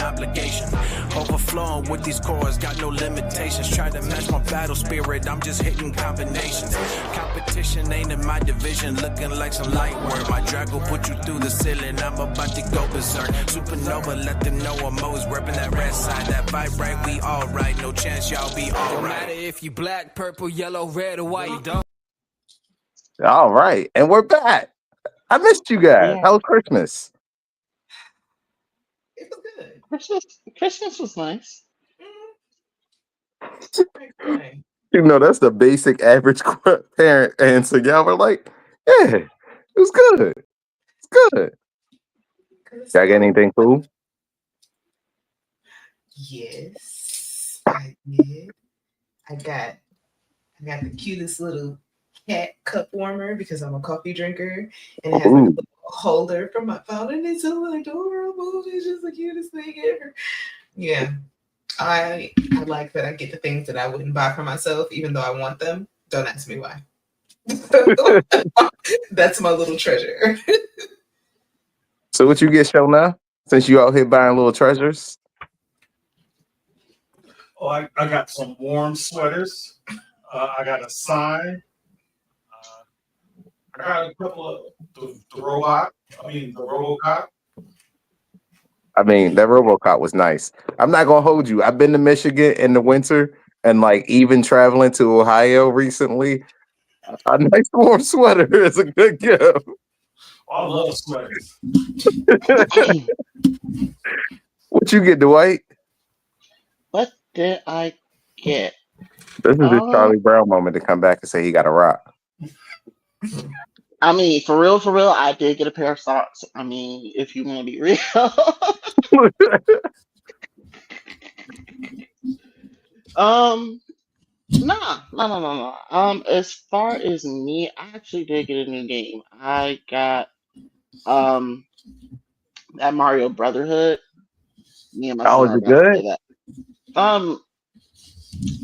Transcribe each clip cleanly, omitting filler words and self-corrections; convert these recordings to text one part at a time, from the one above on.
obligation. Overflowing with these chords, got no limitations. Try to match my battle spirit, I'm just hitting combinations. Competition ain't in my division, looking like some light work. My drag will put you through the ceiling, I'm about to go berserk. Supernova, let them know I'm always repping that red side. That vibe right, we all right. No chance y'all be all right. No matter if you black, purple, yellow, red, or white, don't. All right, and we're back. I missed you guys. Yeah, How was Christmas? It was good. Christmas was nice. Right. You know, that's the basic average parent answer. Y'all were like, yeah, it was good. It's good. Y'all get anything cool? Yes, I did. I got the cutest little cat cup warmer because I'm a coffee drinker, and it has like a Ooh, little holder for my phone, and it's so adorable. It's just the cutest thing ever. Yeah, I like that I get the things that I wouldn't buy for myself, even though I want them. Don't ask me why. That's my little treasure. so what you get, show now? Since you out here buying little treasures? Oh, I got some warm sweaters. I got a sign. I got a couple of the robot. I mean, the RoboCop. I mean, that RoboCop was nice. I'm not gonna hold you. I've been to Michigan in the winter, and like even traveling to Ohio recently, a nice warm sweater is a good gift. I love sweaters. What you get, Dwight? What did I get? This is his Uh, Charlie Brown moment to come back and say he got a rock. I mean, for real, I did get a pair of socks. I mean, if you want to be real. um, no. As far as me, I actually did get a new game. I got um that Mario Brotherhood. Me and my Oh, son is are it about to play good? that. Um,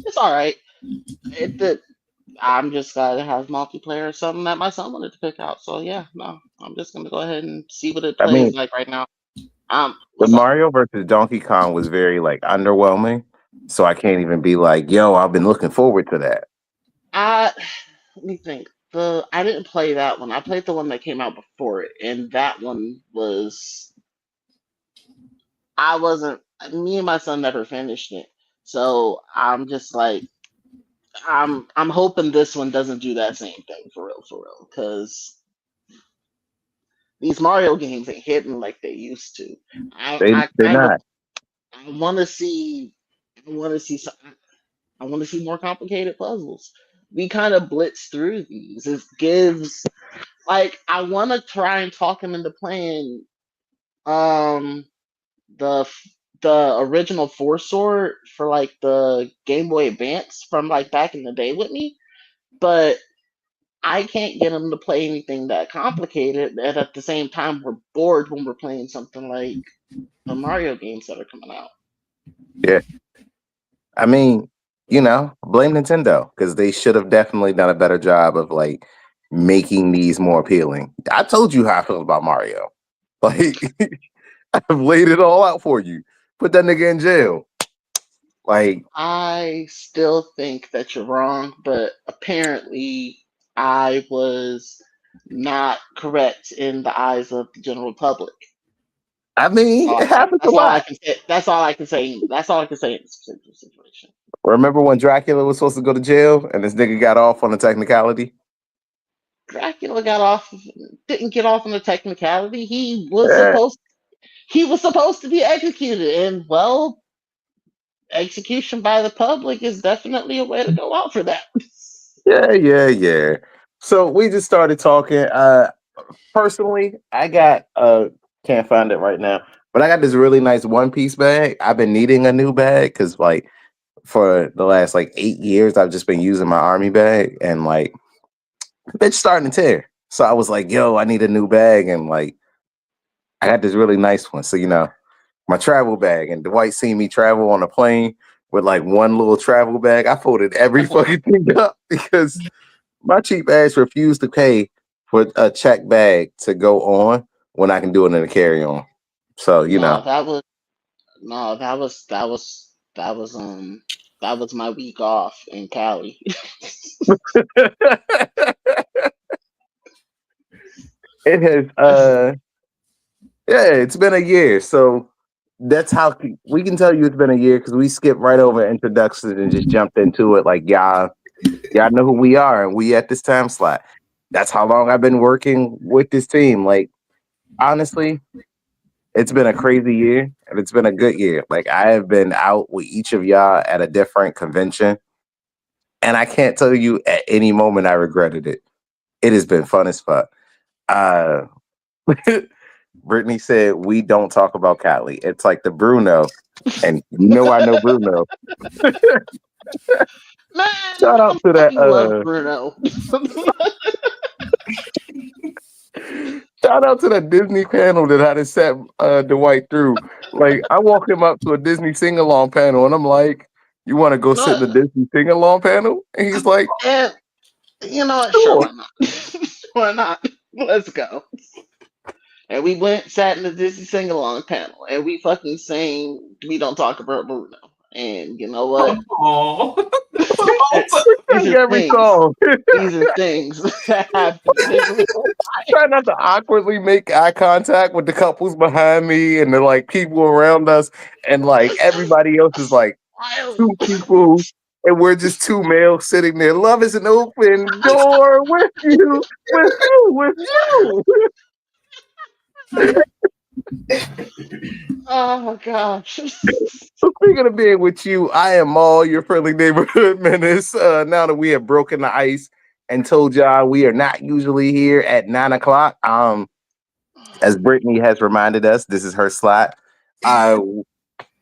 it's all right. It did. I'm just glad it has multiplayer or something that my son wanted to pick out. So yeah, no, I'm just gonna go ahead and see what it I plays mean, like right now. the What's up? Mario versus Donkey Kong was very like underwhelming, so I can't even be like, "Yo, I've been looking forward to that." I Let me think. I didn't play that one. I played the one that came out before it, and that one was I wasn't. Me and my son never finished it, so I'm just like I'm hoping this one doesn't do that same thing for real, because these Mario games ain't hitting like they used to. I They're kind of not. I want to see I want to see some, I want to see more complicated puzzles. We kind of blitz through these. It gives like I want to try and talk him into playing um the the original Four Sword for like the Game Boy Advance from like back in the day with me, but I can't get him to play anything that complicated. And at the same time, we're bored when we're playing something like the Mario games that are coming out. Yeah, I mean, blame Nintendo because they should have definitely done a better job of like making these more appealing. I told you how I feel about Mario. Like, I've laid it all out for you. Put that nigga in jail. Like, I still think that you're wrong, but apparently I was not correct in the eyes of the general public. I mean, it happens a That's all I lot. can say. That's all I can say. That's all I can say in this particular situation. Remember when Dracula was supposed to go to jail and this nigga got off on a technicality? Dracula didn't get off on a technicality. Yeah, He was supposed to be executed, and well, execution by the public is definitely a way to go out for that. yeah. So we just started talking. Personally, I got can't find it right now, but I got this really nice one piece bag. I've been needing a new bag because like for the last like 8 years, I've just been using my army bag and like it's starting to tear. So I was like, yo, I need a new bag, and like I got this really nice one. So my travel bag, and Dwight seen me travel on a plane with like one little travel bag. I folded every fucking thing up because my cheap ass refused to pay for a check bag to go on when I can do it in a carry on. So No, No, that was my week off in Cali. It has yeah, it's been a year. So that's how we can tell you it's been a year because we skipped right over introductions and just jumped into it like y'all know who we are and we at this time slot. That's how long I've been working with this team. Like honestly, it's been a crazy year and it's been a good year. Like I have been out with each of y'all at a different convention and I can't tell you at any moment I regretted it. It has been fun as fuck. Uh Brittany said we don't talk about Cali. It's like the Bruno, and you know I know Bruno. Man, Shout out I to that. fucking love Bruno. Shout out to that Disney panel that I just sat Dwight through. Like I walked him up to a Disney sing along panel, and I'm like, "You want to go sit in No, the Disney sing along panel?" And he's like, and you know what? Sure, "Sure." why not? Why not? Let's go. And we went, sat in the Disney sing along panel, and we fucking sang "We Don't Talk About Bruno." And you know what? Oh, We These sang are every things. song. These are things that happen in real Try not to awkwardly make eye contact with the couples behind me and the like people around us, and like everybody else is like life. two people, and we're just two males sitting there. Love is an open door with you. Oh my gosh. So speaking of being with you, I am all your friendly neighborhood menace. Now that we have broken the ice and told y'all we are not usually here at 9 o'clock. As Brittany has reminded us, this is her slot. Uh,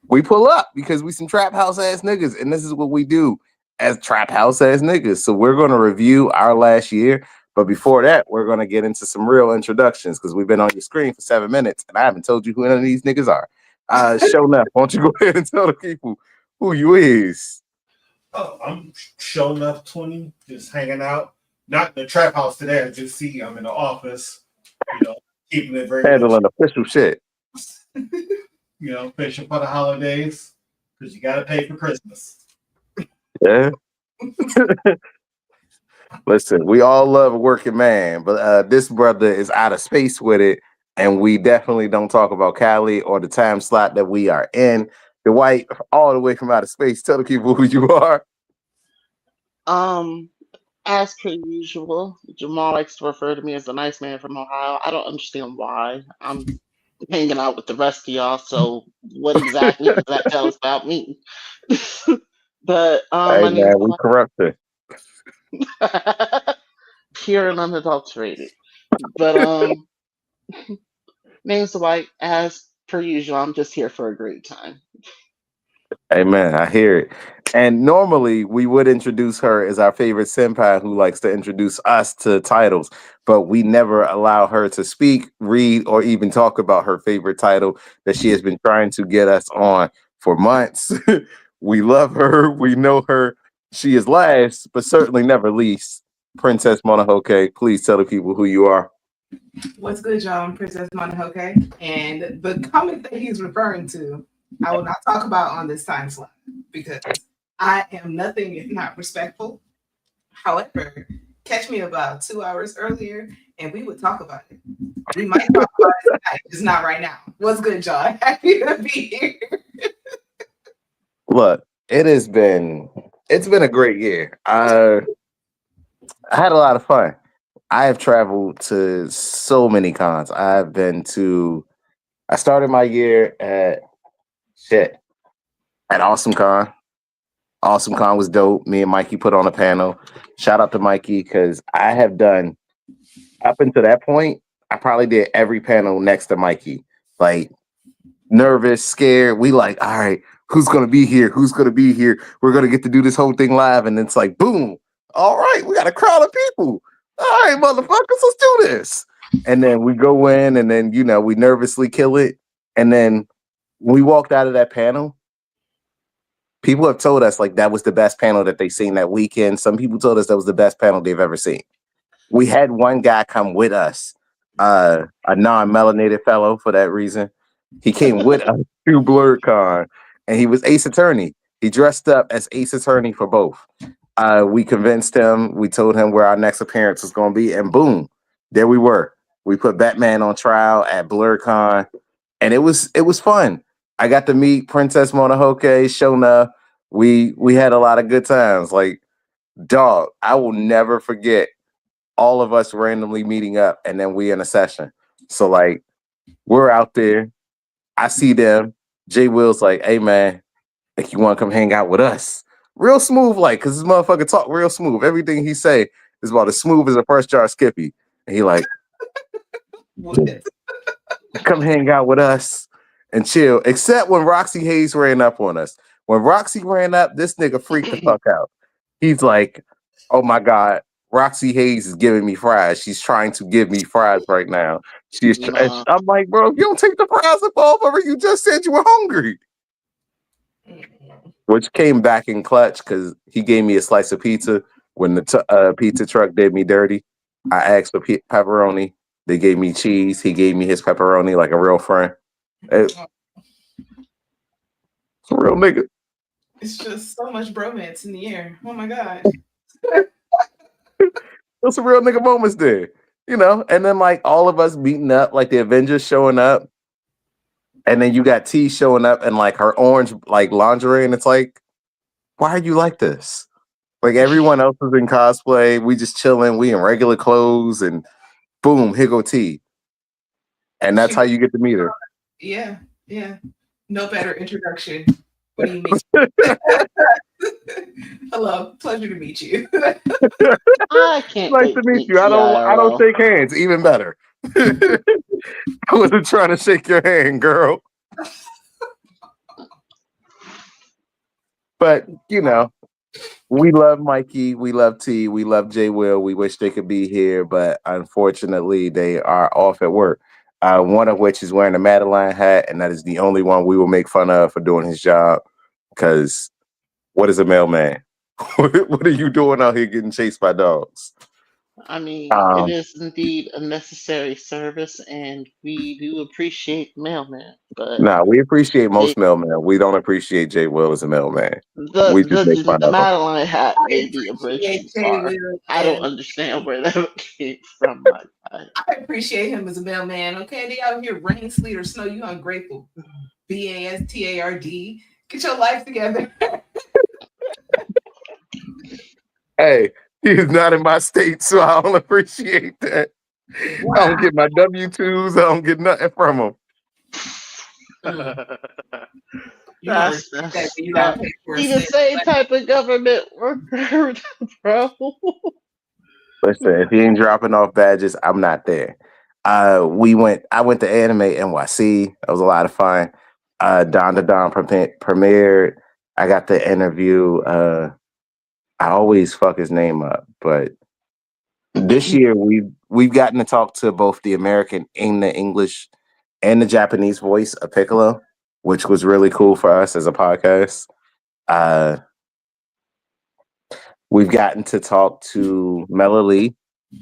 we pull up because we some trap house ass niggas, and this is what we do as trap house ass niggas. So we're going to review our last year, but before that, we're going to get into some real introductions because we've been on your screen for 7 minutes, and I haven't told you who none of these niggas are. Show enough. Why don't you go ahead and tell the people who you is? Oh, I'm showing up 20, just hanging out. Not in the trap house today. I just see I'm in the office, keeping it very much, Handling official shit. fishing for the holidays because you got to pay for Christmas. Yeah. Listen, we all love a working man, but this brother is out of space with it, and we definitely don't talk about Cali or the time slot that we are in. The white, all the way from outer space. Tell the people who you are. Um, as per usual, Jamal likes to refer to me as the nice man from Ohio. I don't understand why. I'm hanging out with the rest of y'all, so what exactly does that tell us about me? But Hey my name's man, we corrupted. pure and unadulterated. But name's Dwight. As per usual, I'm just here for a great time. Amen. I hear it. And normally we would introduce her as our favorite senpai who likes to introduce us to titles, but we never allow her to speak, read, or even talk about her favorite title that she has been trying to get us on for months. We love her. We know her. She is last, but certainly never least. Princess Monohoke, please tell the people who you are. what's good, y'all? I'm Princess Monohoke, and the comment that he's referring to, I will not talk about on this time slot because I am nothing if not respectful. However, catch me about 2 hours earlier, and we would talk about it. We might talk about it tonight, just not right now. What's good, y'all? Happy to be here. Look, it's been a great year. I had a lot of fun. I have traveled to so many cons. I started my year at shit at Awesome Con. Awesome Con was dope. Me and Mikey put on a panel. Shout out to Mikey because I have done up until that point, I probably did every panel next to Mikey. Like nervous, scared. We like, all right, who's gonna be here? Who's gonna be here? We're gonna get to do this whole thing live. And it's like, boom, all right, we got a crowd of people. All right, motherfuckers, let's do this. And then we go in and then, we nervously kill it. And then when we walked out of that panel, people have told us like that was the best panel that they seen that weekend. Some people told us that was the best panel they've ever seen. We had one guy come with us, a non-melanated fellow for that reason. He came with us to BlurCon, and he was Ace Attorney. He dressed up as Ace Attorney for both. We convinced him. We told him where our next appearance was going to be, and boom, there we were. We put Batman on trial at BlurCon, and it was fun. I got to meet Princess Mononoke, Shona. We had a lot of good times. Like, dog, I will never forget all of us randomly meeting up, and then we in a session. So like, we're out there. I see them. Jay Will's like, "Hey man, like you want to come hang out with us?" Real smooth, like, cause this motherfucker talk real smooth. Everything he say is about as smooth as a first jar of Skippy. And he like, What? "Come hang out with us and chill." Except when Roxy Hayes ran up on us. When Roxy ran up, this nigga freaked the fuck out. He's like, "Oh my god, Roxy Hayes is giving me fries. She's trying to give me fries right now." Nah. I'm like, "Bro, you don't take the fries up off of her. You just said you were hungry." Which came back in clutch because he gave me a slice of pizza when the pizza truck did me dirty. I asked for pepperoni. They gave me cheese. He gave me his pepperoni like a real friend. It's a real nigga. It's just so much bromance in the air. Oh my god. There's some real nigga moments there. And then like all of us meeting up, like the Avengers showing up, and then you got T showing up in like her orange like lingerie, and it's like, why are you like this? Like everyone else is in cosplay, we just chilling, we in regular clothes, and boom, here go T. And that's how you get to meet her. Yeah. No better introduction. What do you mean? Hello, pleasure to meet you. I can't Nice wait to to meet meet you. I don't TIRL. shake hands, even better. I wasn't trying to shake your hand, girl. But we love Mikey, we love T, we love J Will. We wish they could be here, but unfortunately they are off at work. One of which is wearing a Madeline hat, and that is the only one we will make fun of for doing his job. Because what is a mailman? What are you doing out here getting chased by dogs? I mean, it is indeed a necessary service, and we do appreciate mailman. But Nah, we appreciate J- most mailmen. We don't appreciate Jay Will as a mailman. the We just make the fun the of him. Madeline hat I may be a bridge too appreciate Jay far. Will, I don't and understand where that came from, my guy. I appreciate him as a mailman. Okay, they out here rain, sleet, or snow. You ungrateful. BASTARD. Get your life together. Hey, he's not in my state, so I don't appreciate that. Wow. I don't get my W-2s. I don't get nothing from him. You don't That's respect that when you that. got paid for a He the stay. same type of government worker, bro. Listen, if he ain't dropping off badges, I'm not there. I went to Anime NYC. That was a lot of fun. Don to Don premiered. I got to interview. I always fuck his name up, but this year we've gotten to talk to both the American and the English and the Japanese voice of Piccolo, which was really cool for us as a podcast. We've gotten to talk to Mela Lee,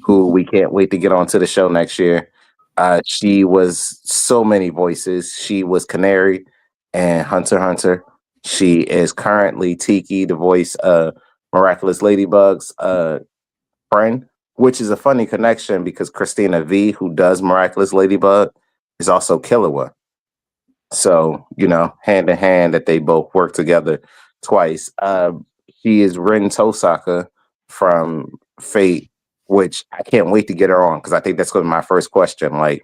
who we can't wait to get onto the show next year. She was so many voices. She was Canary and Hunter x Hunter. She is currently Tiki, the voice of Miraculous Ladybug's friend, which is a funny connection because Christina V, who does Miraculous Ladybug, is also Killua. So, hand in hand that they both work together twice. She is Rin Tosaka from Fate, which I can't wait to get her on because I think that's going to be my first question. Like,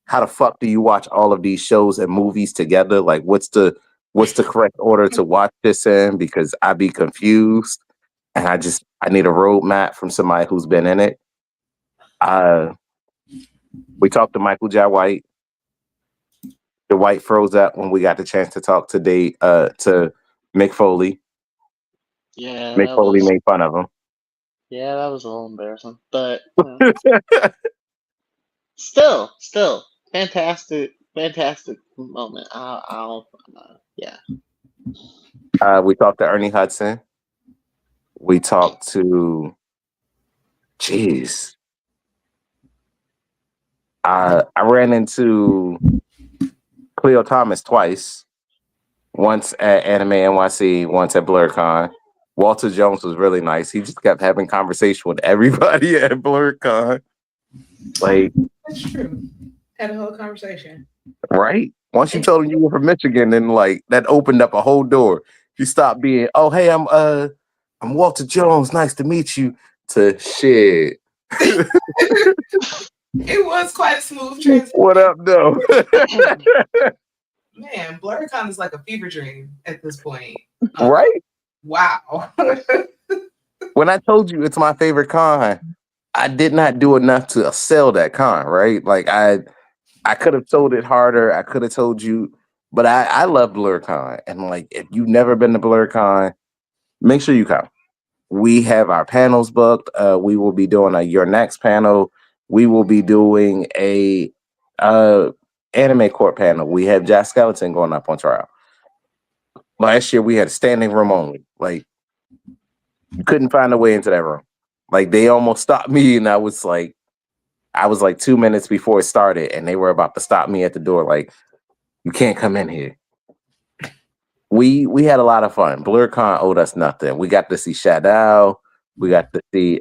how the fuck do you watch all of these shows and movies together? Like, what's the correct order to watch this in? Because I'd be confused, and I need a roadmap from somebody who's been in it. We talked to Michael J. White. The White froze up when we got the chance to talk to Mick Foley. Yeah, Mick Foley made fun of him. Yeah, that was a little embarrassing, but still, fantastic moment. Yeah. We talked to Ernie Hudson. We talked to, I ran into Cleo Thomas twice. Once at Anime NYC, once at BlurCon. Walter Jones was really nice. He just kept having conversation with everybody at BlurCon. Like, That's true. Had a whole conversation. right? Once you told him you were from Michigan, then like that opened up a whole door. You stopped being, oh hey, I'm Walter Jones. Nice to meet you. To shit. It was quite a smooth transition. What up, though? Man, BlurCon is like a fever dream at this point. Right? Wow. When I told you it's my favorite con, I did not do enough to sell that con, right? Like I could have sold it harder. I could have told you, but I love BlurCon. And like if you've never been to BlurCon, make sure you come. We have our panels booked. We will be doing a Your Next panel. We will be doing a anime court panel. We have Jack Skeleton going up on trial. Last year we had a standing room only. Like you couldn't find a way into that room. Like they almost stopped me, and I was like 2 minutes before it started, and they were about to stop me at the door. Like you can't come in here. We had a lot of fun. BlurCon owed us nothing. We got to see Shadow. We got to see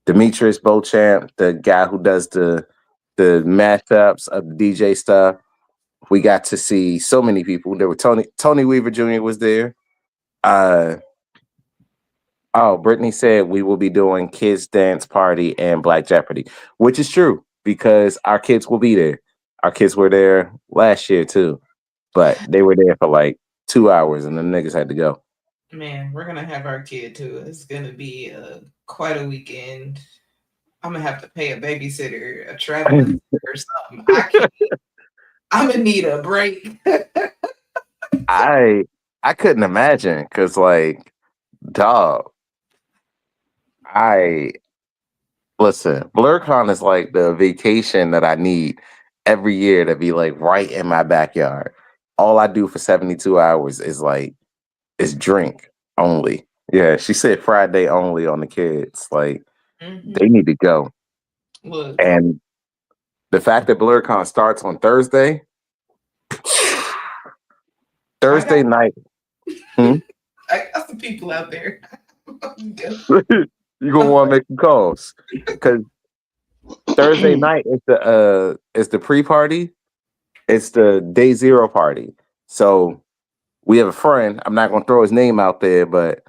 Demetrius Beauchamp, the guy who does the mashups of the DJ stuff. We got to see so many people. There were Tony Weaver Jr. was there. Brittany said we will be doing Kids Dance Party and Black Jeopardy, which is true because our kids will be there. Our kids were there last year too. But they were there for like 2 hours and the niggas had to go. Man, we're gonna have our kid too. It's gonna be quite a weekend. I'm gonna have to pay a babysitter, a traveling or something. I can't. I'm gonna need a break. I couldn't imagine because like, dog. Listen, BlurCon is like the vacation that I need every year to be like right in my backyard. All I do for 72 hours is drink only. Yeah, she said Friday only on the kids. Like they need to go. Look. And the fact that BlurCon starts on Thursday night. I got some people out there. You're gonna want to make some calls because Thursday night is the pre-party. It's the day zero party. So we have a friend. I'm not gonna throw his name out there, but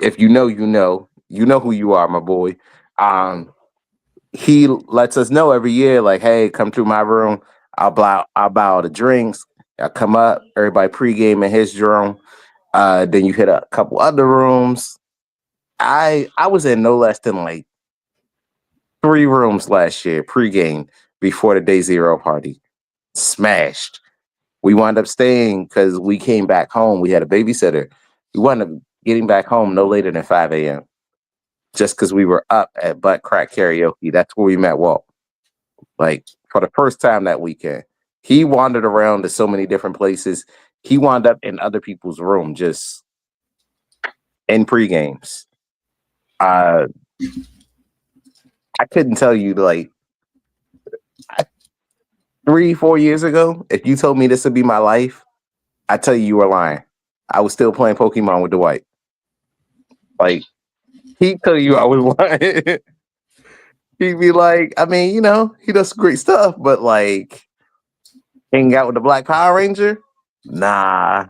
if you know, you know who you are, my boy. He lets us know every year, like, hey, come through my room. I'll buy all the drinks. I come up, everybody pregame in his room. Then you hit a couple other rooms. I was in no less than like 3 rooms last year pregame before the day zero party. Smashed. We wound up staying because we came back home. We had a babysitter. We wound up getting back home no later than 5 a.m. just because we were up at Butt Crack Karaoke. That's where we met Walt. Like for the first time that weekend. He wandered around to so many different places. He wound up in other people's room just in pre-games. I couldn't tell you like 3-4 years ago, if you told me this would be my life, I tell you were lying. I was still playing Pokemon with Dwight. Like he'd tell you I was lying. He'd be like, I mean, he does some great stuff, but like hanging out with the Black Power Ranger, nah,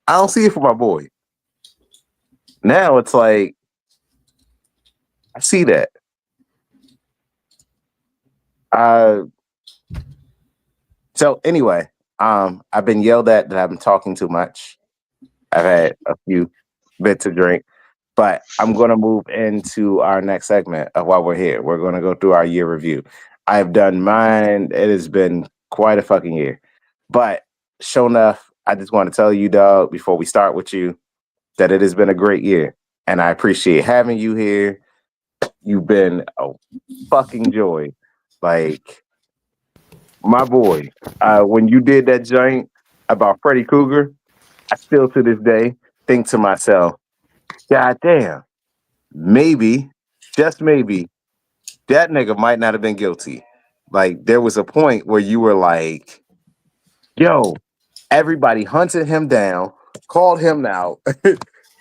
I don't see it for my boy. Now it's like I see that. So anyway, I've been yelled at that I'm talking too much. I've had a few bits of drink, but I'm going to move into our next segment of while we're here. We're going to go through our year review. I've done mine. It has been quite a fucking year, but sure enough, I just want to tell you, dog, before we start with you, that it has been a great year, and I appreciate having you here. You've been a fucking joy. Like, my boy, when you did that joint about Freddy Krueger, I still to this day think to myself, God damn, maybe, just maybe, that nigga might not have been guilty. Like, there was a point where you were like, Yo, everybody hunted him down, called him out,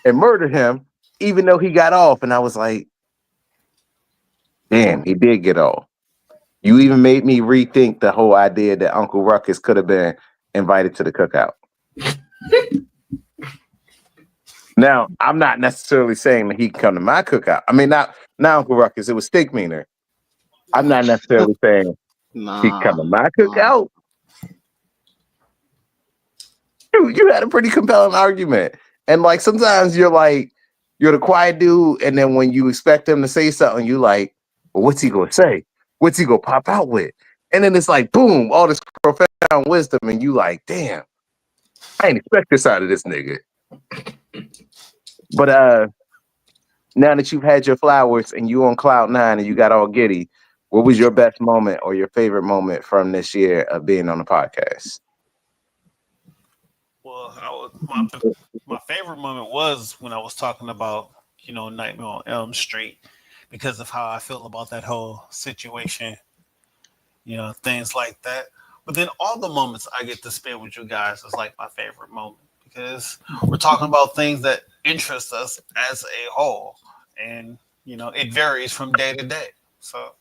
and murdered him, even though he got off. And I was like, damn, he did get off. You even made me rethink the whole idea that Uncle Ruckus could have been invited to the cookout. Now, I'm not necessarily saying that he can come to my cookout. I mean, not Uncle Ruckus. It was Steak Meaner. I'm not necessarily saying he can come to my cookout. You had a pretty compelling argument. And like sometimes you're the quiet dude, and then when you expect him to say something, you like, well, what's he gonna say? What's he gonna pop out with? And then it's like, boom, all this profound wisdom, and you like, damn, I ain't expect this out of this nigga. But now that you've had your flowers and you on cloud nine and you got all giddy, what was your best moment or your favorite moment from this year of being on the podcast? Well, my favorite moment was when I was talking about, Nightmare on Elm Street, because of how I feel about that whole situation, things like that. But then all the moments I get to spend with you guys is like my favorite moment, because we're talking about things that interest us as a whole, and it varies from day to day. So,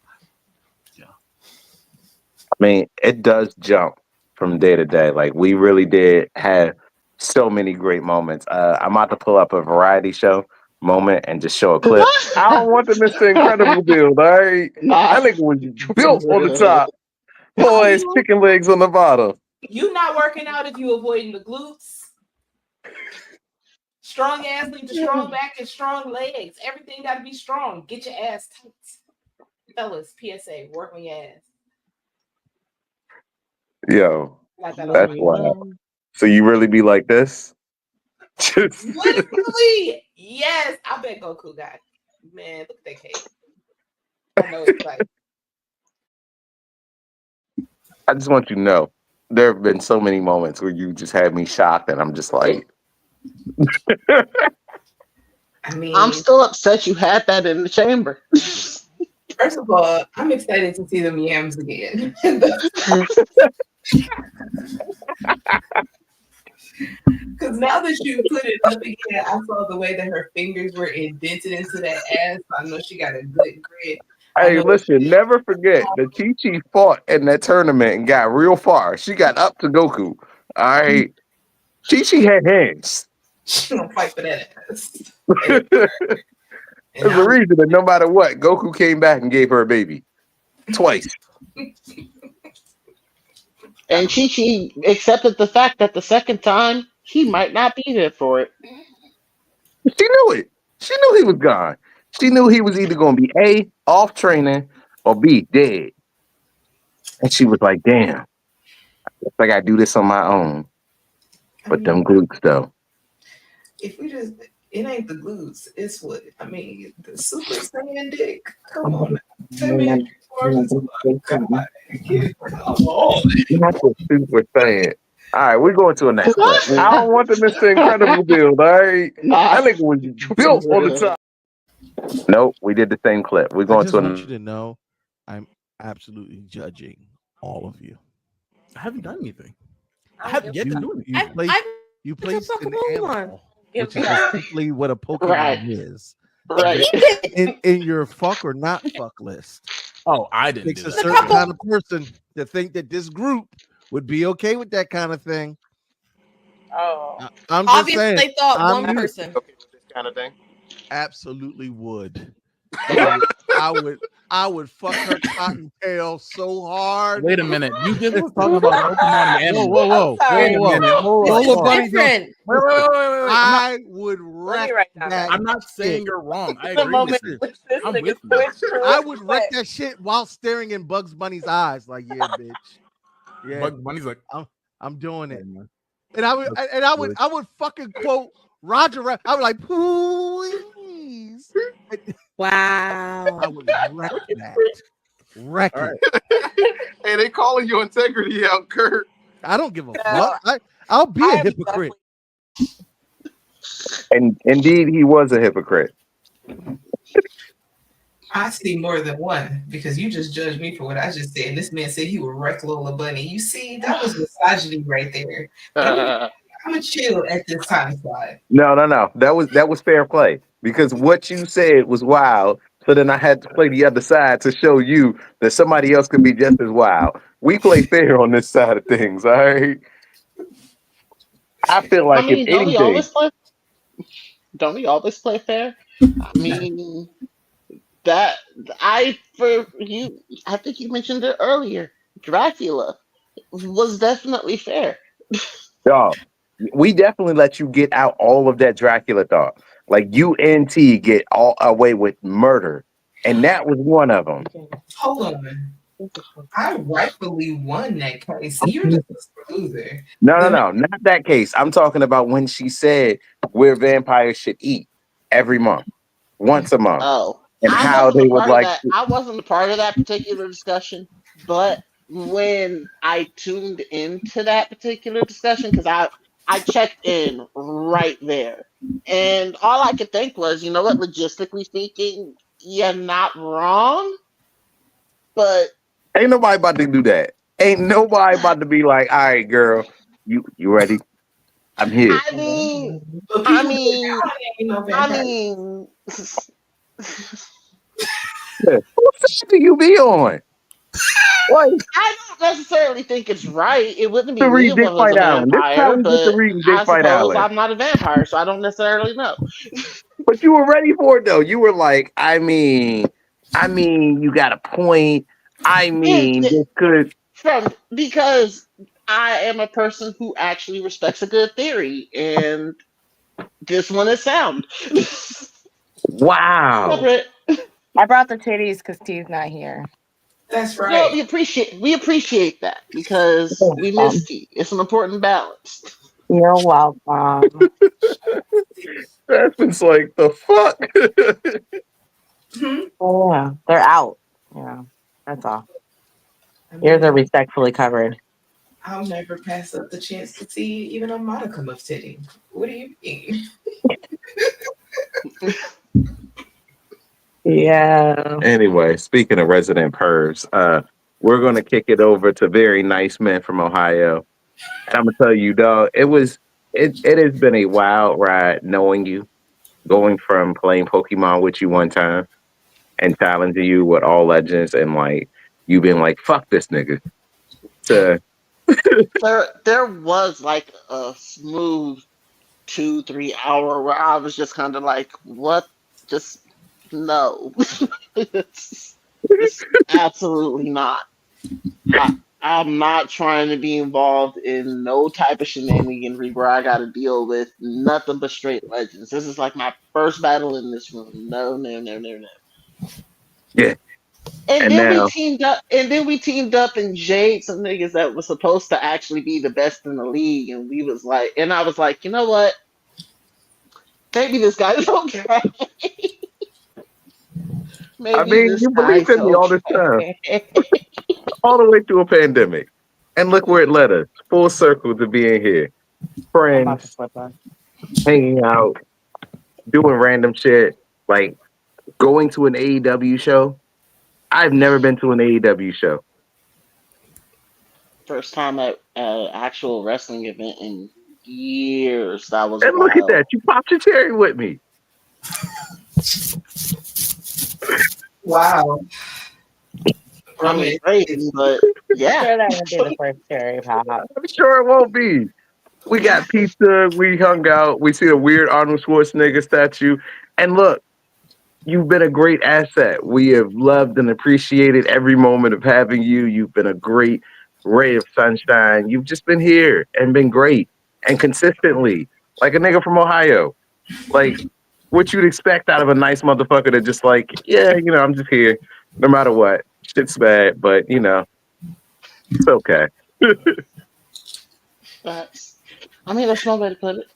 yeah. I mean, it does jump from day to day. Like we really did have so many great moments. I'm about to pull up a variety show moment and just show a clip. I don't want the Mr. Incredible build, all right? I think it was built on the top. Boys, chicken legs on the bottom. You not working out if you avoiding the glutes. Strong ass leads to strong back and strong legs. Everything got to be strong. Get your ass tight. Fellas, PSA, work on your ass. Yo, Like that's wild. So you really be like this? Literally, yes. I bet Goku got it. Man, look at that cake. I know it's like. I just want you to know, there have been so many moments where you just had me shocked, and I'm just like, I mean, I'm still upset you had that in the chamber. First of all, I'm excited to see them yams again. Because now that you put it up again, I saw the way that her fingers were indented into that ass. I know she got a good grip. hey, listen, never forget that Chi-Chi fought in that tournament and got real far. She got up to Goku. All right. Chi-Chi had hands. She don't fight for that ass. There's a reason that no matter what, Goku came back and gave her a baby. Twice. And Chi-Chi accepted the fact that the second time, he might not be there for it. She knew it. She knew he was gone. She knew he was either going to be A, off training, or B, dead. And she was like, damn, I got to do this on my own. But them glutes, though. If we just, it ain't the glutes. It's what, the Super Saiyan dick. Come on. 10 minutes. Not the Super Saiyan. All right, we're going to the next clip. I don't want the Mr. Incredible build, all right? I think it was built on the top. Nope, we did the same clip. We're going to. I want you to know, I'm absolutely judging all of you. I haven't done anything. I haven't yet to do anything. You placed an animal, which is Yeah. simply what a Pokemon Right. is. Right. In your fuck or not fuck list. Oh, I didn't Takes do a that. certain kind of person to think that this group would be okay with that kind of thing. Oh, I'm just obviously saying, they thought I'm one you. person. Okay with this kind of thing? Absolutely would. I would fuck her cottontail so hard. Wait a minute. You just was talking about Pokemon and animals. Whoa. Sorry. Wait a minute. Hold Roll on. a bunny go. Different. Wait. I would Let wreck me write that. that. I'm not saying you're wrong. I The agree moment with you. this I'm nigga with you. switched to I it, would wreck that shit while staring in Bugs Bunny's eyes. Like, yeah, bitch. Yeah, Bug Bunny's like, I'm doing it. And I would fucking quote Roger Rabbit. I would like, please. Wow. I would wreck that. Wreck All it. Hey, they calling your integrity out, Kurt. I don't give a No. fuck. I'll be a hypocrite. And indeed, he was a hypocrite. I see more than one because you just judged me for what I just said. This man said he would wreck Lola Bunny. You see, that was misogyny right there. But I'm gonna chill at this time slide. No, no, no. That was fair play because what you said was wild. So then I had to play the other side to show you that somebody else can be just as wild. We play fair on this side of things, all right? I feel I like if mean, anything, don't we always play fair? I mean that I for you I think you mentioned it earlier. Dracula was definitely fair. dog, we definitely let you get out all of that Dracula thought. Like UNT get all away with murder, and that was one of them. Hold on. I rightfully won that case. So you're just a loser. No, no, The no, not that case. I'm talking about when she said where vampires should eat every month, once a month, Oh, and I how wasn't they a would part of like. that. I wasn't a part of that particular discussion, but when I tuned into that particular discussion, because I checked in right there, and all I could think was, you know what, logistically speaking, you're not wrong, but Ain't nobody about to do that. Ain't nobody about to be like, all right, girl, you ready? I'm here. I mean, but I people get mean, down ain't no I vampire. mean, Yeah. What side do you be on? Like I don't necessarily think it's right. It wouldn't to be me read if I Dick was Fight a Island. This is how vampire, we get to but reading Dick I Fight suppose Island. I'm not a vampire, so I don't necessarily know. But you were ready for it though. You were like, I mean, you got a point. I And mean, this could. because I am a person who actually respects a good theory, and this one is sound. Wow. Separate. I brought the titties because T's not here. That's No, right. we appreciate that because we miss tea. It's an important balance. You're welcome. That's just like the fuck. Mhm. Oh, yeah, they're out. Yeah, that's all. I Ears are mean, respectfully covered. I'll never pass up the chance to see even a modicum of titty. What do you mean? Yeah. Anyway, speaking of resident pervs, we're gonna kick it over to very nice men from Ohio. And I'm gonna tell you, dog, it has been a wild ride knowing you, going from playing Pokemon with you one time and challenging you with all legends and like you being like, fuck this nigga. To There was like a smooth 2 3 hour where I was just kind of like, what? Just no. it's absolutely not. I I'm not trying to be involved in no type of shenaniganry where I got to deal with nothing but straight legends. This is like my first battle in this room. No, no, no, no, no. yeah. And And then we now teamed up. And then we teamed up and jade some niggas that was supposed to actually be the best in the league. And we was like, and I was like, you know what? Maybe this guy's okay. I Maybe mean, this you believed guy's in me all this time, okay. all the way through a pandemic. And look where it led us. Full circle to being here. I'm about to Friends, flip her. hanging out, doing random shit, like going to an AEW show. I've never been to an AEW show. First time at an actual wrestling event in years. That was And look at wild. that. You popped your cherry with me. Wow. I From mean, it. crazy, but yeah. Sure, that would be the first cherry pop. I'm sure it won't be. We got pizza. We hung out. We see a weird Arnold Schwarzenegger statue. And look, you've been a great asset. We have loved and appreciated every moment of having you. You've been a great ray of sunshine. You've just been here and been great and consistently, like a nigga from Ohio. Like what you'd expect out of a nice motherfucker that just like, yeah, I'm just here no matter what. Shit's bad, but it's okay. That's, I mean, that's no way to put it.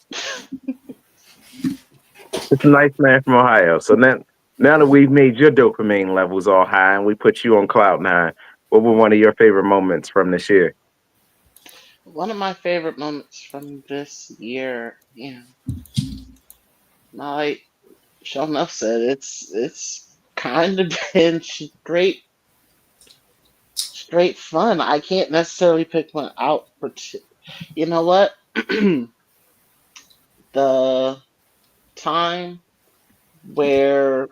It's a nice man from Ohio. So now that we've made your dopamine levels all high and we put you on cloud nine, what were one of your favorite moments from this year? One of my favorite moments from this year, like Sean Nuff said, it's kind of been straight fun. I can't necessarily pick one out. You know what? The time where,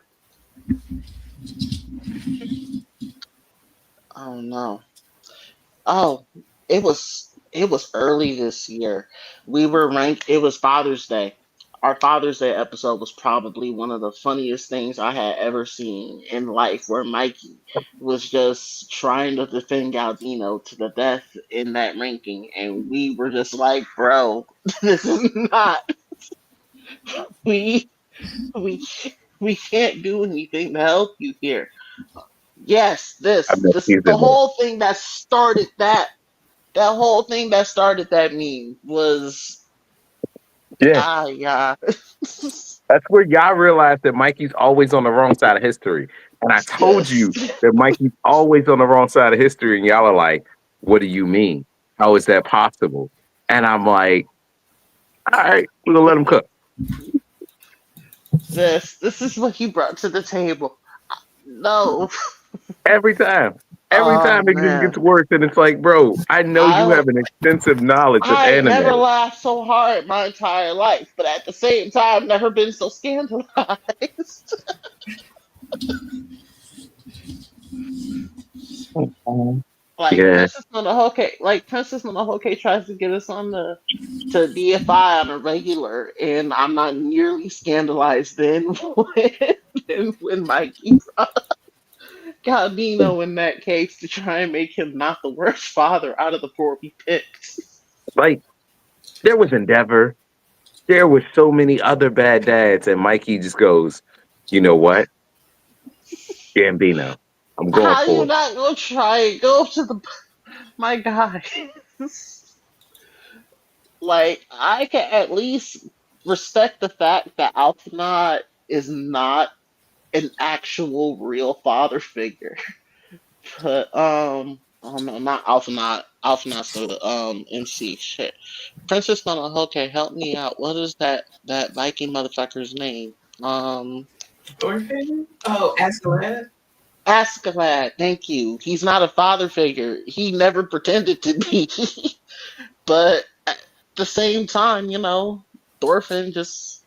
oh no, oh, it was early this year. We were ranked. It was Father's Day. Our Father's Day episode was probably one of the funniest things I had ever seen in life, where Mikey was just trying to defend Galdino to the death in that ranking, and we were just like, "Bro, this is not we we we can't do anything to help you here." Yes, I've been this the teasing it. whole thing that started that whole thing that started that meme was Yeah, yeah. that's where y'all realize that Mikey's always on the wrong side of history. And I told Yes. you that Mikey's always on the wrong side of history, and y'all are like, "What do you mean? How is that possible?" And I'm like, "All right, we're gonna let him cook." This is what he brought to the table. No. Every time. Every Oh time it just gets man. worse, and it's like, bro, I know you I have an extensive knowledge of I ain't never anime. laughed so hard my entire life, but at the same time never been so scandalized. Like Yeah, Princess Mononoke tries to get us on the to DFI on a regular, and I'm not nearly scandalized then when Mikey Galdino in that case to try and make him not the worst father out of the four we picked. like there was Endeavor. There were so many other bad dads, and Mikey just goes, "You know what, Gambino, I'm going How you for it." not gonna try and go to the my guy? Like I can at least respect the fact that Altanot is not an actual real father figure. But oh no, not Altanot. Altanot's the MC. Shit. Princess Mononoke, help me out. What is that Viking motherfucker's name? Thorfinn? Oh, Askeladd? Askeladd. Thank you. He's not a father figure. He never pretended to be. But at the same time, Thorfinn just,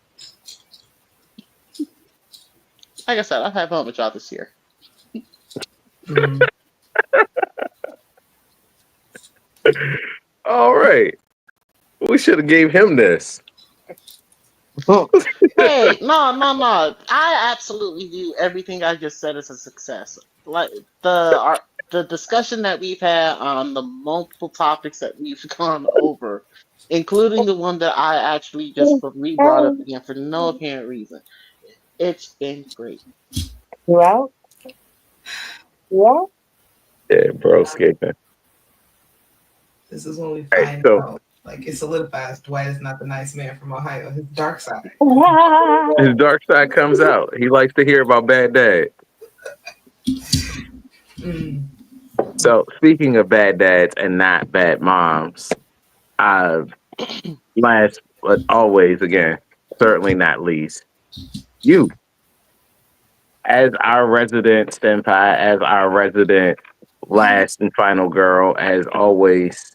like I said, I've had fun with y'all this year. Mm. All right, we should have gave him this. Hey, no, no, no. I absolutely view everything I just said as a success. Like the discussion that we've had on the multiple topics that we've gone over, including the one that I actually just re-brought up again for no apparent reason. It's been great. Well, yeah. Yeah, bro, skipping. This is when we Hey, find so out, like, it solidifies Dwight is not the nice man from Ohio, his dark side. his dark side comes out. He likes to hear about bad dad. Mm. So speaking of bad dads and not bad moms, I've last but always again, certainly not least, you as our resident senpai, as our resident last and final girl, as always,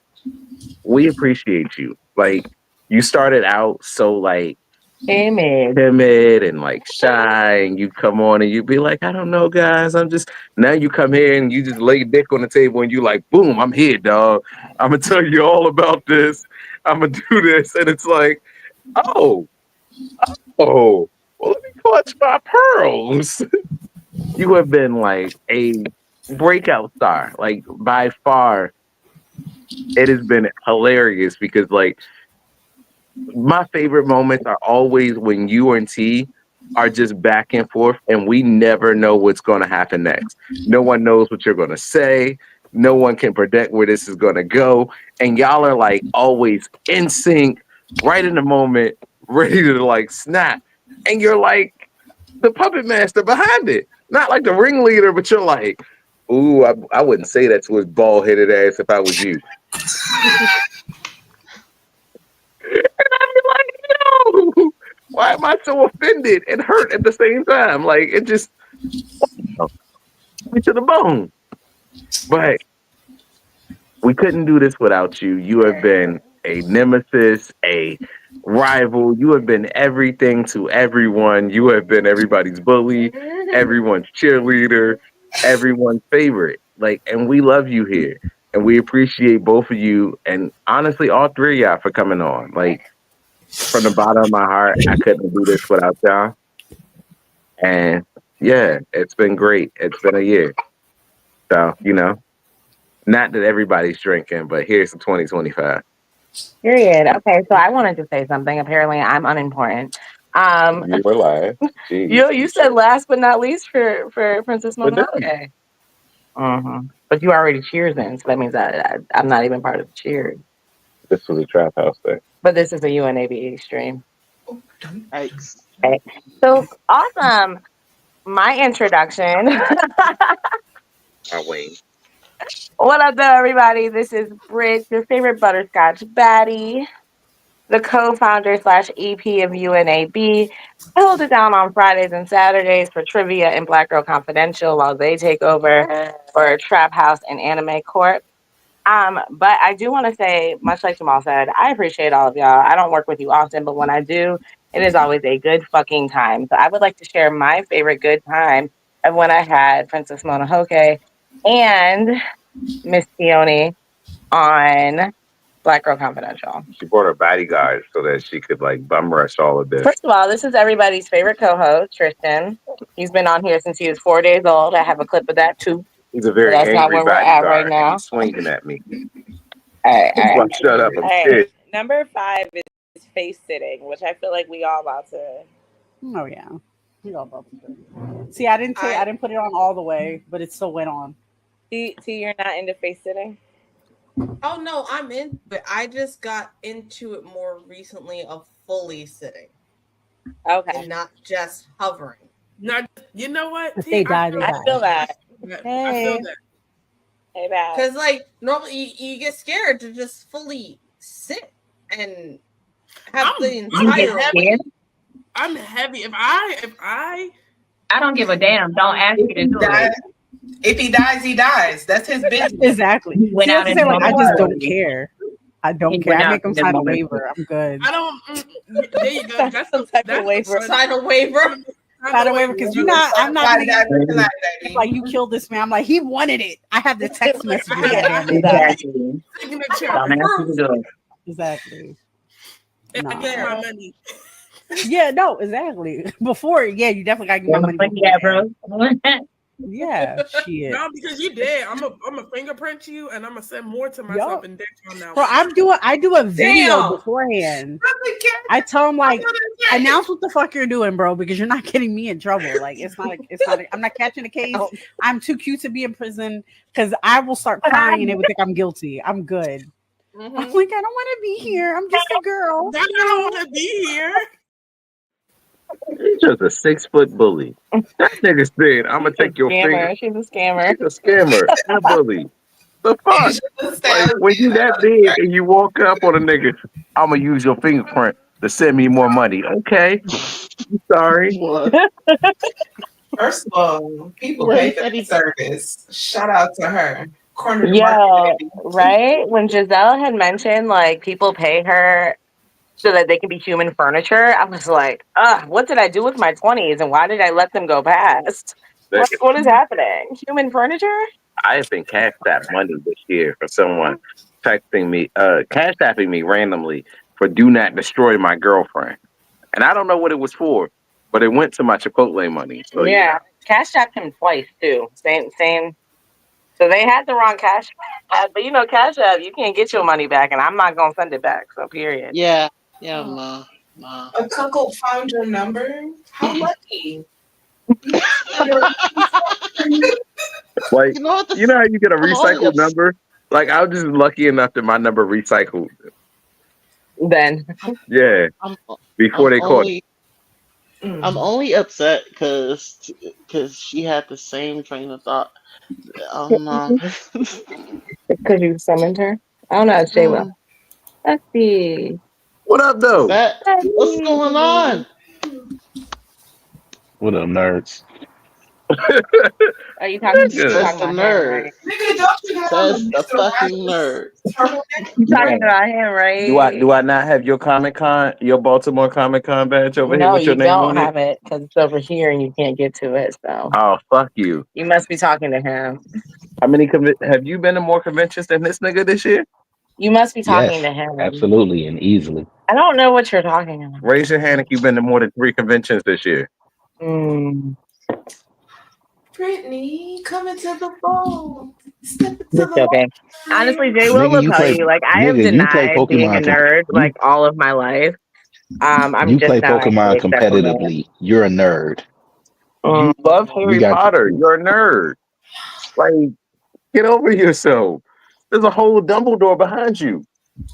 we appreciate you. Like you started out so like Timid. timid and like shy, and you come on and you be like, I don't know, guys. I'm just now you come here and you just lay dick on the table and you like, boom, I'm here, dog. I'm gonna tell you all about this. I'm gonna do this, and it's like, oh, oh, well, let me clutch my pearls. You have been like a breakout star, like by far. It has been hilarious because like my favorite moments are always when you and T are just back and forth and we never know what's going to happen next. No one knows what you're going to say. No one can predict where this is going to go. And y'all are like always in sync, right in the moment, ready to like snap. And you're like the puppet master behind it. Not like the ringleader, but you're like, ooh, I wouldn't say that to his bald headed ass if I was you. And I'd be like, no, why am I so offended and hurt at the same time? Like, it just, to the bone. But we couldn't do this without you. You have been a nemesis, a rival. You have been everything to everyone. You have been everybody's bully, everyone's cheerleader, everyone's favorite. Like, and we love you here. And we appreciate both of you and honestly all three of y'all for coming on. Like from the bottom of my heart, I couldn't do this without y'all. And yeah, it's been great. It's been a year. So, not that everybody's drinking, but here's the 2025. Period. Okay, so I wanted to say something. Apparently, I'm unimportant. You were lying. You said last but not least for Princess But Mona. Okay. But you already cheers in, so that means I'm not even part of the cheers. this was a trap house thing. But this is a UNAB stream. Yikes. Okay. So awesome. My introduction. I Wayne. What up, though, everybody? This is Brit, your favorite butterscotch baddie, the co-founder / EP of UNAB. I hold it down on Fridays and Saturdays for trivia and Black Girl Confidential while they take over for Trap House and Anime Corp. But I do want to say, much like Jamal said, I appreciate all of y'all. I don't work with you often, but when I do, it is always a good fucking time. So I would like to share my favorite good time of when I had Princess Mononoke and Miss Peony on Black Girl Confidential. She brought her bodyguard so that she could like bum rush all of this. First of all, this is everybody's favorite co-host, Tristan. He's been on here since he was 4 days old. I have a clip of that too. He's a very That's not angry where we're at bodyguard. right now. He's swinging at me. All right. Shut up, I'm scared. Number 5 is face sitting, which I feel like we all about to. Oh yeah, we all about to do. See, I didn't put it on all the way, but it still went on. T, you're not into face sitting? Oh no, I'm in, but I just got into it more recently of fully sitting. Okay. And not just hovering. No, you know what? If they die, they die. I feel that. I feel that. Hey, bad. Because like normally you get scared to just fully sit and have the entire. I'm heavy. If I don't give a damn. Don't ask me to do it. If he dies, he dies. That's his business. Exactly. Went out and I just don't care. I don't care. I make him sign a waiver. I'm good. I don't. There you go. That's some type of waiver. Sign a waiver. Sign a waiver because you're not. I'm not gonna like you killed this man. I'm like he wanted it. I have the text message. Exactly. Exactly. And I get my money. Yeah, no, exactly. Before, yeah, you definitely gotta get my money. Yeah, bro. Yeah, shit. No, because you did. I'm a fingerprint you, and I'm gonna send more to myself and dick on now. Bro, I do a video beforehand. I tell him like, announce what the fuck you're doing, bro, because you're not getting me in trouble. Like it's not. I'm not catching a case. I'm too cute to be in prison because I will start crying and they would think I'm guilty. I'm good. I'm like, I don't want to be here. I'm just a girl. I don't want to be here. He's just a 6-foot bully. That nigga said, I'm gonna take your finger. She's a scammer. She's a scammer. A bully. The fuck? Like, when you that big and you walk up on a nigga, I'm gonna use your fingerprint to send me more money. Okay. Sorry. First of all, people pay for the service. Shout out to her. Yeah, right? When Giselle had mentioned like people pay her so that they can be human furniture, I was like, what did I do with my 20s and why did I let them go past? What is happening? Human furniture? I have been cash app money this year for someone texting me, cash apping me randomly for do not destroy my girlfriend. And I don't know what it was for, but it went to my Chipotle money. So yeah. Cash apped him twice too. Same. So they had the wrong cash app, but cash app, you can't get your money back and I'm not gonna send it back. So period. Yeah. Yeah, ma. A cuckold found your number? How lucky. Like, you know how you get a recycled number? Like, I was just lucky enough that my number recycled. Then. Yeah. Before they caught it. I'm only upset because she had the same train of thought. Because you summoned her? I don't know. Jay will. Let's see. What up, though? What's going on? What up, nerds? Are you talking? You're Says talking the about him, nerd. right? Nigga, don't you have on Says the the Mr. fucking Rogers nerd. turtleneck? You Yeah. talking about him, right? Do I not have your your Baltimore Comic Con badge over here No, with your you name don't on it? have it because it's over here and you can't get to it. So Oh, fuck you. you must be talking to him. How many have you been to more conventions than this nigga this year? You must be talking Yes, to him. absolutely, and easily. I don't know what you're talking about. Raise your hand if you've been to more than 3 conventions this year. Brittany, coming to the phone. Step into Just the joking. Honestly, Jay will Nigga, you tell play. you, like, I have Nigga, you play denied being a Pokemon. nerd like all of my life. I'm You just play now actually Pokemon accepting it. competitively. You're a nerd. You love You Harry got Potter. You're a nerd. Like, get over yourself. There's a whole Dumbledore behind you.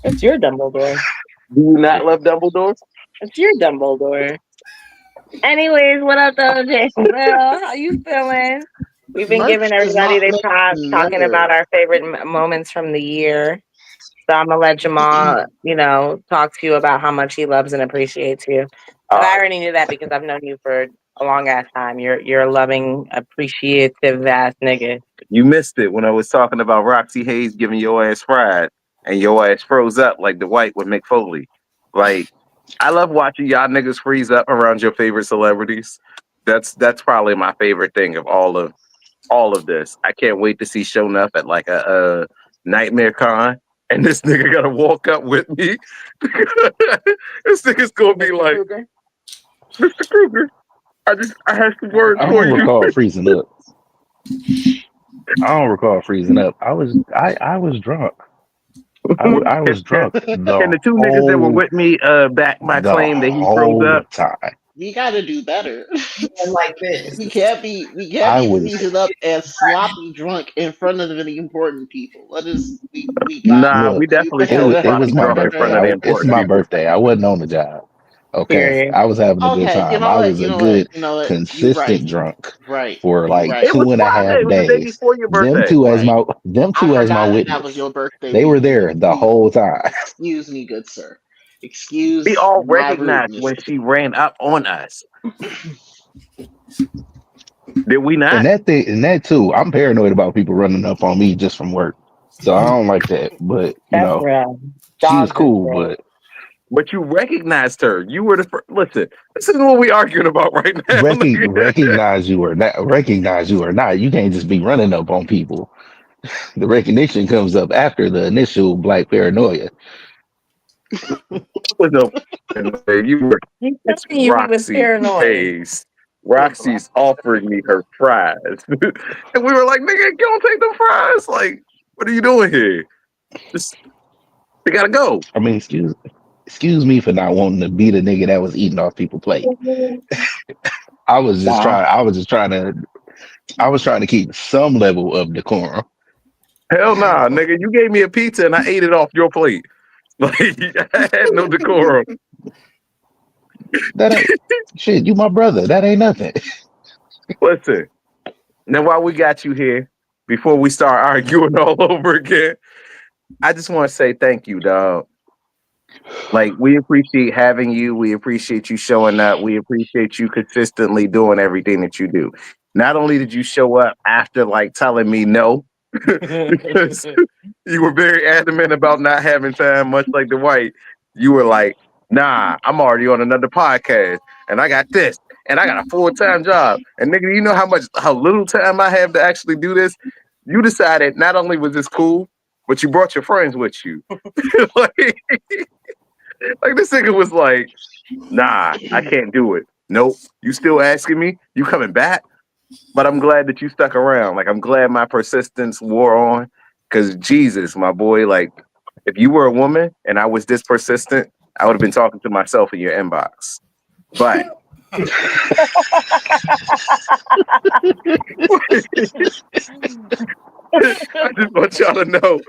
It's your Dumbledore. Do you not love Dumbledore? It's your Dumbledore. Anyways, what up, though, Jay? Well, how you feeling? We've been Merch giving does everybody not their make props, you talking about nerd. our favorite moments from the year. So I'm gonna let Jamal, talk to you about how much he loves and appreciates you. But I already knew that because I've known you for a long ass time. You're a loving, appreciative ass nigga. You missed it when I was talking about Roxy Hayes giving your ass fried and your ass froze up like the white with Mick Foley. Like, I love watching y'all niggas freeze up around your favorite celebrities. That's probably my favorite thing of all of this. I can't wait to see showing up at like a Nightmare Con, and this nigga gotta walk up with me. This nigga's gonna be like, Mr. Kruger, I have some words I for don't you. recall freezing up. I was drunk. I was drunk Can the 2 niggas that were with me back my the claim that he froze whole up? time. We gotta do better. like this. We can't be I was freezing up and sloppy drunk in front of the important people. We gotta Nah, we look. do definitely showed It better. sloppy was my drunk in front birthday. of the It's important my people. birthday. I wasn't on the job. Okay, Period. I was having a good Okay, time. I was a good, you know what, you consistent right. drunk Right. for You like right. It was two and a Friday. half It was the day days. before your Them birthday. two as Right. I my forgot that was witness. your birthday They were weekend. there the whole time. Excuse me, good sir. We Excuse all my recognized rudeness. when she ran up on us. Did we not? And that too, I'm paranoid about people running up on me just from work. So I don't like that. But That's real. she was Dogs is cool, real. but But you recognized her. You were the first. Listen, this is what we arguing about right now. nigga. recognize you or not, you can't just be running up on people. The recognition comes up after the initial black paranoia. Was no, you were. He's It's telling you he was Roxy paranoid. Hayes. Roxy's offering me her fries, and we were like, "Nigga, you don't take the fries. Like, what are you doing here? Just, we gotta go." I mean, excuse me for not wanting to be the nigga that was eating off people's plate. I was just Nah, trying. I was trying to keep some level of decorum. hell nah, nigga. You gave me a pizza and I ate it off your plate. Like, I had no decorum. That ain't shit. You my brother. That ain't nothing. Listen, now while we got you here, before we start arguing all over again, I just want to say thank you, dog. Like, we appreciate having you. We appreciate you showing up. We appreciate you consistently doing everything that you do. Not only did you show up after like telling me no, because you were very adamant about not having time, much like the white. You were like, nah, I'm already on another podcast and I got this and I got a full-time job. And nigga, you know how little time I have to actually do this? You decided not only was this cool, but you brought your friends with you. like, like this nigga was like, nah, I can't do it. Nope. You still asking me? You coming back? But I'm glad that you stuck around. Like, I'm glad my persistence wore on. Cause Jesus, my boy, like, if you were a woman and I was this persistent, I would have been talking to myself in your inbox. But I just want y'all to know,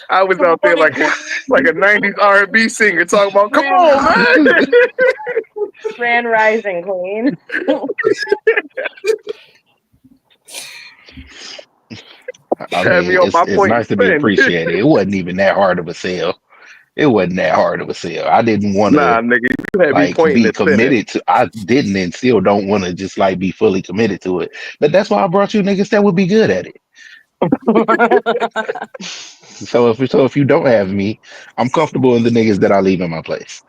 I was out there like a 90s R&B singer talking about, come on, man. Grand Rising Queen. I Had mean, me on my it's point nice to be spin. appreciated. It wasn't even that hard of a sell. It wasn't that hard of a sell. I didn't want Nah, to nigga, you had me like pointing be and spinning. committed to. I didn't and still don't want to just like be fully committed to it. But that's why I brought you niggas that would be good at it. So if you don't have me, I'm comfortable in the niggas that I leave in my place.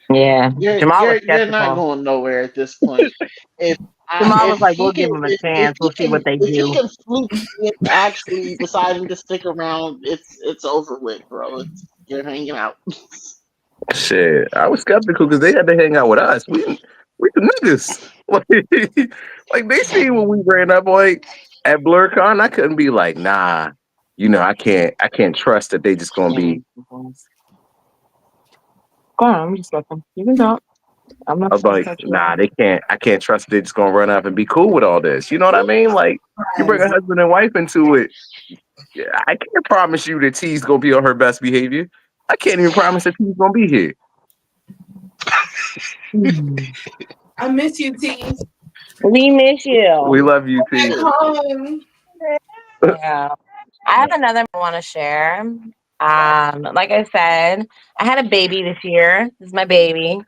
Yeah, You're Jamal was you're not skeptical. going nowhere at this point. Jamal If was like, he "We'll can give him a chance. We'll see what they if he do." can fluke me into actually deciding to stick around, it's over with, bro. You're hanging out. Shit, I was skeptical because they had to hang out with us. We the niggas. Like they see when we ran up like at BlurCon, I couldn't be like, nah, I can't trust that they just gonna be. Go on, I'm just looking. You can talk. I'm I not was trying to like, cut you nah, off. they can't. I can't trust they're just gonna run up and be cool with all this. You know what I mean? Like you bring a husband and wife into it. Yeah, I can't promise you that T's gonna be on her best behavior. I can't even promise that T's gonna be here. I miss you, T. We miss you. We love you, T. Back home. Yeah. I have another I want to share. Like I said, I had a baby this year. This is my baby.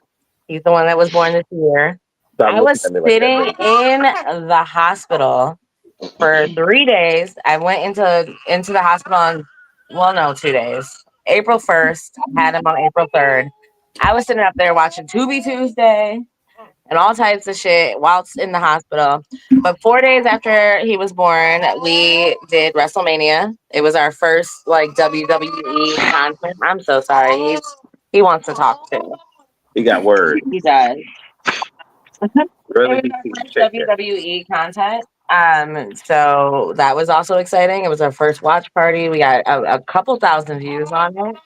He's the one that was born this year. Stop I looking was at me like sitting that, baby. in the hospital for 3 days. I went into the hospital on, well, no, 2 days. April 1st, had him on April 3rd. I was sitting up there watching Tubi Tuesday and all types of shit whilst in the hospital. But 4 days after he was born, we did WrestleMania. It was our first like WWE content. I'm so sorry. He wants to talk too. He got word. He does. Really, It was our first WWE content. So that was also exciting. It was our first watch party. We got a couple thousand views on it.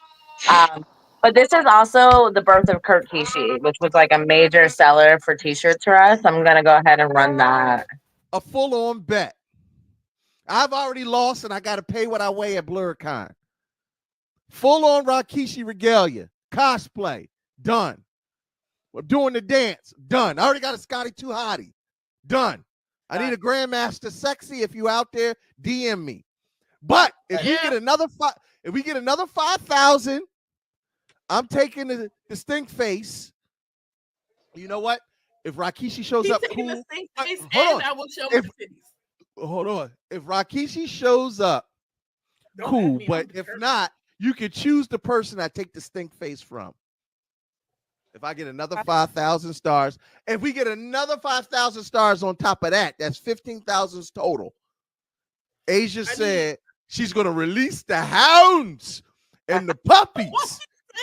But this is also the birth of Kurt Kishi, which was like a major seller for t-shirts for us. I'm gonna go ahead and run that. A full-on bet. I've already lost and I gotta pay what I weigh at BlurCon. Full-on Rakishi regalia. Cosplay. Done. We're doing the dance. Done. I already got a Scotty Too Hottie. Done. I need a Grandmaster Sexy. If you out there, DM me. But if we get another 5,000, I'm taking the stink face. You know what? If Rakishi shows up, cool. Hold on. If Rakishi shows up, cool. But if not, you can choose the person I take the stink face from. If I get another 5,000 stars, if we get another 5,000 stars on top of that, that's 15,000 total. Asia said she's going to release the hounds and the puppies.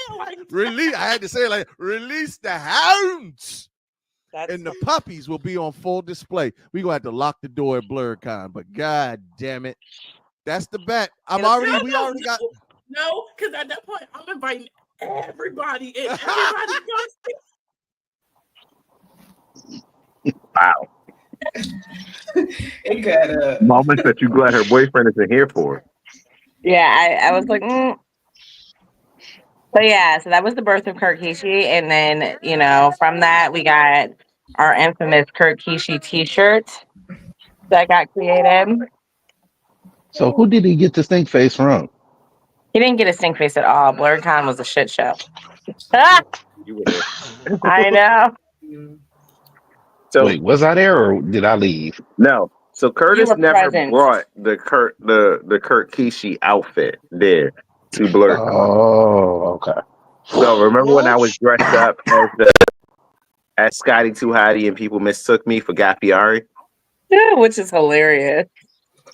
I had to say it like, release the hounds. And the puppies will be on full display. We're going to have to lock the door at BlurCon, but god damn it. That's the bet. We already got. No, because at that point, I'm inviting everybody in. Everybody comes in. Wow. It got Moments that you glad her boyfriend isn't here for. Yeah, I was like, So yeah, so that was the birth of Kurt Kishi, and then from that we got our infamous Kurt Kishi T-shirt that got created. So who did he get the stink face from? He didn't get a stink face at all. BlurCon was a shit show. You were there. I know. So wait, was I there or did I leave? No. So Curtis never present. brought the Kurt Kishi outfit there to BlurCon. Oh, okay. So remember when I was dressed up as Scotty Too Hottie and people mistook me for Guy Fieri? Yeah, which is hilarious.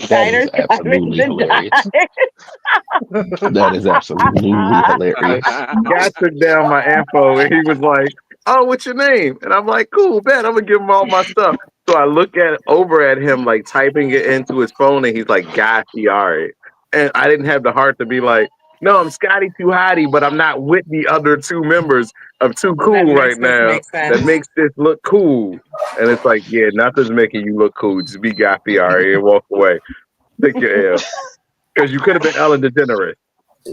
That is absolutely hilarious. That is absolutely hilarious. Guy took down my info and he was like, "Oh, what's your name?" And I'm like, "Cool, bet I'm gonna give him all my stuff." So I look over at him, like typing it into his phone, and he's like, "Guy Fieri," and I didn't have the heart to be like, "No, I'm Scotty Too Hottie, but I'm not with the other two members of Too Cool right now. That makes this look cool." And it's like, yeah, nothing's making you look cool. Just be Guy Fieri and walk away. Take your L. Because you could have been Ellen DeGeneres.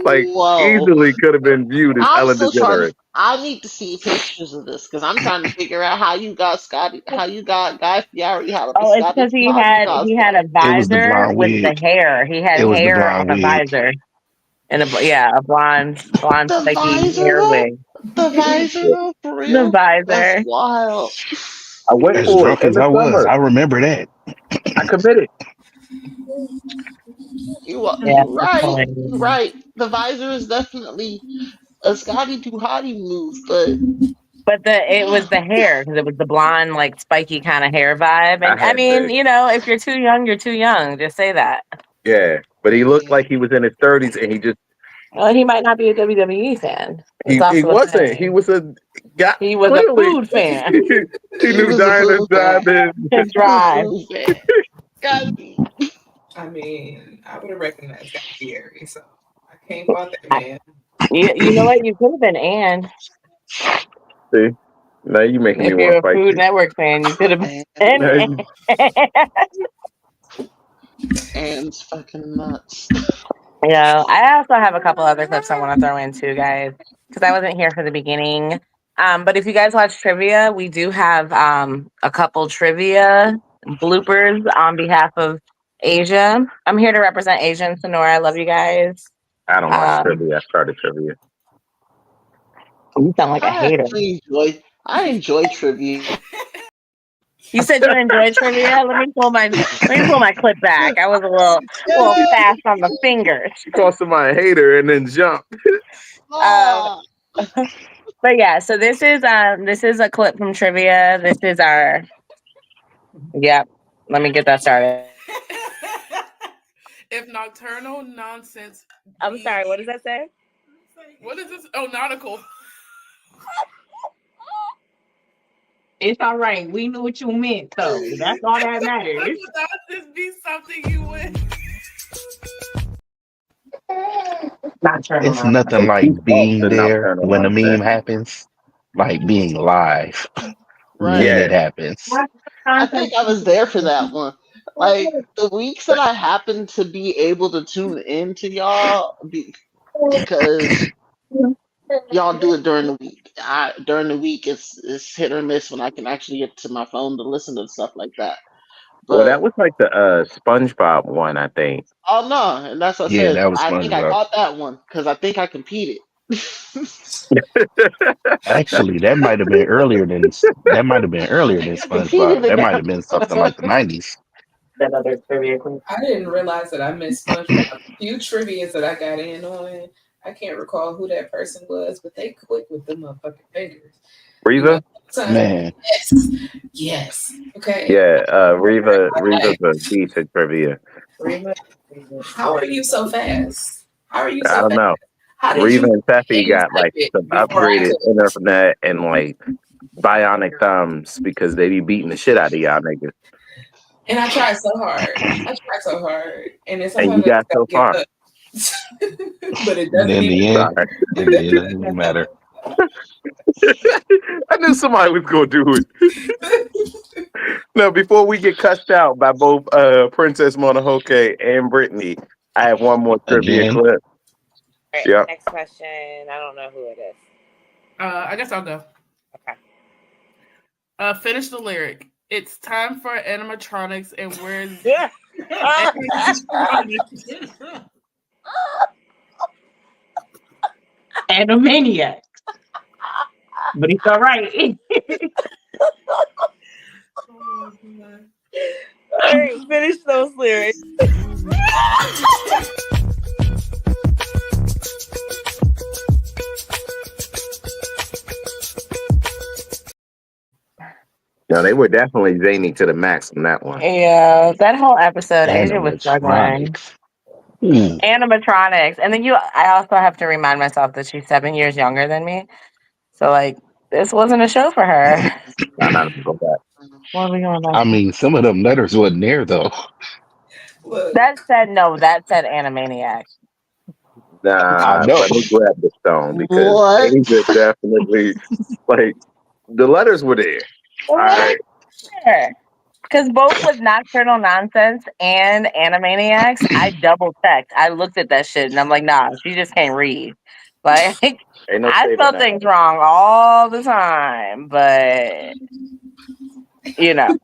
Like, easily could have been viewed as Ellen DeGeneres. I need to see pictures of this because I'm trying to figure out how you got Guy Fieri out of the it's because he had a visor with the hair. He had hair on the visor. And a blonde The spiky visor hair though? wig. The visor though, for The real? That's visor. wild. I went As for it drunk in as the I was, summer. I remember that. I committed. Yeah, You right. You right. The visor is definitely a Scotty too hottie move, but but it was the hair because it was the blonde, like spiky kind of hair vibe. I And I had mean, to. if you're too young, you're too young. Just say that. Yeah, but he looked like he was in his 30s, and Well, he might not be a WWE fan. It's he also a wasn't. He thing. was a guy. He was a Clearly, food fan. he he knew was a Diners, food fan. Drive-In. Drive. Food fan. Gotta be. I mean, I would have recognized Guy Fieri, so I can't fault that man. You know what? You could have been Ann. See, now you making me If want you're to a fight Food you. Network fan, you could have been Now Ann. Anne's fucking nuts. Yeah, I also have a couple other clips I want to throw in too, guys, because I wasn't here for the beginning. But if you guys watch trivia, we do have a couple trivia bloopers on behalf of Asia. I'm here to represent Asia and Sonora. I love you guys. I don't watch trivia. I started trivia. You sound like a hater. I enjoy trivia. You said you enjoyed trivia. Let me pull my clip back. I was a little fast on the fingers. Call somebody a hater and then jump. But yeah, so this is a clip from trivia. This is our Yep. Let me get that started. If nocturnal nonsense. I'm sorry, what does that say? What is this? Oh, nautical. It's all right. We knew what you meant, though. That's all that matters. If nonsense be something you would. It's nothing like being there when a meme happens, like being live when it happens. I think I was there for that one. Like the weeks that I happened to be able to tune in to y'all because y'all do it during the week. During the week it's hit or miss when I can actually get to my phone to listen to stuff like that. Well, that But was like the SpongeBob one, I think. oh no, and that's what I Yeah, said. that was I think I SpongeBob. caught that one because I think I competed. Actually, that might have been earlier than Competed SpongeBob. That in might that. have been something like the 90s. That other trivia clip. I didn't realize that I missed SpongeBob. A few trivias that I got in on. I can't recall who that person was, but they quick with them motherfucking fingers. Reva? Man. Yes. Okay. Yeah, Reva's a decent trivia. How are you so fast? How are you I so don't fast? know. How did Reva you and Steffi name got type like it some before I upgraded could? internet and like bionic thumbs because they be beating the shit out of y'all niggas. And I tried so hard. And then And sometimes you I got just so gotta give far. up. But it And doesn't in even the end, Sorry. it doesn't even matter. I knew somebody was gonna do it. Now, before we get cussed out by both Princess Mononoke and Brittany, I have one more trivia Again, clip. All right, Yep. next question. I don't know who it is. I guess I'll go. Okay. Finish the lyric. It's time for animatronics, and where's Yeah. Animaniac. But it's all right. All right, finish those lyrics. No, they were definitely zany to the max on that one. Yeah, that whole episode, Asia was struggling. Animatronics. Animatronics. And then I also have to remind myself that she's 7 years younger than me. So like this wasn't a show for her. I had to go back. What are we going back I to? mean, some of them letters wasn't there though. That said Animaniac. I Nah, know. let me grab the stone because What? Asia definitely like the letters were there. All right. Sure. Because both with Nocturnal Nonsense and Animaniacs, I double checked. I looked at that shit and I'm like, nah, she just can't read. Like, Ain't no I saving spell that things one. wrong all the time, but you know.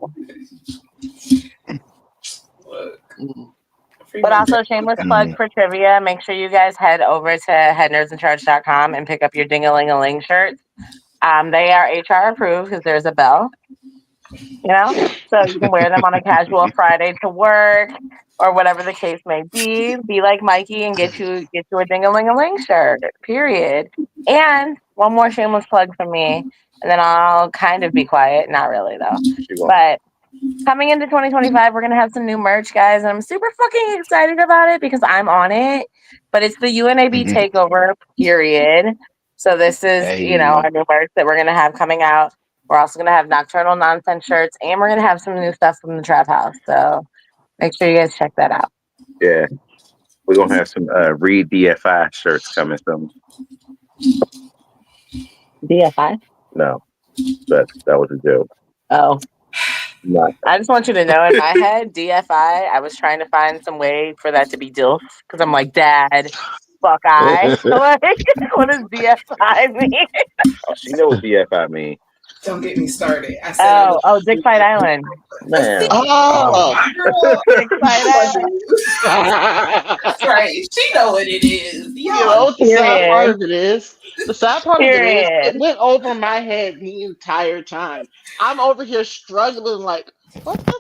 Look, But also, shameless plug for trivia. Make sure you guys head over to headnerdsinCharge.com and pick up your ding-a-ling-a-ling shirts. They are HR approved because there's a bell, so you can wear them on a casual Friday to work or whatever the case may be. Be like Mikey and get you a ding-a-ling-a-ling shirt, period. And one more shameless plug from me, and then I'll kind of be quiet. Not really, though. But coming into 2025, we're going to have some new merch, guys, and I'm super fucking excited about it because I'm on it. But it's the UNAB takeover, period. So this is, our new merch that we're going to have coming out. We're also going to have Nocturnal Nonsense shirts, and we're going to have some new stuff from the Trap House. So make sure you guys check that out. Yeah. We're going to have some Read DFI shirts coming soon. DFI? No, that was a joke. Oh. Not. I just want you to know, in my head, DFI, I was trying to find some way for that to be DILF, because I'm like, Dad, fuck I. Like, what does DFI mean? Oh, she knows what DFI mean. Don't get me started. I said, Dick Fight Island. Man. Dick Fight Island. That's right. She know what it is. You know what the sad part of it is? The sad part of it is it went over my head the entire time. I'm over here struggling like, what the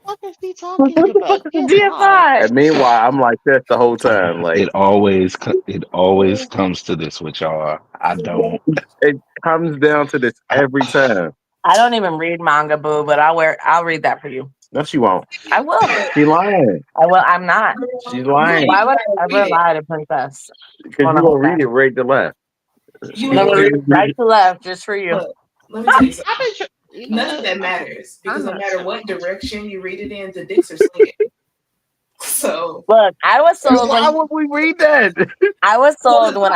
fuck is he talking about? DFI. And meanwhile, I'm like this the whole time. Like it always comes to this with y'all. I don't. It comes down to this every time. I don't even read manga, boo, but I'll read that for you. No, she won't. I will. She lying. I will. I'm not. She's lying. Why would I ever lie to Princess? Because you gonna read it right to left. Right to left, just for you. Let me tell you something. None of that matters because no matter what direction you read it in, the dicks are slinging. So look, I was sold. Why would we read that? I was sold when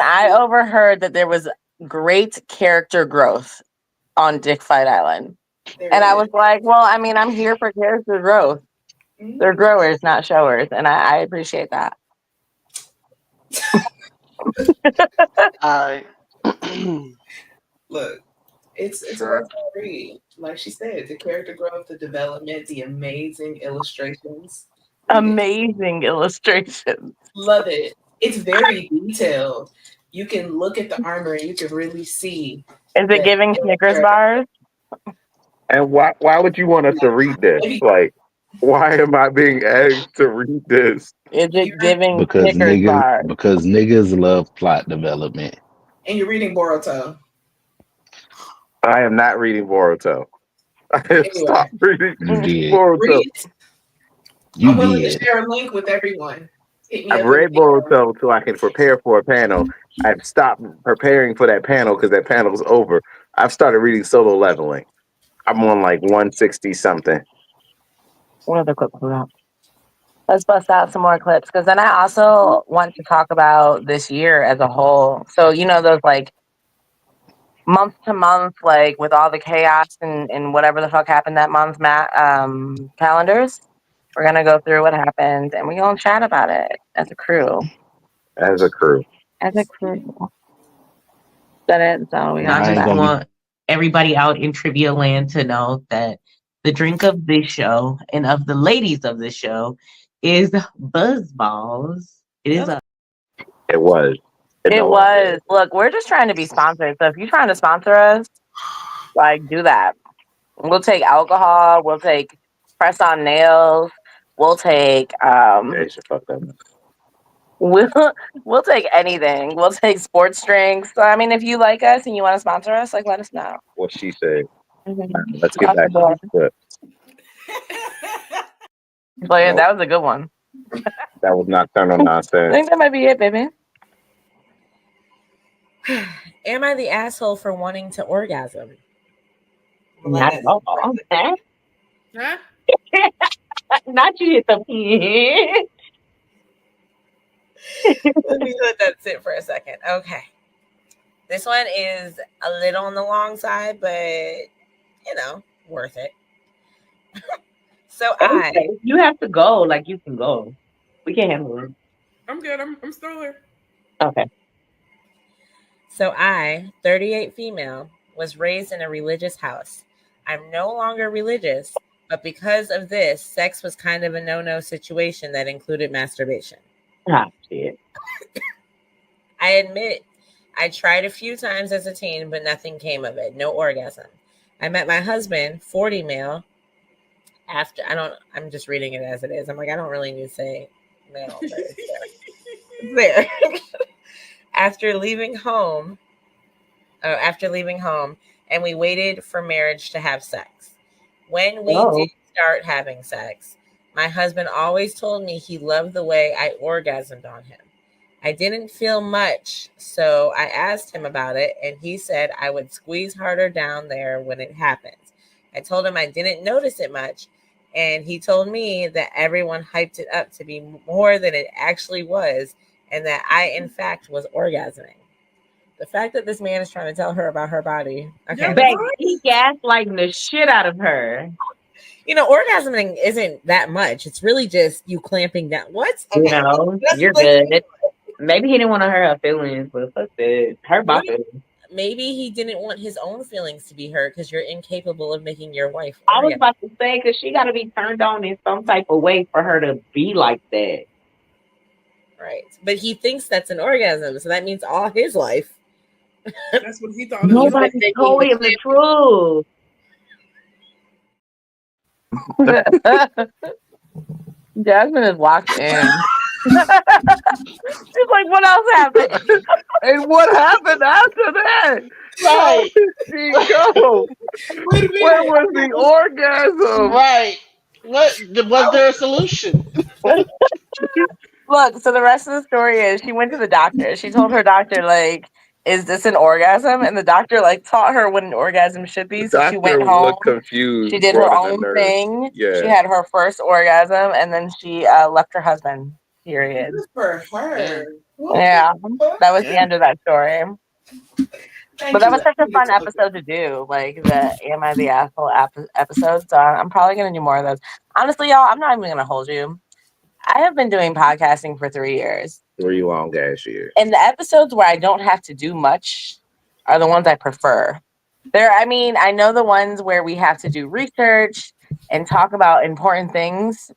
I overheard that there was great character growth on Dick Fight Island, and I was like, well, I mean, I'm here for character growth. They're growers, not showers, and I appreciate that. Look, it's worth a read. Like she said, the character growth, the development, the amazing illustrations. Amazing illustrations. Love it. It's very detailed. You can look at the armor and you can really see. Is it giving Snickers bars? And why would you want us to read this? Like, why am I being asked to read this? Is it giving because Snickers bars? Because niggas love plot development. And you're reading Boruto. I am not reading Boruto. I have stopped reading Boruto. I'm willing to share a link with everyone. I've read Boruto so I can prepare for a panel. I've stopped preparing for that panel because that panel's over. I've started reading Solo Leveling. I'm on like 160 something. What other clips we got? Let's bust out some more clips because then I also want to talk about this year as a whole. So those like month to month, like with all the chaos and whatever the fuck happened that month, calendars. We're gonna go through what happened and we're gonna chat about it as a crew. As a crew. Is that it? So we I just want everybody out in Trivia Land to know that the drink of this show and of the ladies of this show is Buzzballs. It is a. It was. It was. Look, we're just trying to be sponsored. So if you're trying to sponsor us, like do that. We'll take alcohol. We'll take press-on nails. We'll take. We'll take anything. We'll take sports drinks. So I mean, if you like us and you want to sponsor us, like let us know. What she said. Let's get back to this clip. But yeah, that was a good one. That was Nocturnal Nonsense. I think that might be it, baby. Am I the asshole for wanting to orgasm? Not at all. Okay. Huh? Not you hit the pee. Let me let that sit for a second. Okay. This one is a little on the long side, but worth it. So you have to go, like you can go. We can't handle it. I'm good. I'm still here. Okay. So 38 female, was raised in a religious house. I'm no longer religious, But because of this, sex was kind of a no-no situation that included masturbation. Ah, shit. I admit I tried a few times as a teen, but nothing came of it. No orgasm. I met my husband, 40 male, after I'm just reading it as it is. I'm like, I don't really need to say male, but it's there. After leaving home, and we waited for marriage to have sex. When we did start having sex, my husband always told me he loved the way I orgasmed on him. I didn't feel much, so I asked him about it, and he said I would squeeze harder down there when it happens. I told him I didn't notice it much, and he told me that everyone hyped it up to be more than it actually was, and that I, in fact, was orgasming. The fact that this man is trying to tell her about her body. Okay. Baby, he gaslighting the shit out of her. You know, orgasming isn't that much. It's really just you clamping down. What? Okay. You know, you're good. Maybe he didn't want to hurt her feelings, but fuck that. Hurt my feelings. Maybe he didn't want his own feelings to be hurt because you're incapable of making your wife. I was about to say, because she got to be turned on in some type of way for her to be like that. Right. But he thinks that's an orgasm, so that means all his life. That's what he thought. Nobody told him the truth. Jasmine is locked in. She's like, what else happened? And what happened after that? Right. Go. Where was the orgasm? Right. What was there a solution? Look, so the rest of the story is she went to the doctor. She told her doctor, like, is this an orgasm? And the doctor, like, taught her what an orgasm should be. So she went home. Confused. She did her own thing. Yeah. She had her first orgasm, and then she left her husband. Period. Good for her. Yeah, that was the end of that story. But that was such a fun episode to do, like the Am I the Asshole episode. So I'm probably going to do more of those. Honestly, y'all, I'm not even going to hold you. I have been doing podcasting for 3 years. 3 long ass years. And the episodes where I don't have to do much are the ones I prefer. I know the ones where we have to do research and talk about important things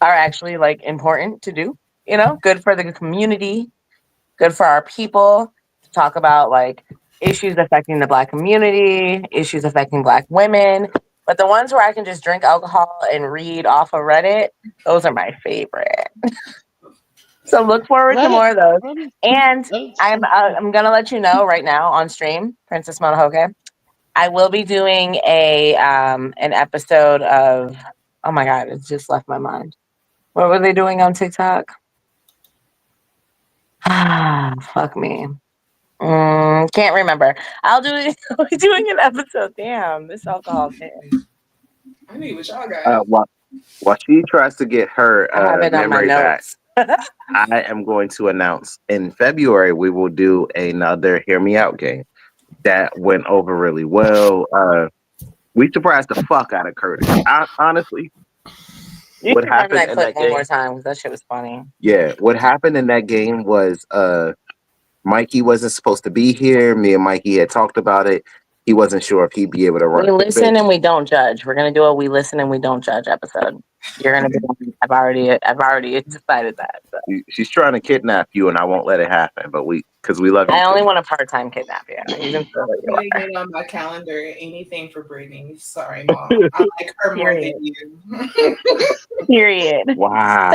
are actually like important to do, you know, good for the community, good for our people to talk about like issues affecting the Black community, issues affecting Black women. But the ones where I can just drink alcohol and read off of Reddit, those are my favorite. So look forward to more of those. And I'm gonna let you know right now on stream, Princess Monohoke, I will be doing an episode of, oh my God, it just left my mind. What were they doing on TikTok? Fuck me. Can't remember. I'll be doing an episode. Damn, this alcohol. I need what y'all got. While she tries to get her memory back, I am going to announce in February we will do another Hear Me Out game. That went over really well. We surprised the fuck out of Curtis. Honestly. You what happened that clip one more time because that shit was funny. Yeah, what happened in that game was Mikey wasn't supposed to be here. Me and Mikey had talked about it. He wasn't sure if he'd be able to run. We listen and we don't judge. We're gonna do a we listen and we don't judge episode. You're gonna be. I've already decided that. So. She's trying to kidnap you, and I won't let it happen. But because we love you. I only want a part-time kidnap you. You can putting it on my calendar. Anything for Brittany. Sorry, Mom. I like her more than you. Period. Wow.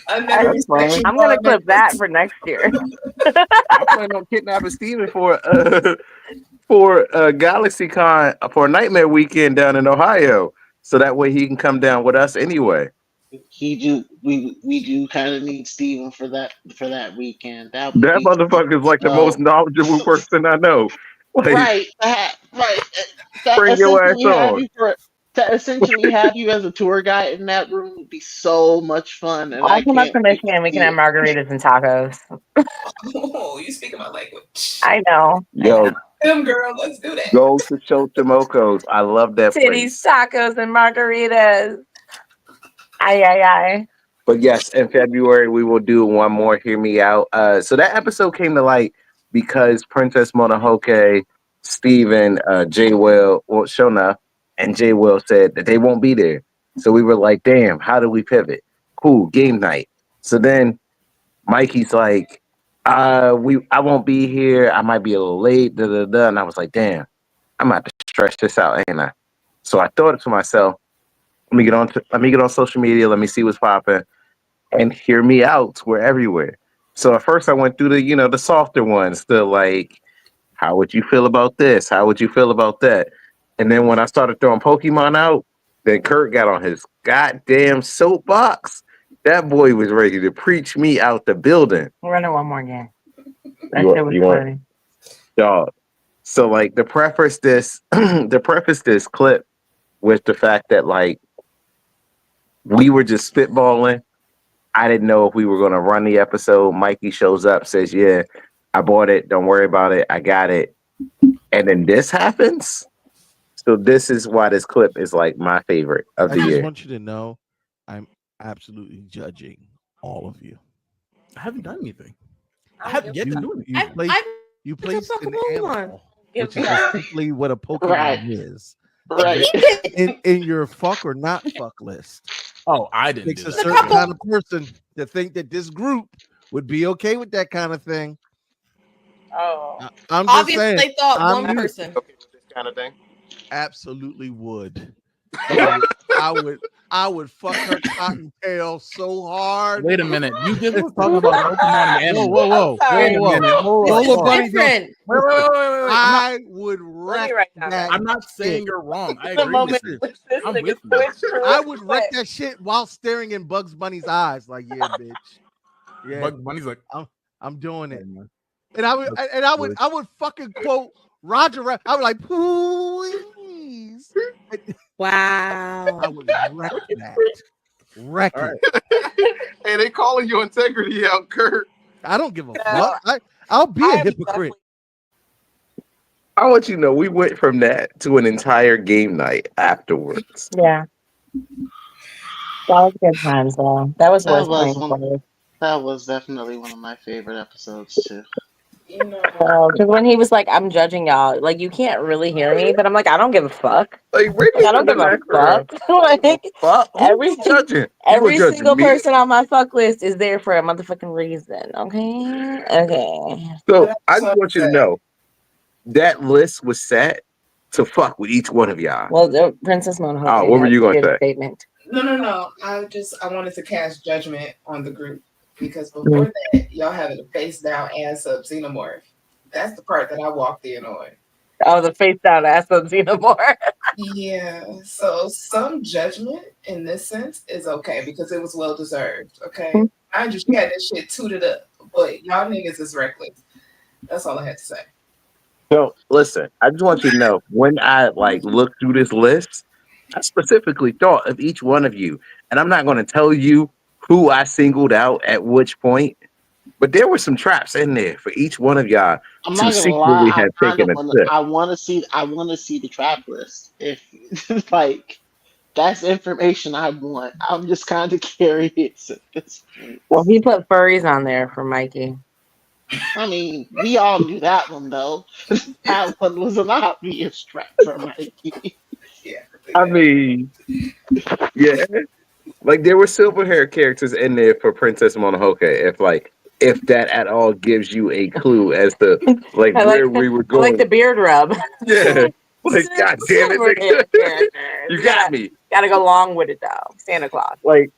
I'm gonna clip that for next year. I plan on kidnapping Steven for GalaxyCon for Nightmare Weekend down in Ohio, so that way he can come down with us anyway. We do kind of need Steven for that weekend. That motherfucker is like the most knowledgeable person I know. Like, right. Bring your ass on. To essentially have you as a tour guide in that room would be so much fun. And I'll come up to Michigan. We can have margaritas and tacos. Oh, you speak my language. I know. Yo, girl, let's do that. Go to Chochimocos. I love that titties, place. tacos, and margaritas. Aye. But yes, in February we will do one more Hear Me Out. So that episode came to light because Princess Monohoke, Steven, J. Will, Shona, and Jay Will said that they won't be there. So we were like, damn, how do we pivot? Cool, game night. So then Mikey's like, I won't be here. I might be a little late. Da, da, da. And I was like, damn, I'm about to stretch this out, ain't I? So I thought to myself, let me get on social media, let me see what's popping. And hear me out. We're everywhere. So at first I went through the softer ones, the like, how would you feel about this? How would you feel about that? And then when I started throwing Pokemon out, then Kurt got on his goddamn soapbox. That boy was ready to preach me out the building. We're running one more game. That You shit was want funny. dog. So like to preface this clip with the fact that like we were just spitballing. I didn't know if we were going to run the episode. Mikey shows up, says, yeah, I bought it. Don't worry about it. I got it. And then this happens. So this is why this clip is like my favorite of the I just year. want you to know I'm absolutely judging all of you. I haven't done anything. I haven't yet to do anything. You placed an animal, Give which is that. simply what a Pokemon Right. is. Right. In your fuck or not fuck list. Oh, I didn't Takes do a that. certain kind of person to think that this group would be okay with that kind of thing. Oh. I'm just Obviously, saying. they thought I'm one new. person. Okay with this kind of thing. Absolutely would. I would fuck her cottontail so hard. Wait a minute. You just was talking about Pokemon and animals. Whoa. Sorry. Wait a minute. Hold Hold on. on, buddy. Different. Wait. I would wreck that. I'm not saying you're wrong. I The agree moment with you. this I'm nigga with you. switched to I it, would wreck that shit while staring in Bugs Bunny's eyes. Like, yeah, bitch. Yeah, Bugs Bunny's like, I'm doing it. man. And I would fucking quote Roger Rabbit. I would like, please. Wow. I would wreck that. Wreck it. Hey, they calling your integrity out, Kurt. I don't give a fuck. I'll be a hypocrite. I want you to know we went from that to an entire game night afterwards. Yeah. That was good times, though. That was That worth was playing one. for. That was definitely one of my favorite episodes too. You know. Because when he was like, I'm judging y'all, like, you can't really hear me, but I'm like, I don't give a fuck. Like, bring I don't give a fuck. Like, Fuck. every Judging. every judging single me? person on my fuck list is there for a motherfucking reason. Okay? Okay. So I just want you to know that list was set to fuck with each one of y'all. Well, Princess Mononoke. Oh, what were you going to say? Statement. No. I wanted to cast judgment on the group because before that, y'all had a face down ass up xenomorph. That's the part that I walked in on. Oh, the face down ass of Xenomorph. Yeah, so some judgment in this sense is okay because it was well deserved. Okay, I just had this shit tooted up, but y'all niggas is reckless. That's all I had to say. So listen, I just want you to know when I like looked through this list, I specifically thought of each one of you, and I'm not going to tell you who I singled out at which point, but there were some traps in there for each one of y'all I'm to not gonna secretly lie. have taken a sip. I want to see the trap list. If like that's information I want, I'm just kind of curious at this point. Well, he put furries on there for Mikey. I mean, we all knew that one though. That one was an obvious trap for Mikey. Yeah. I mean, yeah, like there were silver hair characters in there for Princess Mononoke. If that at all gives you a clue as to like where we were I going. like the beard rub. Yeah, like God damn it, Silver hair nigga. characters. You got me. Gotta go along with it though. Santa Claus. Like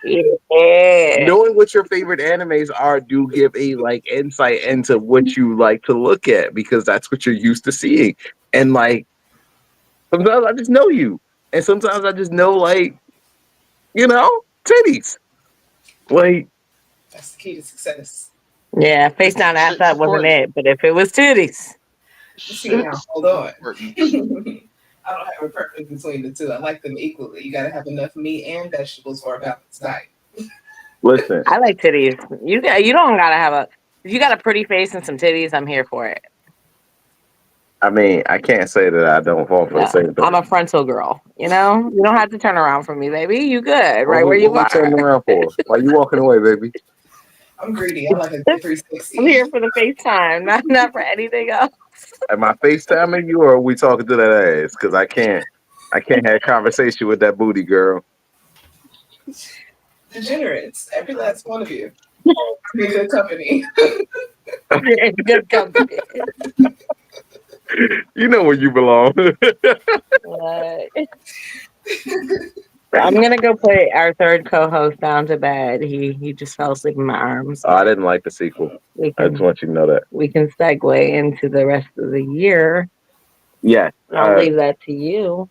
Yeah. knowing what your favorite animes are do give a like insight into what you like to look at because that's what you're used to seeing. And like sometimes I just know you, and sometimes I just know like titties. Like That's the key to success. Yeah, face down ass up wasn't it, but if it was titties. See now, hold on. I don't have a preference between the two. I like them equally. You gotta have enough meat and vegetables for a balanced diet. listen, I like titties. You don't gotta have if you got a pretty face and some titties, I'm here for it. I mean, I can't say that I don't fall for the same thing. I'm a frontal girl, you don't have to turn around for me, baby. You good, right where you What are. turning around for? Why you walking away, baby? I'm greedy. I like a good 360. I'm here for the FaceTime, not for anything else. Am I FaceTiming you or are we talking to that ass? Because I can't have a conversation with that booty girl. Degenerates, every last one of you. You're good company. Good company. You know where you belong. I'm gonna go put our third co-host down to bed. He just fell asleep in my arms. I didn't like the sequel. I just want you to know that. We can segue into the rest of the year. Yeah. I'll leave that to you.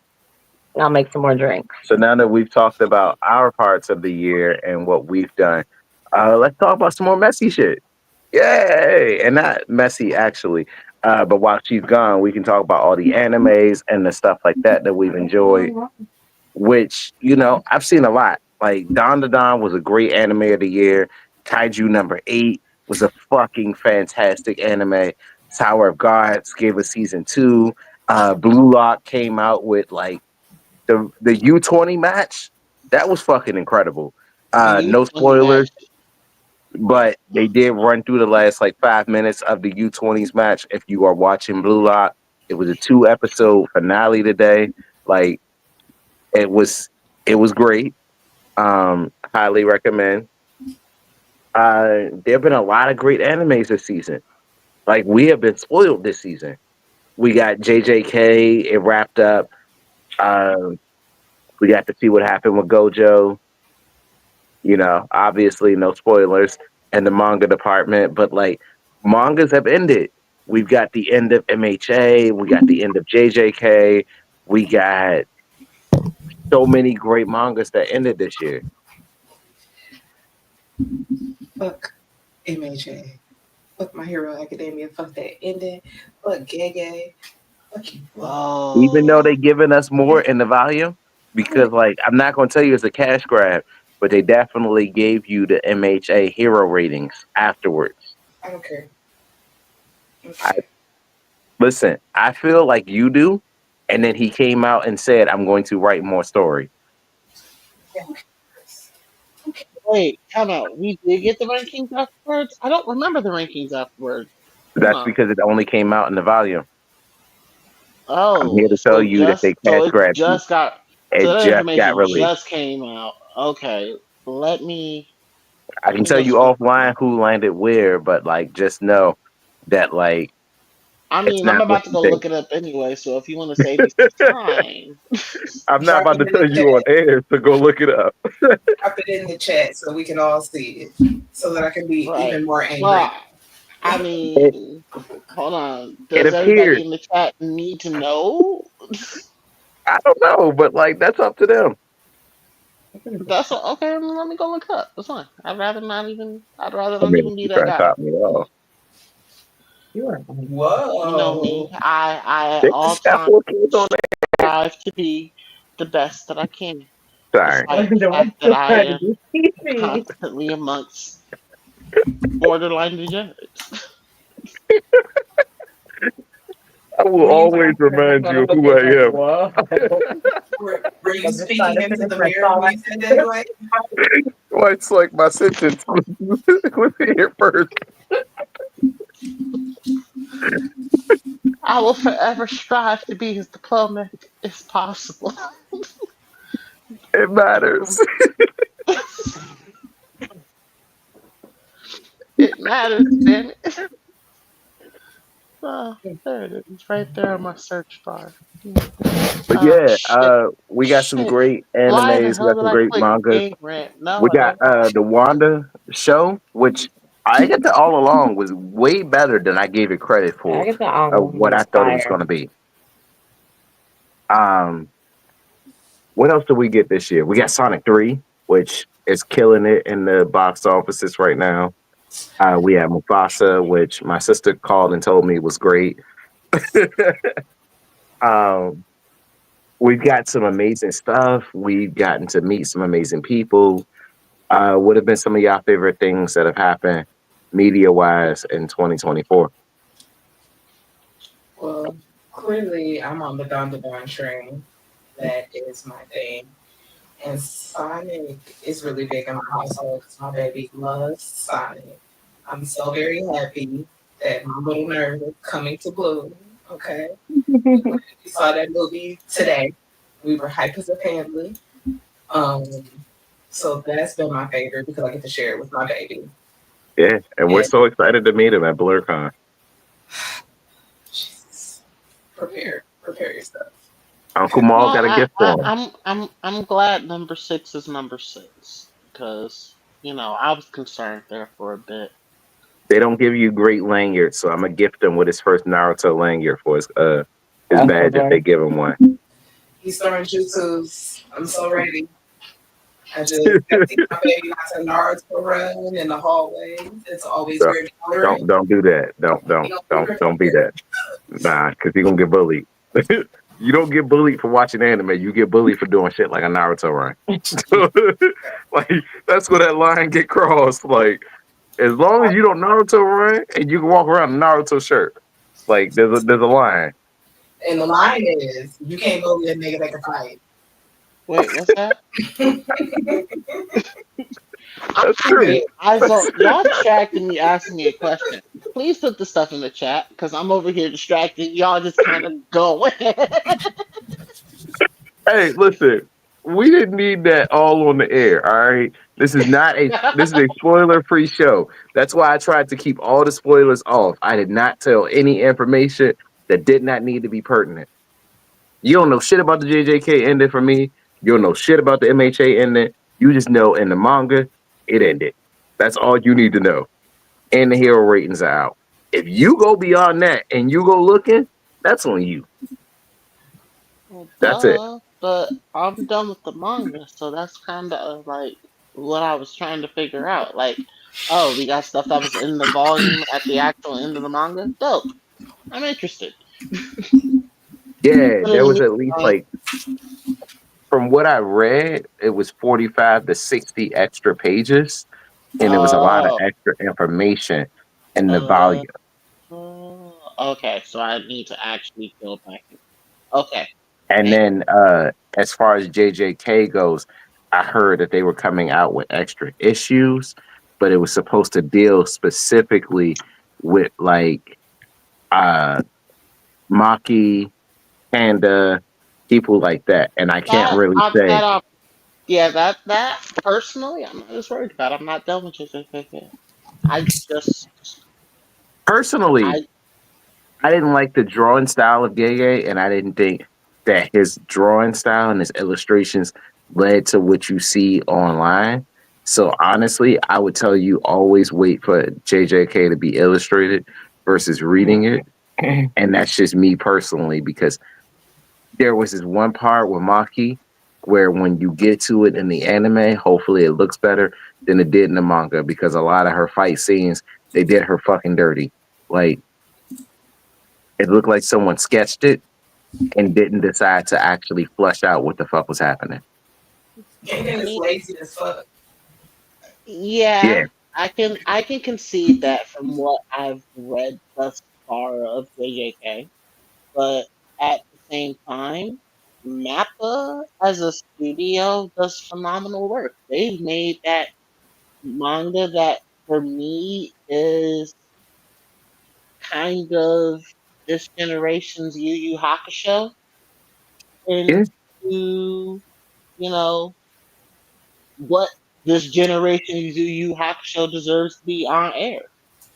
I'll make some more drinks. So now that we've talked about our parts of the year and what we've done, let's talk about some more messy shit. Yay! And not messy actually. But while she's gone, we can talk about all the animes and the stuff like that we've enjoyed. Which, I've seen a lot. Like Don to Don was a great anime of the year. Kaiju number 8 was a fucking fantastic anime. Tower of Gods gave us season 2. Blue Lock came out with like the U20 match. That was fucking incredible. No spoilers, but they did run through the last like 5 minutes of the U20s match. If you are watching Blue Lock, it was a 2-episode finale today. Like it was great. Highly recommend. There have been a lot of great animes this season. Like we have been spoiled this season. We got JJK. It wrapped up. We got to see what happened with Gojo. Obviously no spoilers in the manga department, but like mangas have ended. We've got the end of MHA. We got the end of JJK. We got so many great mangas that ended this year. Fuck MHA. Fuck My Hero Academia. Fuck that ending. Fuck Gege. Fuck you. Even though they giving us more in the volume, because like I'm not gonna tell you it's a cash grab, but they definitely gave you the MHA hero ratings afterwards. I don't care. Listen, I feel like you do, and then he came out and said, "I'm going to write more story." Wait, time out. We did get the rankings afterwards? I don't remember the rankings afterwards. That's because it only came out in the volume. I'm Oh, here to tell you that they cash grabbed you. So that information released. just came out. Okay, let me. I can tell you offline who landed where, but like just know that like. I mean, I'm about to go look it up anyway. So if you want to save me some time, I'm not about to tell you on air to go look it up. Drop it in the chat so we can all see it, so that I can be even more angry. Well, I mean, hold on. Does everybody in the chat need to know? I don't know, but like that's up to them. That's okay. Let me go look it up. That's fine. I'd rather not even be that try to guy. top me off. Whoa! You know me. I at all times strive to be the best that I can. Sorry. Despite the fact that I am constantly amongst borderline degenerates. I will always remind you of who I am. Were you speaking into the mirror when you said that, Dwight? Well, it's like my sentence was here first. I will forever strive to be as diplomatic as possible. It matters. It matters, damn it. Oh, there it is, right there on my search bar. But yeah, we got some great animes, we got some great mangas. We got the Wanda show, which I get that all along was way better than I gave it credit for what I thought it was going to be. What else did we get this year? We got Sonic 3, which is killing it in the box offices right now. We have Mufasa, which my sister called and told me was great. We've got some amazing stuff. We've gotten to meet some amazing people. What have been some of y'all favorite things that have happened media-wise in 2024? Well, clearly I'm on the Don to Don train. That is my thing. And Sonic is really big in my household because my baby loves Sonic. I'm so very happy that my little nerd is coming to Blue Okay. We saw that movie today. We were hyped as a family. So that's been my favorite because I get to share it with my baby. Yeah, and we're And so excited to meet him at BlurCon. Jesus, prepare yourself. Uncle Maul got a gift for him. I'm glad number 6 is number 6 because I was concerned there for a bit. They don't give you great lanyards, so I'm gonna gift him with his first Naruto lanyard for his badge if they give him one. He's throwing jutsus. I'm so ready. I just got to see my baby not to Naruto run in the hallway. It's always So, very tolerant. don't do that. Don't be that. Nah, because you're gonna get bullied. You don't get bullied for watching anime. You get bullied for doing shit like a Naruto run. Like that's where that line get crossed. Like as long as you don't Naruto run and you can walk around in a Naruto shirt, like there's a line. And the line is, you can't bully a nigga that can fight. Wait, what's that? That's true. Y'all distracted me asking me a question. Please put the stuff in the chat because I'm over here distracted. Y'all just kind of go. Hey, listen, we didn't need that all on the air. All right, this is a spoiler free show. That's why I tried to keep all the spoilers off. I did not tell any information that did not need to be pertinent. You don't know shit about the JJK ending for me. You don't know shit about the MHA ending. You just know in the manga, it ended. That's all you need to know. And the hero ratings are out. If you go beyond that and you go looking, that's on you. Well, That's it. but I'm done with the manga, so that's kind of like what I was trying to figure out. Like, oh, we got stuff that was in the volume at the actual end of the manga. Dope. I'm interested. Yeah, But in there the was at least meantime, from what I read, it was 45 to 60 extra pages, and there was a lot of oh, extra information in the uh, volume. okay, so I need to actually go back. Okay, And thank then as far as JJK goes, I heard that they were coming out with extra issues, but it was supposed to deal specifically with like uh Maki, Panda, people like that. And I can't that. really say Yeah, that personally, I'm not as worried about. I'm not done with JJK. I just, personally, I I didn't like the drawing style of Gege, and I didn't think that his drawing style and his illustrations led to what you see online. So honestly, I would tell you always wait for JJK to be illustrated versus reading it. And that's just me personally, because there was this one part with Maki where when you get to it in the anime, hopefully it looks better than it did in the manga, because a lot of her fight scenes, they did her fucking dirty. Like it looked like someone sketched it and didn't decide to actually flesh out what the fuck was happening. Gaten is lazy as fuck. yeah, Yeah. I can concede that from what I've read thus far of JJK, but at the same time, Mappa as a studio does phenomenal work. They've made that manga that for me is kind of this generation's Yu Yu Hakusho Yeah. into what this generation's Yu Yu Hakusho deserves to be on air.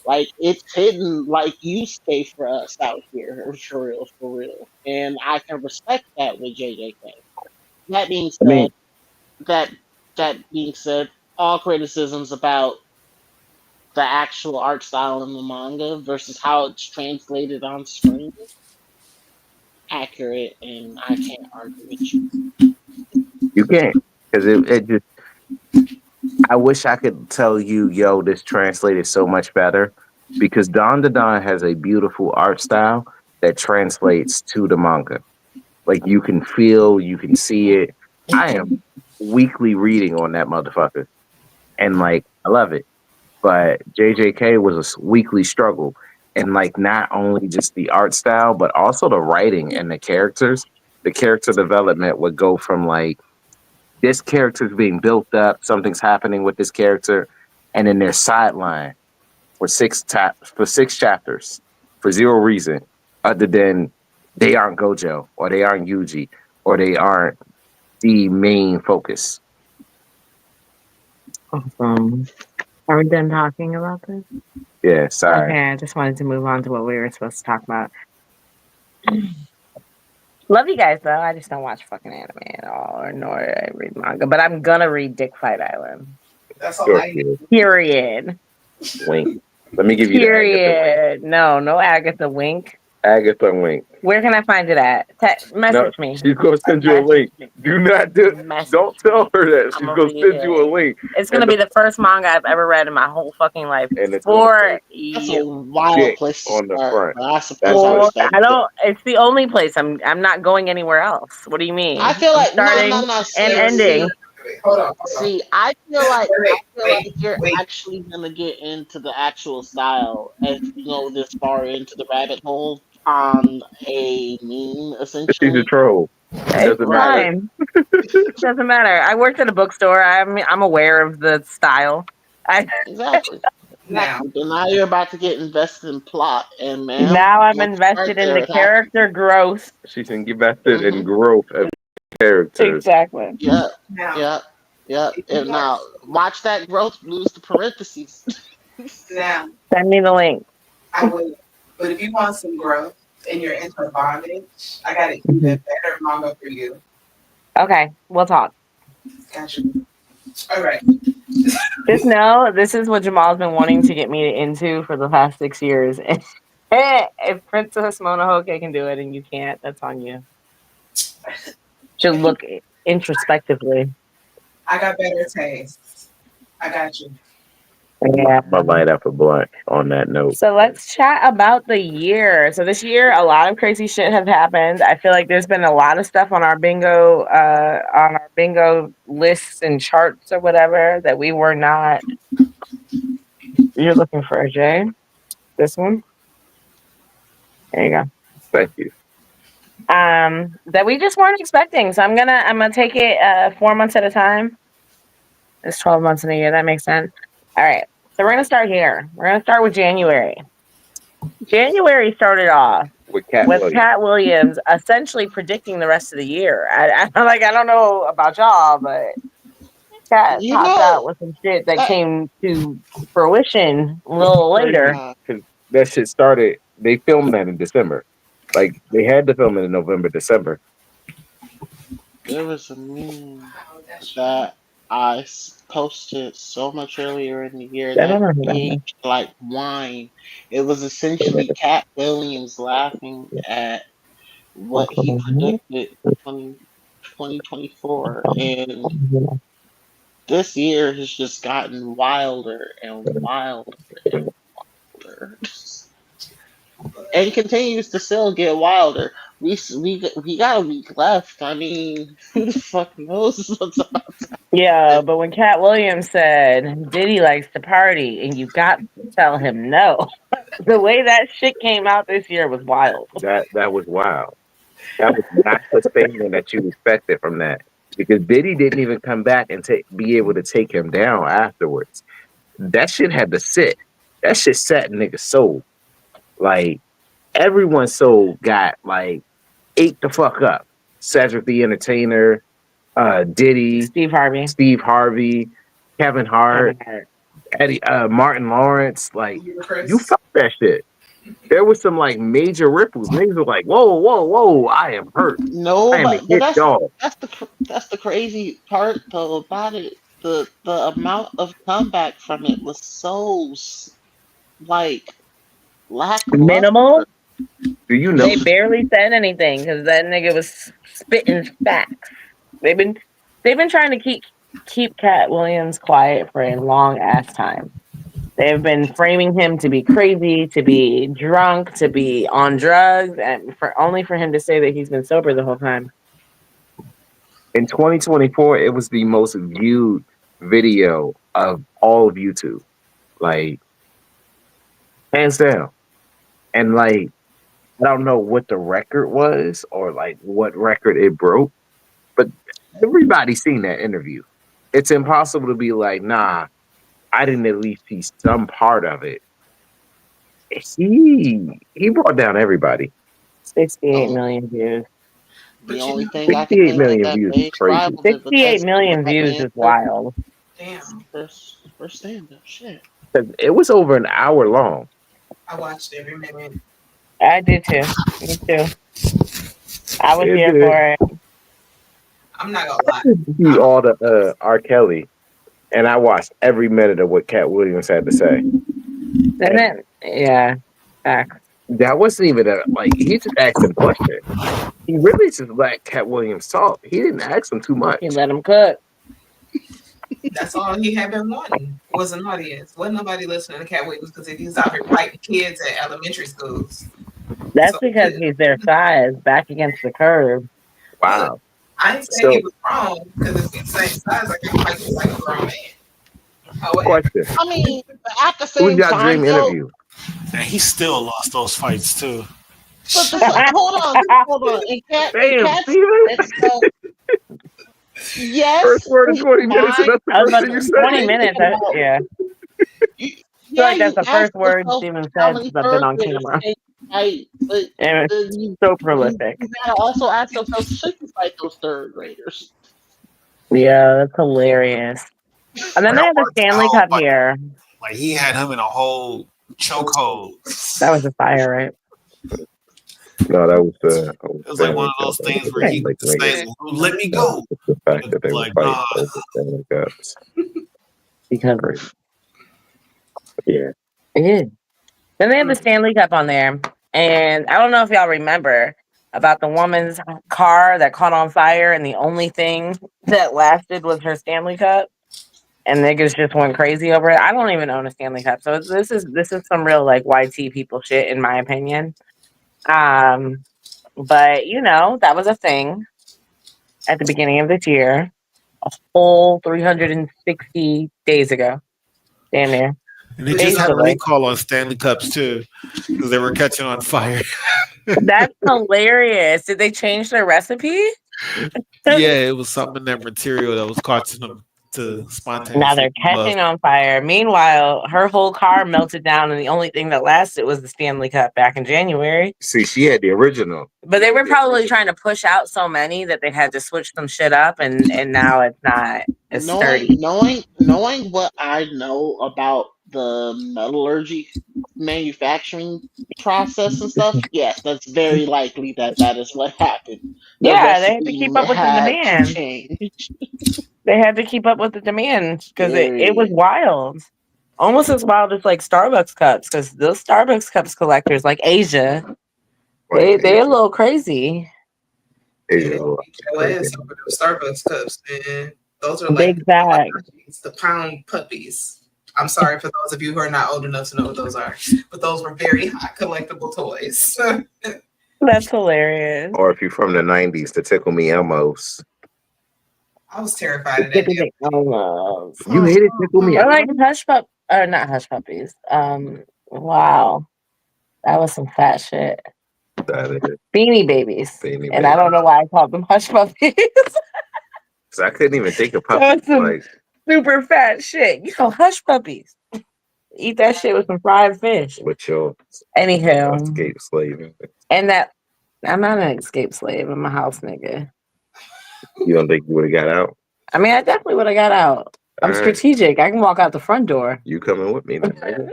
Like it's hidden like you stay for us out here, for real. And I can respect that with JJK. That being I said, mean, that that being said, all criticisms about the actual art style in the manga versus how it's translated on screen accurate, and I can't argue with you. you can't. Because it just, I wish I could tell you, yo, this translated so much better. Because Don Don has a beautiful art style that translates to the manga. Like you can feel, you can see it. I am weekly reading on that motherfucker. And like, I love it. But JJK was a weekly struggle. And like, not only just the art style, but also the writing and the characters. The character development would go from like, this character's being built up, something's happening with this character, and then they're sidelined for 6 chapters for zero reason. other than they aren't Gojo or they aren't Yuji or they aren't the main focus. Awesome. Are we done talking about this? Yeah, sorry. Okay, I just wanted to move on to what we were supposed to talk about. Love you guys though. I just don't watch fucking anime at all, or nor I read manga. But I'm gonna read Dick Fight Island. That's all Sure, I kid. Period. Wink. Let me give you the Agatha wink. Period. No Agatha wink. Agatha wink. Where can I find it at? Message me. She's gonna send you a link. Do not do. Don't tell her that. She's gonna send you a link. It's gonna be the first manga I've ever read in my whole fucking life. And it's For That's a you. wild Dick place to on the start. front. But I suppose I For, respect I it. don't. It's the only place. I'm not going anywhere else. What do you mean? I feel I'm like starting no. and ending. Hold on. See, I feel like you're actually gonna get into the actual style if you go this far into the rabbit hole on a meme, She's a essentially. troll. It's Doesn't matter. fine. Doesn't matter. I worked at a bookstore. I'm aware of the style. Exactly. Now, But now you're about to get invested in plot, and Now I'm once you start invested in there, the it happens. character growth. She's invested in growth of characters. Exactly. Yep. now, And now watch that growth lose the parentheses. now, Send me the link. I would. But if you want some growth and you're into bondage, I got an even better manga for you. Okay, we'll talk. Gotcha. All right. Just know this is what Jamal's been wanting to get me into for the past 6 years. If Princess Mononoke can do it and you can't, that's on you. Should look introspectively. I got better taste. I got you. Yeah. I'm gonna light up a blunt on that note. So let's chat about the year. So this year, a lot of crazy shit has happened. I feel like there's been a lot of stuff on our bingo lists and charts or whatever that we were not. You're looking for a J? This one? There you go. Thank you. That we just weren't expecting. So I'm gonna take it 4 months at a time. It's 12 months in a year. That makes sense. All right. So we're gonna start here. We're gonna start with January. January started off With Cat Williams essentially predicting the rest of the year. I don't know about y'all, but Cat You popped know, out with some shit that came to fruition a little later. Because that shit started. They filmed that in December. Like they had to film it in November, December. there was a meme that I posted so much earlier in the year I that don't know who that is. aged like wine. It was essentially Cat Williams laughing at what he predicted in 2024. And this year has just gotten wilder and wilder and wilder. And continues to still get wilder. We got a week left. I mean, who the fuck knows what's about to happen? Yeah, but when Cat Williams said Diddy likes to party and you got to tell him no, the way that shit came out this year was wild. That was wild. That was not the statement that you expected from that. Because Diddy didn't even come back and be able to take him down afterwards. That shit had to sit. That shit sat in niggas' soul. Like everyone's soul got like ate the fuck up. Cedric the Entertainer, Diddy, Steve Harvey, Kevin Hart, Eddie, Martin Lawrence. Like you felt that shit. There was some like major ripples. Niggas were like, whoa, I am hurt. No, I am a hit dog. that's the crazy part though about it. The amount of comeback from it was so like lackluster. Minimal. Do you know They barely said anything because that nigga was spitting facts. They've been trying to keep Cat Williams quiet for a long ass time. They've been framing him to be crazy, to be drunk, to be on drugs, and only for him to say that he's been sober the whole time. In 2024, it was the most viewed video of all of YouTube, like hands down. And like, I don't know what the record was or like what record it broke, but everybody's seen that interview. It's impossible to be like, nah, I didn't at least see some part of it. He brought down everybody. 68 million views. The only thing I can 68 think of million that views is may crazy. rival it, but 68 that's million that views man's is wild. Damn. first stand up. Shit. It was over an hour long. I watched every minute. I did too. Me too. I was It here did. for it. I'm not gonna lie. See all the R. Kelly, and I watched every minute of what Cat Williams had to say. And then, yeah, facts. That wasn't even he just asked him questions. He really just let Cat Williams talk. He didn't ask him too much. He let him cook. That's all he had been wanting was an audience. Wasn't nobody listening to Cat Williams because he was out here fighting kids at elementary schools. That's So, because he's their size, back against the curb. Wow. I ain't saying he was wrong because if he's the same size, I can fight you like a grown man. However, Question. I mean, at the Who's same got time, dream though, interview? And he still lost those fights too. but hold on. And Cat's yes, First word in 20 minutes, and fine. that's the first thing you said. 20 minutes, yeah. I feel like that's the first word Steven said since I've been on camera. Right, but And it's so prolific. You gotta also ask yourself, should you fight those third graders? Yeah, that's hilarious. And then they have the Stanley Cup here. Like he had him in a whole chokehold. That was a fire, right? No, that was It was like one of those things where he says, "Let me go." The fact that they were Like, fighting over Stanley Cups. Because yeah. Then they have the Stanley Cup on there. And I don't know if y'all remember about the woman's car that caught on fire, and the only thing that lasted was her Stanley Cup. And niggas just went crazy over it. I don't even own a Stanley Cup, so this is some real like YT people shit, in my opinion. But that was a thing at the beginning of this year, a whole 360 days ago, damn near. And they just had a recall on Stanley Cups too, because they were catching on fire. That's hilarious. Did they change their recipe? Yeah, it was something in that material that was causing them to spontaneously. Now they're catching on fire. Meanwhile, her whole car melted down, and the only thing that lasted was the Stanley Cup back in January. See, she had the original. But they were probably trying to push out so many that they had to switch some shit up, and now it's not as sturdy. Knowing what I know about the metallurgy manufacturing process and stuff, yes, that's very likely that is what happened. They had to keep up with the demand. They had to keep up with the demand because it was wild. Almost as wild as like Starbucks cups, because those Starbucks cups collectors, like Asia, they're a little crazy. Starbucks cups, man. Those are like big bags. The pound puppies. I'm sorry for those of you who are not old enough to know what those are, but those were very hot collectible toys. That's hilarious. Or if you're from the 90s, the Tickle Me Elmos. I was terrified of that. You hated Tickle Me I like not hush puppies. Wow. That was some fat shit. Beanie Babies. And I don't know why I called them hush puppies. I couldn't even think of puppies. Like super fat shit. Hush puppies. Eat that shit with some fried fish. With your escape slave. And that I'm not an escape slave. I'm a house nigga. You don't think you would have got out? I mean, I definitely would have got out. I'm strategic. I can walk out the front door. You coming with me then?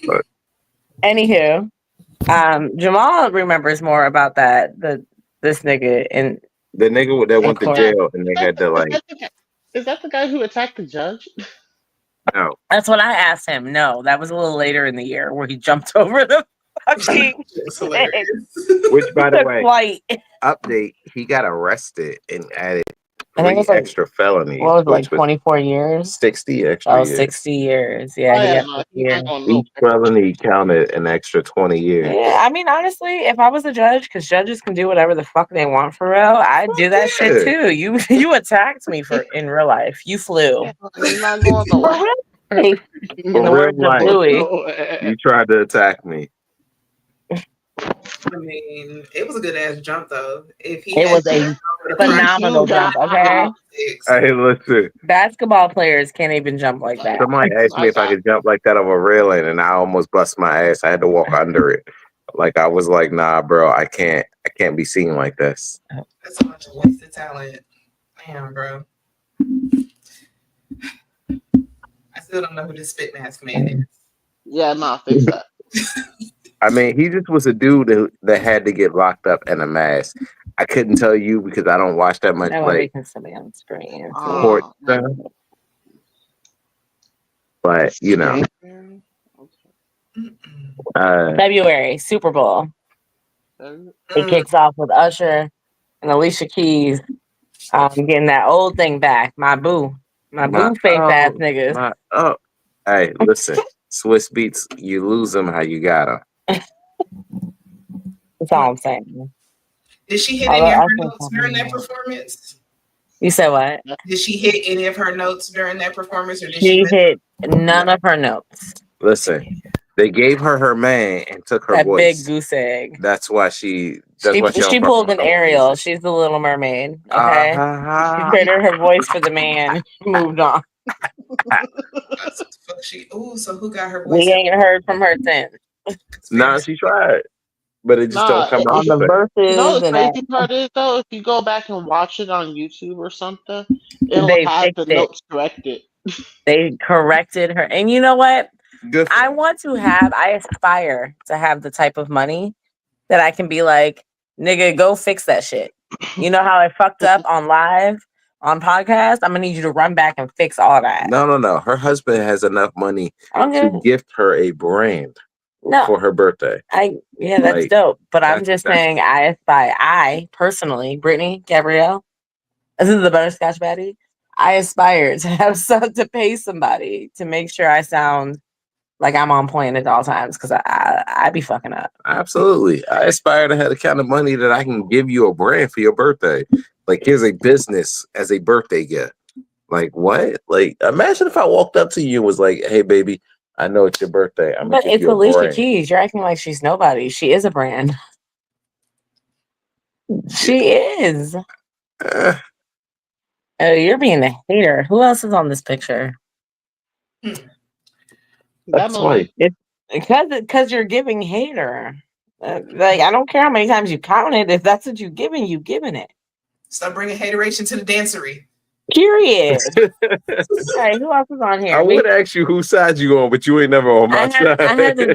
But anywho, Jamal remembers more about this nigga and the nigga that went to jail and they had to like. Is that the guy who attacked the judge? No. That's what I asked him. No, that was a little later in the year where he jumped over the fucking Which, by the way, flight. Update, he got arrested and added 3 extra felonies. What was it, 24 years? 60 extra years. 60 years. Yeah, Each felony counted an extra 20 years. Yeah, I mean, honestly, if I was a judge, because judges can do whatever the fuck they want for real, I'd do that shit too. You attacked me in real life. You flew. You're not going to in the words of Louis. You tried to attack me. I mean, it was a good ass jump though. It was a phenomenal jump. Okay. Hey, listen. Basketball players can't even jump like that. Somebody asked me if I could jump like that over a railing, and I almost bust my ass. I had to walk under it. Like I was like, nah, bro, I can't be seen like this. That's a bunch of wasted talent. Damn, bro. I still don't know who this spit mask man is. Yeah, nah, fix that. I mean, he just was a dude that had to get locked up in a mask. I couldn't tell you because I don't watch that much That way we like can still be on the screen. court stuff. But you know, February Super Bowl. It kicks off with Usher and Alicia Keys getting that old thing back. My boo face ass niggas. Hey, listen, Swiss Beats, you lose them how you got them. That's all I'm saying. Did she hit any of her notes during that performance? You said what? Did she hit any of her notes during that performance, or did she hit none of her notes? Listen, they gave her her man and took her That voice. big goose egg. That's why she pulled an Ariel. She's the Little Mermaid. Okay, she traded her voice for the man. Moved on. So who got her voice? We ain't heard from her since. Nah, she tried, but it just don't come out on the verses. You know the and crazy part is though, if you go back and watch it on YouTube or something, it'll have the notes corrected. They corrected her, and you know what? I aspire to have the type of money that I can be like, nigga, go fix that shit. You know how I fucked up on live on podcast? I'm gonna need you to run back and fix all that. No. Her husband has enough money to gift her a brand for her birthday. That's dope. But I'm just saying, I personally, Brittany, Gabrielle, this is the Butterscotch Baddie. I aspire to have to pay somebody to make sure I sound like I'm on point at all times because I be fucking up. Absolutely. I aspire to have the kind of money that I can give you a brand for your birthday. Like, here's a business as a birthday gift. Like, what? Like, imagine if I walked up to you and was like, hey, baby, I know it's your birthday. But it's Alicia Keys. You're acting like she's nobody. She is a brand. She is. Oh, you're being a hater. Who else is on this picture? That's why. Because you're giving hater. Like, I don't care how many times you count it. If that's what you're giving it. Stop bringing hateration to the dancery. Period. All right, who else is on here? I would ask you whose side you on, but you ain't never on my side. I had to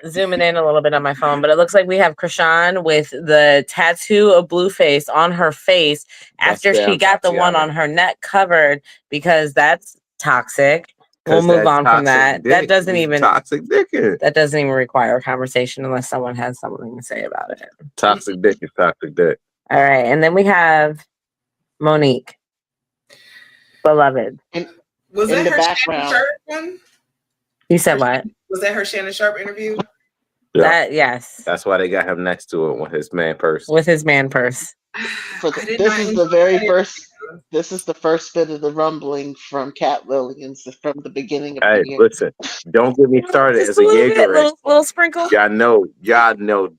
zoom it in a little bit on my phone, but it looks like we have Krishan with the tattoo of Blueface on her face after she got the one on her neck covered because that's toxic. We'll move on from that. That doesn't even That doesn't even require a conversation unless someone has something to say about it. Toxic dick is toxic dick. All right, and then we have Monique, beloved. Was that her Shannon Sharp one? You said what? Was that her Shannon Sharp interview? Yeah. Yes. That's why they got him next to it with his man purse. With his man purse. So this is the very first. This is the first bit of the rumbling from Cat Williams from the beginning of the year. Listen, don't get me started as a Jaeger. Little sprinkle. Y'all know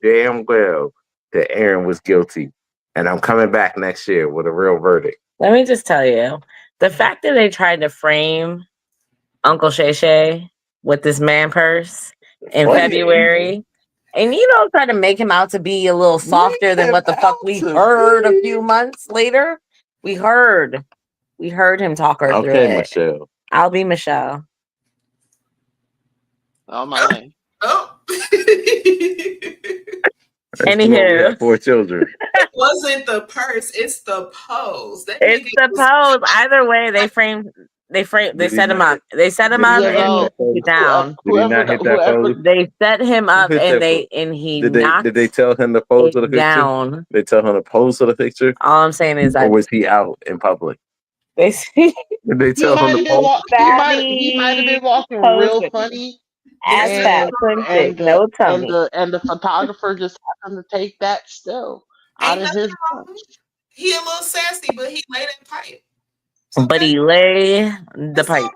damn well that Aaron was guilty, and I'm coming back next year with a real verdict. Let me just tell you, the fact that they tried to frame Uncle Shay Shay with this man purse in February. And try to make him out to be a little softer than what the fuck we heard a few months later. We heard him talk her through it. Okay, Michelle. I'll be Michelle. Oh my. Anywho, 4 children. It wasn't the purse, it's the pose. It's the pose. Either way, they set him up. They set him up and he down. They set him up and he knocked. Did they tell him to pose for the picture? Down. They tell him to pose for the picture. All I'm saying is, or was he out in public? Did they tell him to pose? He might have been walking real funny. And the photographer just happened to take that still out of his. He a little sassy, but he laid in pipe. But he lay the pipe.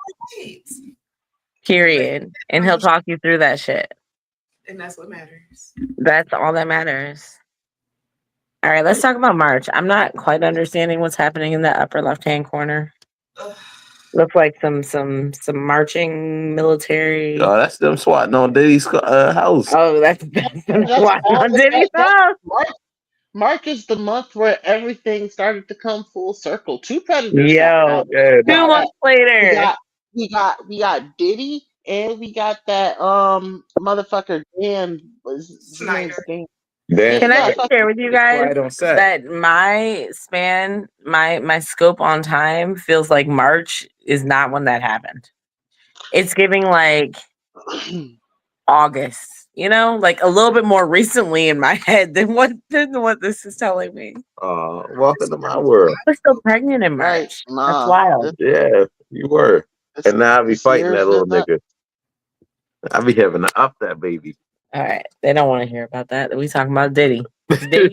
Period. And he'll talk you through that shit. And that's what matters. That's all that matters. All right, let's talk about March. I'm not quite understanding what's happening in the upper left-hand corner. Looks like some marching military. Oh, that's them swatting on Diddy's house. Oh, that's them swatting on Diddy's house. March is the month where everything started to come full circle. Two predators got Yo, caught. 2 months later. We got Diddy and we got that motherfucker Dan. His name's Dan. Can I Yeah, just share with you guys Quiet on set. that my span, my scope on time feels like March is not when that happened. It's giving like August, like a little bit more recently in my head than what this is telling me. Welcome to my world. I was still pregnant in March. That's wild. Yeah, you were. And now I be fighting that little nigga. I be having to up that baby. All right. They don't want to hear about that. We talking about Diddy. Did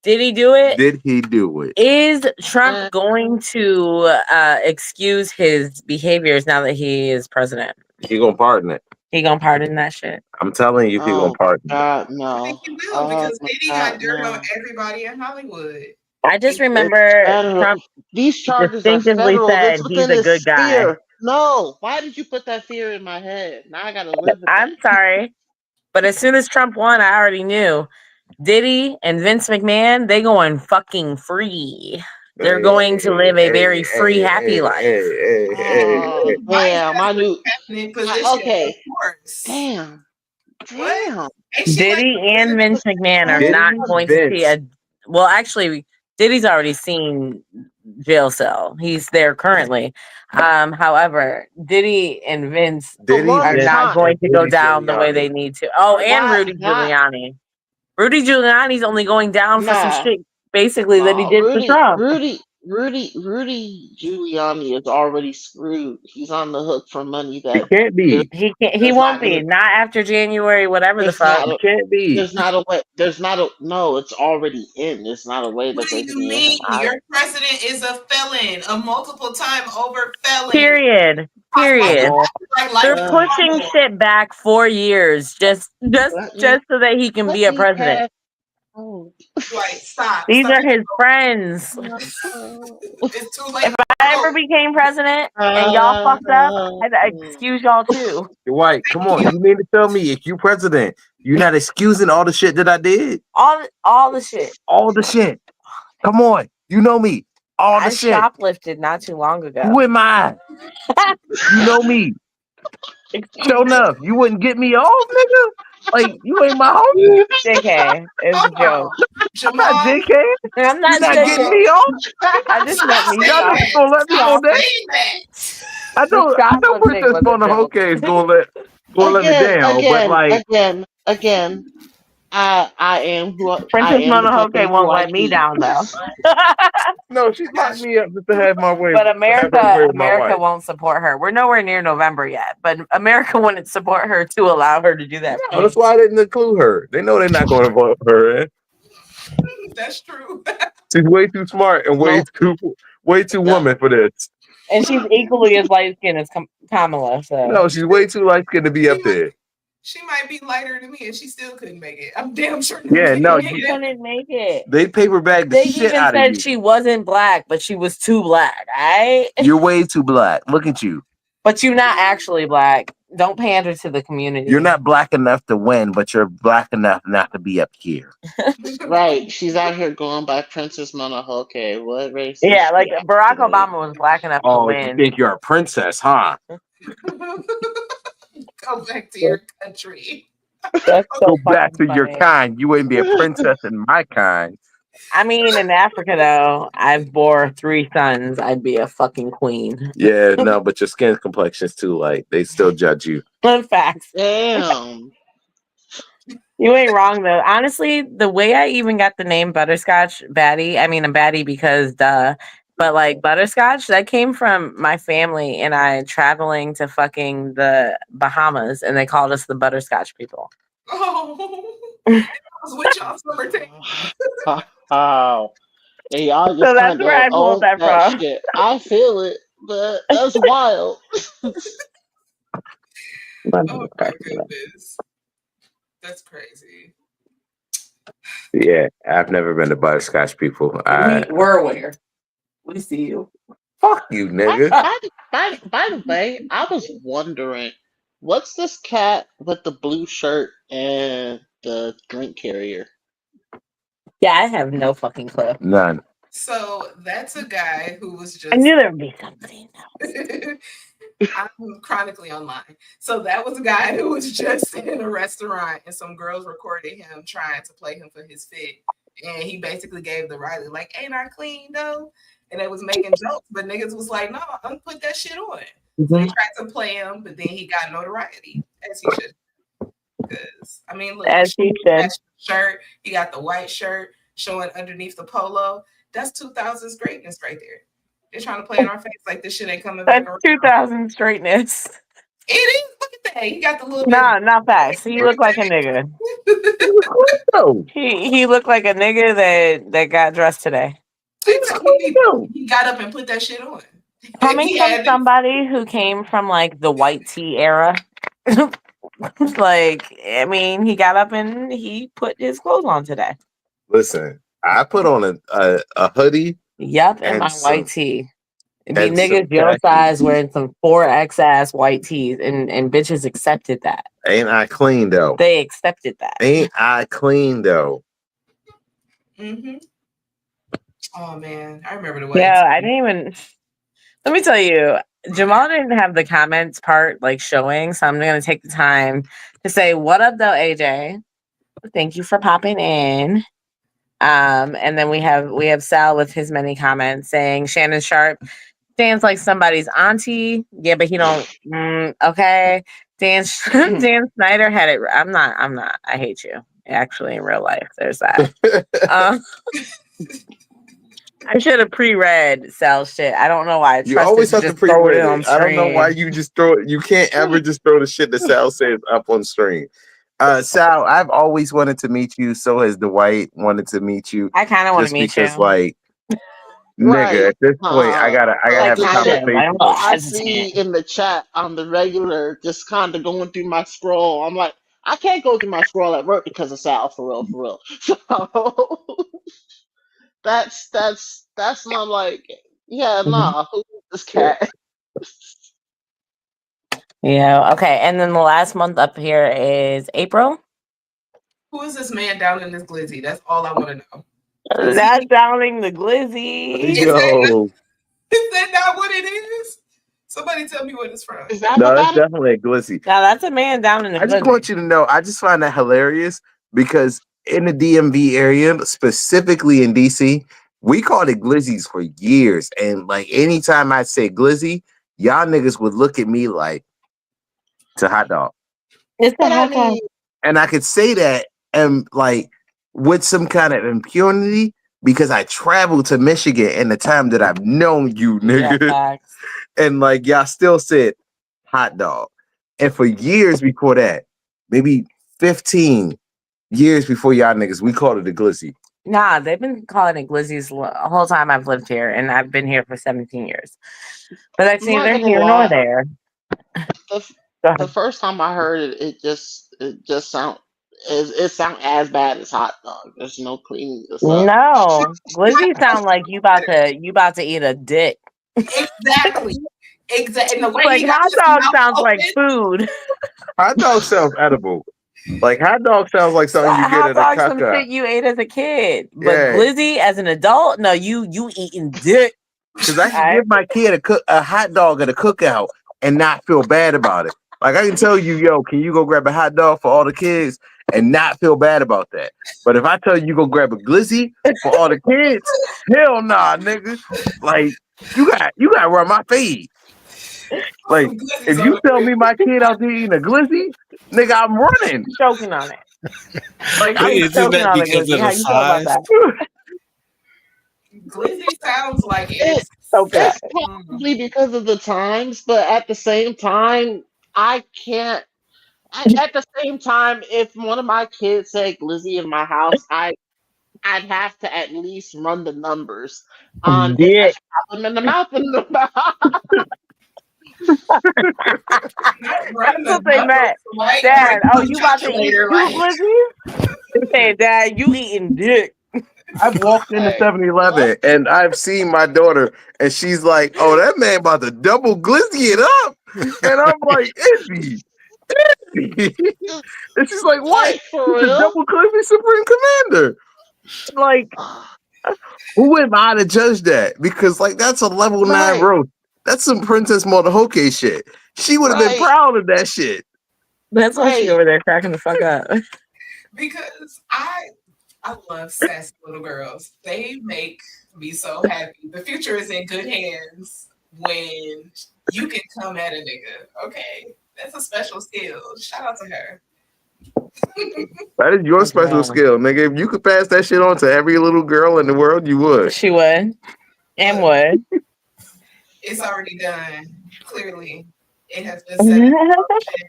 he do it? Did he do it? Is Trump going to excuse his behaviors now that he is president? He gonna pardon it. He gonna pardon that shit? I'm telling you, he gonna pardon it. No. I think he will because Diddy got dirt on everybody in Hollywood. I just remember Trump these charges are distinctively federal. said It's he's within a good his guy. sphere. No, why did you put that fear in my head? Now I gotta live with I'm that. sorry, but as soon as Trump won, I already knew Diddy and Vince McMahon, they going fucking free. They're going to live a very free, happy life. Damn, I knew. Okay. Of course. Damn. Diddy and Vince McMahon are not going to see a. Well, actually, Diddy's already seen jail cell. He's there currently. However, Diddy and Vince are not going to go down the way they need to. Oh, and Rudy Giuliani. Rudy Giuliani's only going down for some shit, basically, that he did for Trump. Rudy Giuliani is already screwed. He's on the hook for money that can't be. He can't. He won't be. Not after January, whatever the fuck. Can't be. There's not a way. No. It's already in. There's not a way What that do they you can mean? Your president is a felon, a multiple time over felon. Period. They're pushing shit back 4 years just so that he can be a president. Like, stop. These are his friends. It's too late. If I ever became president and y'all fucked up, I'd excuse y'all too. White, come on. You mean to tell me if you president, you're not excusing all the shit that I did? All the shit. All the shit. Come on. You know me. All the shit. I shoplifted not too long ago. Who am I? You know me. Show enough. You wouldn't get me off, nigga. Like, you ain't my homie. JK, it's a joke. I'm not JK. I'm not getting me off. I just let me Y'all just gonna let me on that. I know Princess Mononoke is gonna let me down, but like again, I am who Princess Mononoke won't let me down though. No, she locked me up just to have my way. But America won't support her. We're nowhere near November yet, but America wouldn't support her to allow her to do that. No, that's why I didn't include her. They know they're not going to vote for her in. That's true. She's way too smart and way too woman for this. And she's equally as light skinned as Kamala. So no, she's way too light skinned to be up there. She might be lighter than me, and she still couldn't make it. I'm damn sure. Yeah, no, she couldn't make it. They paper bagged the shit out of you. They even said she wasn't black, but she was too black. Right? You're way too black. Look at you. But you're not actually black. Don't pander to the community. You're not black enough to win, but you're black enough not to be up here. Right. She's out here going by Princess Mononoke. What race? Yeah, like Barack Obama was black enough to win. You think you're a princess, huh? Go back to your country. Go back to your kind. You wouldn't be a princess in my kind. I mean, in Africa, though, I've bore 3 sons. I'd be a fucking queen. Yeah, no, but your skin complexion's too light. They still judge you. Facts. Damn. You ain't wrong, though. Honestly, the way I even got the name Butterscotch Baddie, I mean, I'm Baddie because duh. But like butterscotch, that came from my family and I traveling to fucking the Bahamas, and they called us the Butterscotch people. Oh, I was with y'all summertime. Wow. And y'all just so that's where I pulled that from. Shit. I feel it, but that's wild. Oh my goodness, that's crazy. Yeah, I've never been to butterscotch people. We're aware. We see you. Fuck you, nigga. By the way, I was wondering, what's this cat with the blue shirt and the drink carrier? Yeah, I have no fucking clue. None. So that's a guy who was just. I knew there would be somebody. I'm chronically online. So that was a guy who was just in a restaurant and some girls recorded him trying to play him for his fit. And he basically gave the Riley, like, ain't I clean though? And it was making jokes, but niggas was like, no, I'm put that shit on. So they tried to play him, but then he got notoriety, as he should. Because, I mean, look, As he should. Shirt, he got the white shirt showing underneath the polo. That's 2000s greatness right there. They're trying to play in our face like this shit ain't coming back around. 2000 straightness. It is. Look at that. He got the little Nah, not facts. He looked like a nigga. He looked like a nigga that got dressed today. He got up and put that shit on. Coming from somebody who came from like the white tee era, like, I mean, he got up and he put his clothes on today. Listen, I put on a hoodie. Yep, and my white tee. It'd be niggas your size wearing some 4X ass white tees, and bitches accepted that. Ain't I clean though? They accepted that. Ain't I clean though? Mm-hmm. Oh man, I remember the white. Yeah, I didn't even. Let me tell you, Jamal didn't have the comments part like showing, so I'm gonna take the time to say, "What up, though, AJ? Thank you for popping in." And then we have Sal with his many comments saying Shannon Sharp stands like somebody's auntie. Yeah, but he don't. Okay, Dan Snyder had it. I'm not. I hate you. Actually, in real life, there's that. I should have pre-read Sal's shit. I don't know why. You always have to pre-read it. I don't know why you just throw it. You can't ever just throw the shit that Sal says up on stream. Sal, I've always wanted to meet you. So has Dwight wanted to meet you. I kind of want to meet you. Because, like, nigga, at this point, I gotta have a conversation. I see in the chat on the regular, just kind of going through my scroll. I'm like, I can't go through my scroll at work because of Sal, for real. So that's my like, yeah, nah, who is this cat? Yeah, okay. And then the last month up here is April. Who is this man down in this glizzy? That's all I want to know. That's downing the glizzy. Yo. Is that not what it is? Somebody tell me what it's from. Is that no, that's definitely a glizzy. Now that's a man down in the glizzy. I just want you to know, I just find that hilarious because in the DMV area, specifically in DC, we called it glizzies for years. And like anytime I say glizzy, y'all niggas would look at me like, it's a hot dog. It's a hot dog. And I could say that and like with some kind of impunity because I traveled to Michigan in the time that I've known you, nigga. Yeah, and like y'all still said hot dog. And for years before that, maybe 15 years before y'all niggas, we called it a glizzy. Nah, they've been calling it glizzies the whole time I've lived here, and I've been here for 17 years. But that's neither here nor there. The first time I heard it, it just sound as bad as hot dog. There's no cleaning this up. No, glizzy sound like you about to eat a dick. Exactly. And the way like hot dog sounds like food. Hot dog sounds edible. Like hot dog sounds like something you get at a cookout. Some shit you ate as a kid, but glizzy as an adult, no, you eating dick. Because I can give my kid a hot dog at a cookout and not feel bad about it. Like I can tell you, yo, can you go grab a hot dog for all the kids and not feel bad about that? But if I tell you go grab a glizzy for all the kids, hell nah, nigga. Like you got run my feed. Like if you tell me my kid out there eating a glizzy, nigga, I'm running, choking on it. Like I'm choking on the glizzy. How you feel about that? Glizzy sounds like it's probably because of the times, but at the same time, I can't. At the same time, if one of my kids said glizzy in my house, I'd have to at least run the numbers on if I slap them in the mouth and the mouth. That's what they meant. Dad, you about to eat two glizzies? They said, Dad, you eating dick. I've walked into 7-Eleven and I've seen my daughter, and she's like, "Oh, that man about to double glizzy it up," and I'm like, "Is he?" And she's like, "What? Like, for He's the real? double glizzy Supreme Commander." Like, who am I to judge that? Because like that's a level 9 roast. That's some Princess Mononoke shit. She would have been proud of that shit. That's why she over there cracking the fuck up. Because I love sassy little girls. They make me so happy. The future is in good hands when you can come at a nigga. Okay, that's a special skill. Shout out to her. That is your special skill, nigga. If you could pass that shit on to every little girl in the world, you would. She would. And would. It's already done. Clearly, it has been set in motion.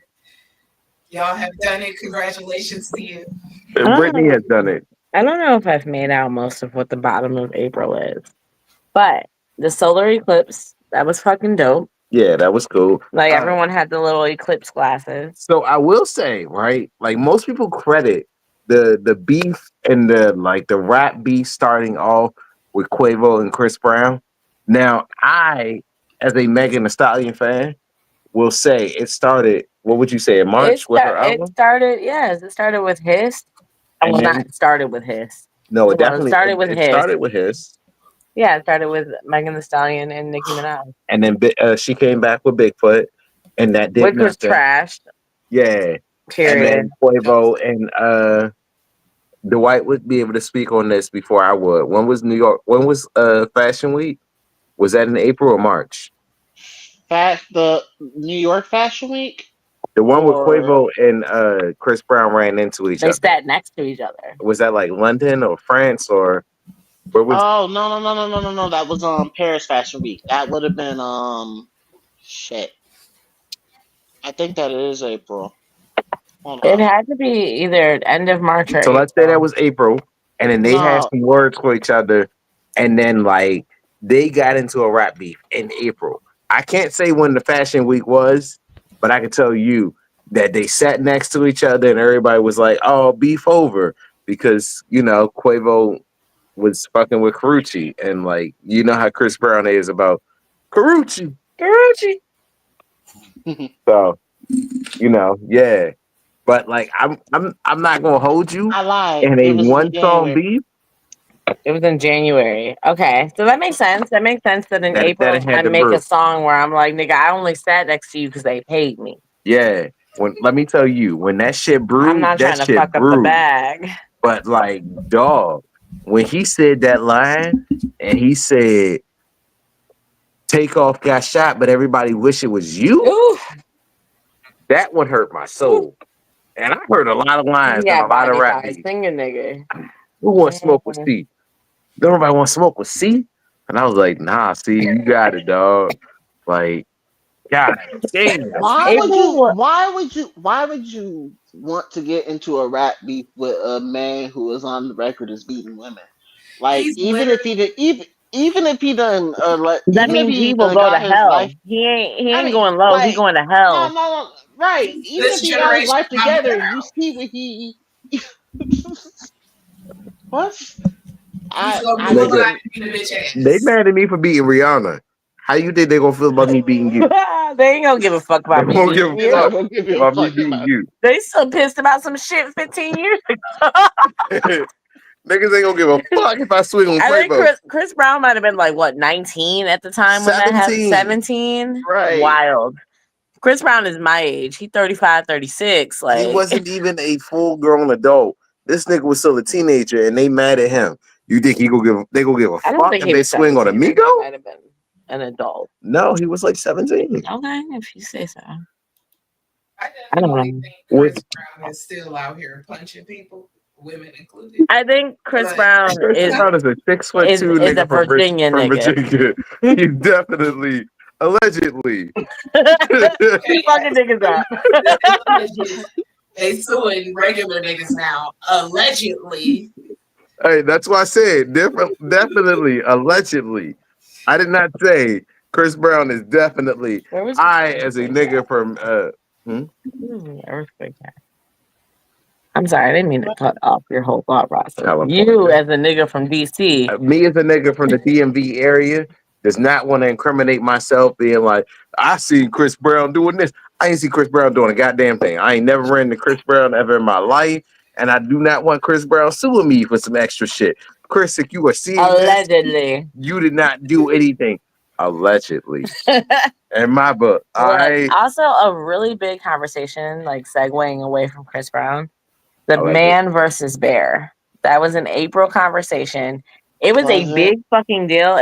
Y'all have done it. Congratulations to you. And Brittany has done it. I don't know if I've made out most of what the bottom of April is, but the solar eclipse, that was fucking dope. Yeah, that was cool. Like everyone had the little eclipse glasses. So I will say, right, like most people credit the beef and the rap beef starting off with Quavo and Chris Brown. Now, I, as a Megan Thee Stallion fan, will say it started. What would you say in March with her album? It started with Hiss. And Well, then- not started with Hiss. No, Well, it definitely started with it Hiss. started with Hiss. Yeah, it started with Megan Thee Stallion and Nicki Minaj, And then she came back with Bigfoot, and that did which was nothing. trash. Yeah. Period. And then Quavo and Dwight would be able to speak on this before I would. When was New York? When was Fashion Week? Was that in April or March? The New York Fashion Week? The one where Quavo and Chris Brown ran into each They other. sat next to each other. Was that like London or France or where was? Oh no! That was Paris Fashion Week. That would have been shit. I think that is April. Hold It on. had to be either end of March or So April. let's say that was April, and then they had No. some words for each other, and then like they got into a rap beef in April. I can't say when the Fashion Week was, but I can tell you that they sat next to each other, and everybody was like, "Oh, beef over," because Quavo was fucking with Carucci, and like you know how Chris Brown is about Carucci. So yeah. But like I'm not gonna hold you I lied. in It a was in one song January. beef. It was in January. Okay, so that makes sense. That makes sense that in That April it had I to make brew. a song where I'm like, nigga, I only sat next to you because they paid me. Yeah. Let me tell you, when that shit brewed, I'm not that trying to shit fuck up the brewed. bag. But like, dog, when he said that line and he said Takeoff got shot, but everybody wish it was you. Ooh. That one hurt my soul. And I heard a lot of lines Yeah, and a lot of body rap size beats. singing nigga. Who wants smoke with C? Nobody want smoke with C? And I was like, nah, C, you got it, dog. Like, God damn. Why would you want to get into a rap beef with a man who is on the record as beating women? Like even if he done That even if means he will go to got his hell. life, He ain't I mean, going low. He like, going to hell. no, right. Even This if he got his generation life got together, better. you see what he what? He's gonna be I Nigga, alive didn't. and beat a bitch ass. they mad at me for beating Rihanna. How you think they gonna feel about me beating you? They ain't gonna give a fuck They about me won't give beating a you. fuck Don't give a about me fuck beating about you. They still pissed about some shit 15 years ago. Niggas ain't gonna give a fuck if I swing on I think Quavo. Chris Brown might have been like what 19 at the time when that happened. 17. Right. Wild. Chris Brown is my age. He 35, 36. He Like wasn't even a full grown adult. This nigga was still a teenager, and they mad at him. You think they gonna give a I don't fuck think if he they was swing on 17. Amigo? He might have been an adult. No, he was like 17. Okay, if you say so. I I don't definitely know. think Chris Brown is still out here punching people, women included. I think Chris But- Brown Chris Brown is a 6'2" is nigga a from Virginia nigga. Virginia. He's definitely, allegedly. He fucking niggas up. They suing regular niggas now, allegedly. Hey, that's why I said definitely, allegedly. I did not say Chris Brown is definitely. Where was I, as a nigga from earthquake at? I'm sorry, I didn't mean to cut off your whole thought process. California. You, as a nigga from DC, Me as a nigga from the DMV area, does not want to incriminate myself being like, I see Chris Brown doing this. I ain't see Chris Brown doing a goddamn thing. I ain't never ran into Chris Brown ever in my life, and I do not want Chris Brown suing me for some extra shit. Chris, if you are seeing allegedly, this, you did not do anything. Allegedly. In my book. Look, also a really big conversation, like segueing away from Chris Brown, the man versus bear. That was an April conversation. It was a big fucking deal.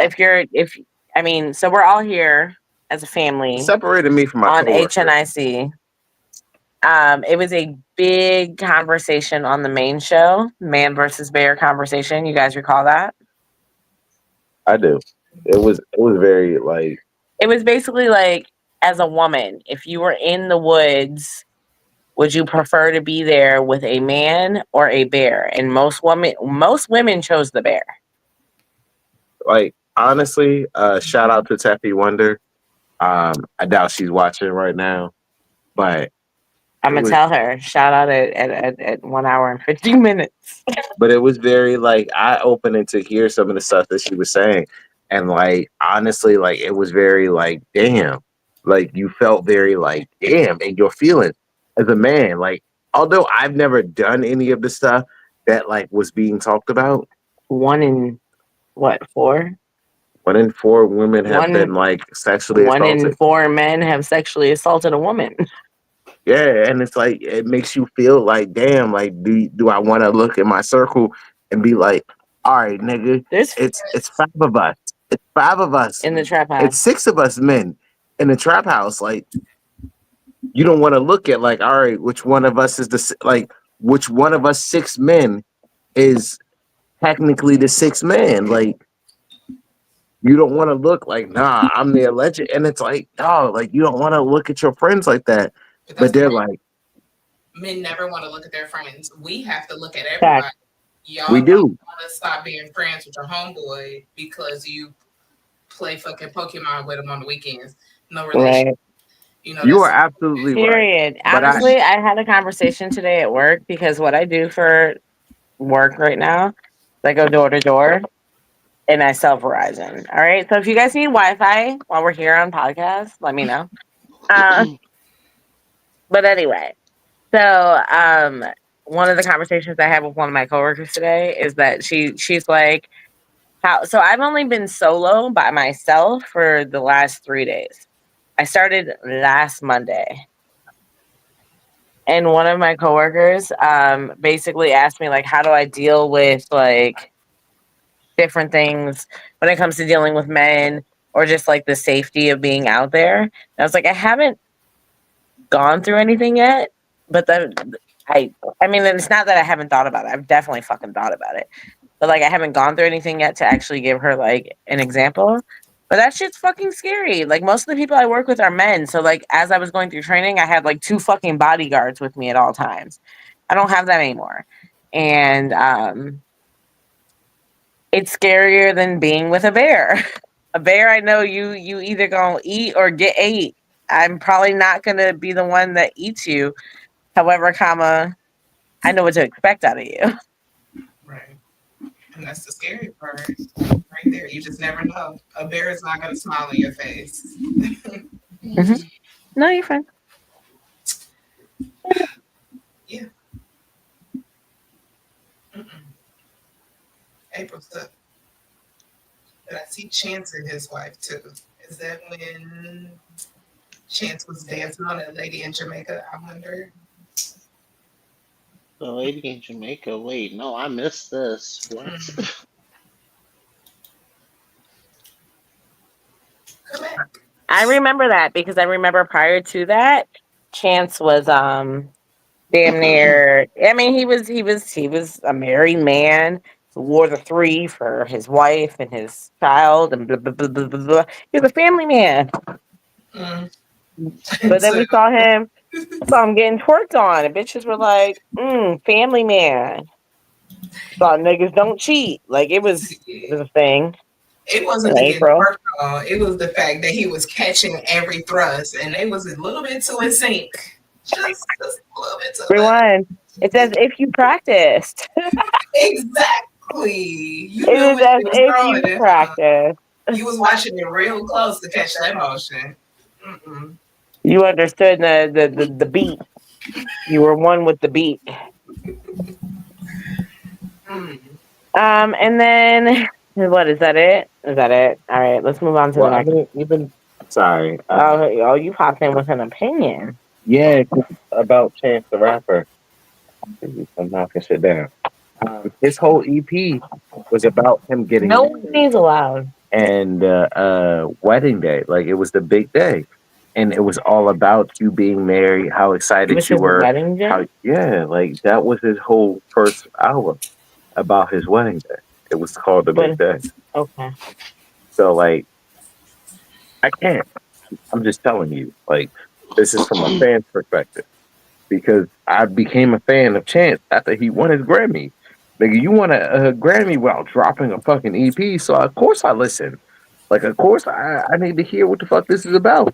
So we're all here as a family. It separated me from my on coworker. HNIC. It was a big conversation on the main show, man versus bear conversation. You guys recall that? I do. It was very like. It was basically like, as a woman, if you were in the woods, would you prefer to be there with a man or a bear? And most women chose the bear. Like, honestly, shout out to Taffy Wonder. I doubt she's watching right now, but I'm gonna tell her. Shout out at 1 hour and 50 minutes. But it was very like eye-opening to hear some of the stuff that she was saying, and like honestly, like it was very like damn, like you felt very like damn in your feelings as a man. Like although I've never done any of the stuff that like was being talked about. 1 in 4? 1 in 4 women have been like sexually assaulted. 1 in 4 men have sexually assaulted a woman. Yeah, and it's like it makes you feel like, damn, like do I want to look at my circle and be like, all right, nigga, it's 5 of us. It's 5 of us in the trap house. It's 6 of us men in the trap house. Like, you don't want to look at like, all right, which one of us is which one of us 6 men is technically the 6th man? Like, you don't want to look like, nah, I'm the alleged, and it's like, dog, like you don't want to look at your friends like that. But they're like, men never want to look at their friends. We have to look at everybody. Y'all we do want to stop being friends with your homeboy because you play fucking Pokemon with him on the weekends. No relation. Right. You are absolutely Period. right. Honestly, I had a conversation today at work because what I do for work right now is I go door to door and I sell Verizon. All right. So if you guys need Wi-Fi while we're here on podcast, let me know. But anyway, so one of the conversations I had with one of my coworkers today is that she's like, so I've only been solo by myself for the last 3 days. I started last Monday. And one of my coworkers basically asked me, like, how do I deal with like different things when it comes to dealing with men or just like the safety of being out there. And I was like, I haven't gone through anything yet, but I mean, it's not that I haven't thought about it. I've definitely fucking thought about it, but like I haven't gone through anything yet to actually give her like an example. But that shit's fucking scary. Like most of the people I work with are men, so like as I was going through training, I had like 2 fucking bodyguards with me at all times. I don't have that anymore, and it's scarier than being with a bear. A bear, I know you either gonna eat or get ate. I'm probably not gonna be the one that eats you. However, I know what to expect out of you. Right. And that's the scary part right there. You just never know. A bear is not gonna smile in your face. Mm-hmm. No, you're fine. Yeah. April stuff. But I see Chance and his wife too. Is that when Chance was dancing on that lady in Jamaica? I wonder. The lady in Jamaica. Wait, no, I missed this. What? I remember that because I remember prior to that, Chance was damn near. I mean, he was a married man. Wore the 3 for his wife and his child, and blah blah blah blah blah. blah. He was a family man. But then we saw him getting twerked on, and bitches were like, family man. Thought niggas don't cheat. Like it was a thing. It wasn't the getting twerked on. It was the fact that he was catching every thrust, and they was a little bit too in sync. Just a little bit too. Rewind. It's as if you practiced. Exactly. You It knew is when as you was if throwing you it. practiced. You was watching it real close to catch that motion. Mm-mm. You understood the beat. You were one with the beat. And then what is that? It is that it? All right, let's move on to the Well, I next. mean, even sorry. Oh, you popped in with an opinion. Yeah, about Chance the Rapper. I'm knocking shit down. His whole EP was about him getting No married one's allowed. and wedding day. Like it was the big day, and it was all about you being married, how It excited was you his were. wedding day. Like that was his whole first album about his wedding day. It was called the Big But Day. okay, So like, I can't. I'm just telling you, like, this is from a fan's perspective. Because I became a fan of Chance after he won his Grammy. Nigga, you won a Grammy while dropping a fucking EP, so of course I listen. Like, of course I need to hear what the fuck this is about.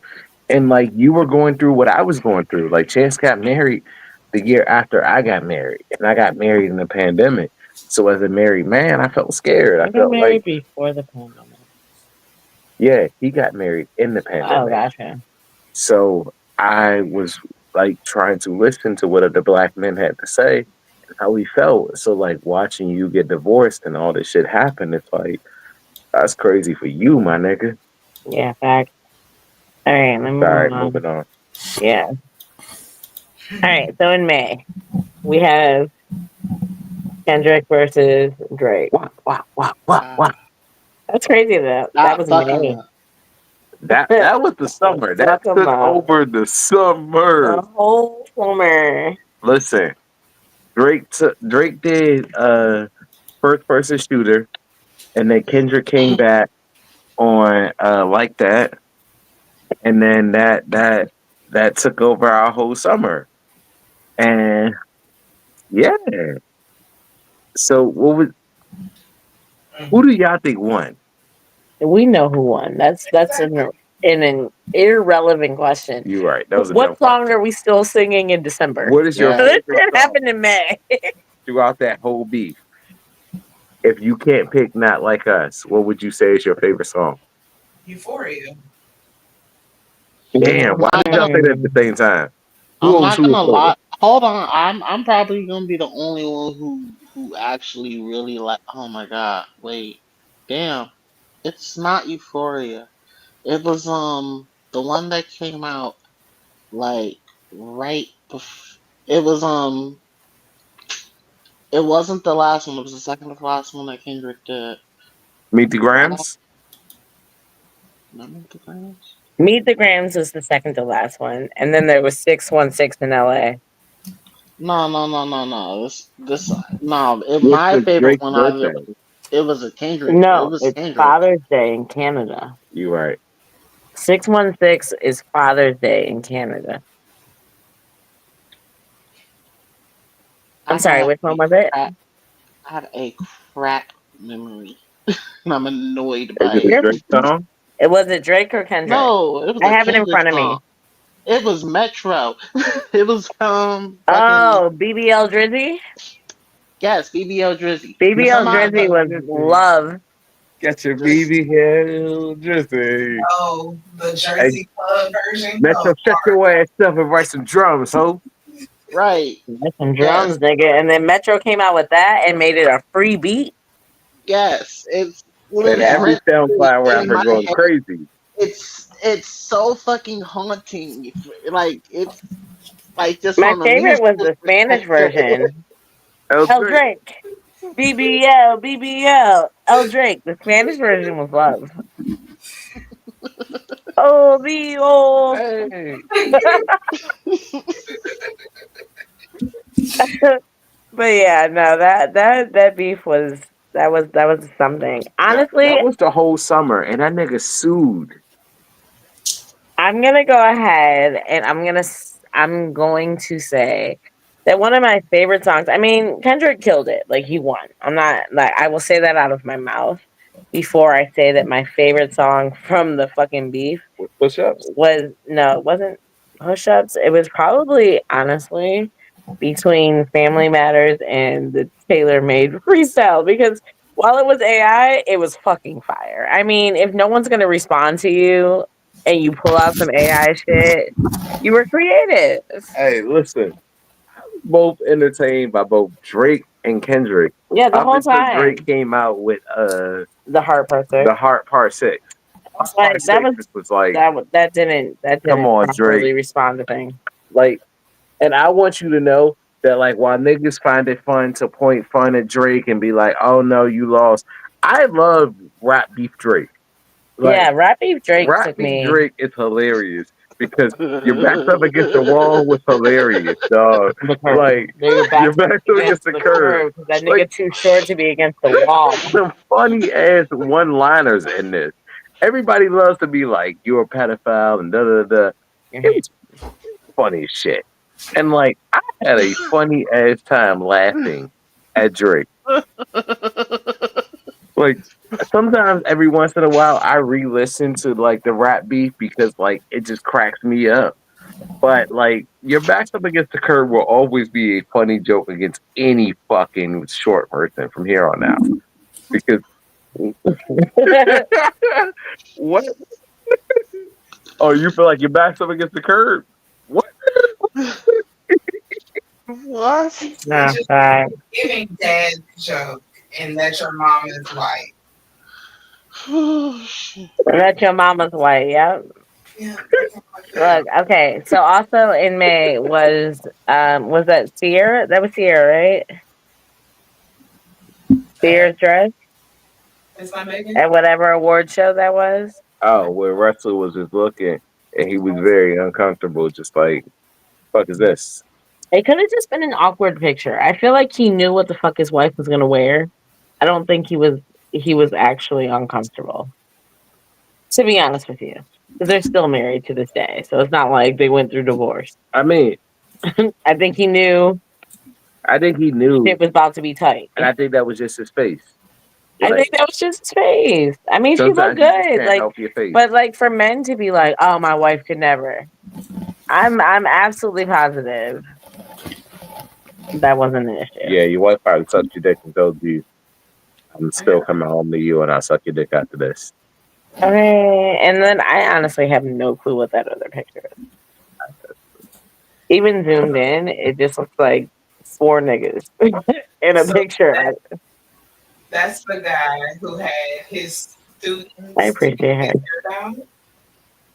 And like, you were going through what I was going through. Like, Chance got married the year after I got married, and I got married in the pandemic. So as a married man, I felt scared. I I got felt married like, before the pandemic. yeah, he got married in the Oh, pandemic. gotcha. So I was like trying to listen to what the black men had to say and how he felt. So like watching you get divorced and all this shit happen, it's like that's crazy for you, my nigga. Yeah, fact. All right, let me All move right, on. moving on. Yeah. All right, so in May we have Kendrick versus Drake. Wow. That's crazy though. That was Fuck him May. up. That was the summer. That Fuck 'em took up. over the summer. The whole summer. Listen, Drake did first person shooter, and then Kendrick came back on like that, and then that took over our whole summer. And yeah, so who do y'all think won? We know who won. That's an irrelevant question. You're right. That was a dumb What song question. are we still singing in December? What is your So this favorite shit song happened in May. throughout that whole beef? If you can't pick Not Like Us, what would you say is your favorite song? Euphoria. Damn, why did y'all say that at the same time? I'm not Who was gonna slower? lie. Hold on. I'm probably gonna be the only one who actually really like. Oh my god. Wait. Damn. It's not Euphoria. It was the one that came out like right before. It was It wasn't the last one. It was the second to last one that Kendrick did. Meet the Why not? Grams? Not Meet the Grams? Meet the Grams was the second to last one, and then there was 616 in LA. No. This no. What's My the favorite Drake's one out of birthday? it was a Kendrick. It No, was it's Kendrick. Father's Day in Canada. You right. 616 is Father's Day in Canada. I'm sorry, which one was it? I had a crap memory, and I'm annoyed Is by it the it. Drake song? It was it Drake or Kendrick? No, it was I a have it in Kendrick front of me. song. It was Metro. It was fucking Oh, BBL Drizzy? yes, BBL Drizzy. BBL Drizzy was love. Get your BBL Drizzy. Oh, the Hey, Jersey Club version. Metro, shut your ass up and write some drums, ho. Right. Some drums, nigga. And then Metro came out with that and made it a free beat. Yes, it's And every SoundCloud in rapper my going head. crazy. It's so fucking haunting. Like it's like just My on the favorite music was the Spanish version. El Drake. BBL. El Drake. The Spanish version was love. Oh, Hey. But yeah, no, that beef was that was something. Honestly, That was the whole summer, and that nigga sued. I'm gonna go ahead and I'm going to say that one of my favorite songs. I mean, Kendrick killed it. Like he won. I'm not like I will say that out of my mouth before I say that my favorite song from the fucking beef Push ups? was no, it wasn't push ups. It was probably honestly between Family Matters and the tailor-made freestyle because while it was AI, it was fucking fire. I mean, if no one's gonna respond to you and you pull out some AI shit, you were creative. Hey, listen, both entertained by both Drake and Kendrick. Yeah, the Up whole until time. Drake came out with The Heart Part Six. the Heart Part 6. Like, that was like, that didn't come on, properly Drake. respond to things. Like, and I want you to know that, like, while niggas find it fun to point fun at Drake and be like, "Oh no, you lost," I love Rap Beef Drake. Like, yeah, Rap Beef Drake Rap took Beef me. Drake is hilarious because your back's up against the wall was hilarious, dog. Like, Your your back's up against the curb. because that Like, nigga too short to be against the wall. some funny ass one-liners in this. Everybody loves to be like, "You're a pedophile," and da da da. It was funny as shit. And like, I had a funny ass time laughing at Drake. Like, sometimes every once in a while, I re-listen to like the Rap Beef because like it just cracks me up. But like, your back's up against the curb will always be a funny joke against any fucking short person from here on out. Because what? Oh, you feel like your back's up against the curb? What? What? No, It's just sorry. giving dad joke, and that your mom is white. That's your mama's white, yep. Yeah. Look, okay. So also in May was that Sierra? That was Sierra, right? Sierra's dress Is my Megan? at whatever award show that was. Oh, where Russell was just looking and he was very uncomfortable, just like, fuck is this? It could have just been an awkward picture. I feel like he knew what the fuck his wife was gonna wear. I don't think he was actually uncomfortable. To be honest with you, because they're still married to this day, so it's not like they went through divorce. I mean, I think he knew it was about to be tight. and I think that was just his face. I think that was just his face. I mean, she looked Sometimes you just good, can't like, help your face. but like for men to be like, "Oh, my wife could never." I'm absolutely positive that wasn't an issue. Yeah, your wife probably sucked your dick and told you, "I'm still coming home to you, and I'll suck your dick after this." Okay, and then I honestly have no clue what that other picture is. Even zoomed in, it just looks like 4 niggas in a picture. That's the guy who had his students. I appreciate her. Down.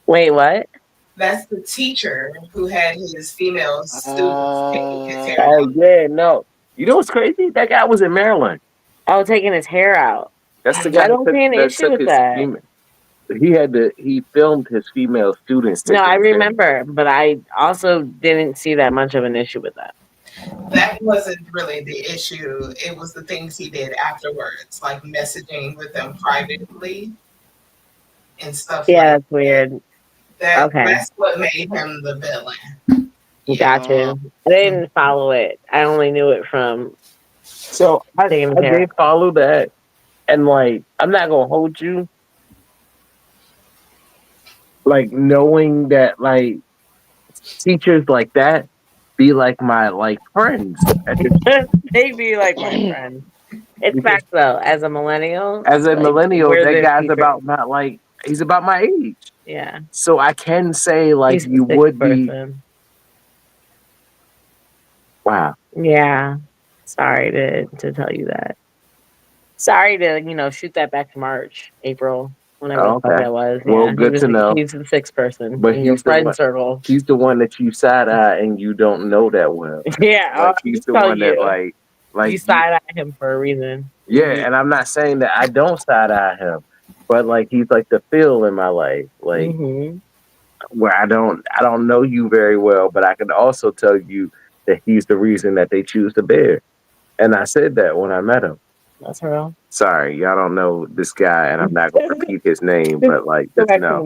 Wait, what? That's the teacher who had his female students taking his hair Oh out. yeah, no. You know what's crazy? That guy was in Maryland. Oh, taking his hair out. That's the guy I don't see an issue with that. He filmed his female students. No, taking I his hair. remember, but I also didn't see that much of an issue with that. That wasn't really the issue. It was the things he did afterwards, like messaging with them privately and stuff. Yeah, that's weird. Okay. That's what made him the villain. Got you. I didn't follow it. I only knew it from. So I did follow that, and like, I'm not gonna hold you. Like, knowing that like teachers like that be like my like friends. They be like my friend. It's facts though. As a millennial, As a like, millennial, we're that their guy's teachers. about not like he's about my age. Yeah. So I can say like He's a you sick would be. person. Wow. Yeah. Sorry to tell you that. Sorry to shoot that back to March, April, whenever the fuck that was. Well, Yeah, good to know. He's the sixth person But in your he's the friend one, circle. he's the one that you side eye and you don't know that well. Yeah, Like, he's the one that like you side eye him for a reason. yeah, and I'm not saying that I don't side eye him, but like he's like the feel in my life, like where I don't know you very well, but I can also tell you that he's the reason that they choose the bear. And I said that when I met him. That's real. Sorry, y'all don't know this guy, and I'm not gonna repeat his name, but like Go just back to know. the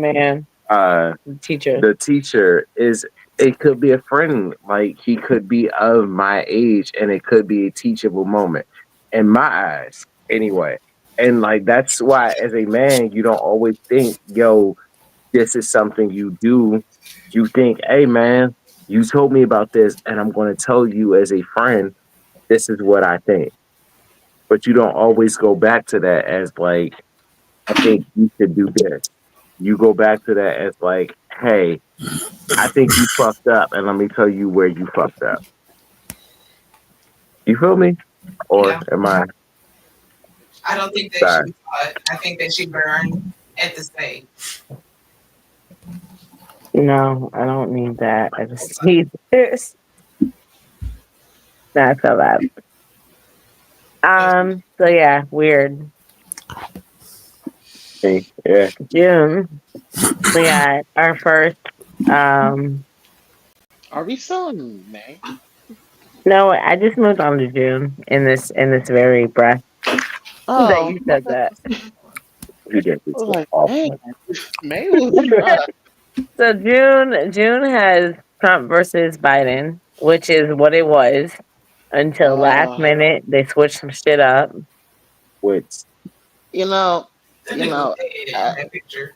man. Teacher. The teacher it could be a friend, like he could be of my age, and it could be a teachable moment in my eyes anyway. And like that's why as a man you don't always think, yo, this is something you do. You think, hey man, You told me about this, and I'm going to tell you as a friend, this is what I think. But you don't always go back to that as like, I think you should do this. You go back to that as like, hey, I think you fucked up, and let me tell you where you fucked up. You feel me? Or No, am I I don't think they should sorry? be taught. I think they should burn at the stake. No, I don't need that. I just need this. Not so bad. So yeah, weird. Yeah. June, we got our first Are we still in May? no, I just moved on to June in this very breath that Oh, you said that. You get I this was stuff like, off. man, May was rough. So June has Trump versus Biden, which is what it was until last Uh, minute they switched some shit up. Which you know, That you nigga was know, dead uh, in that picture.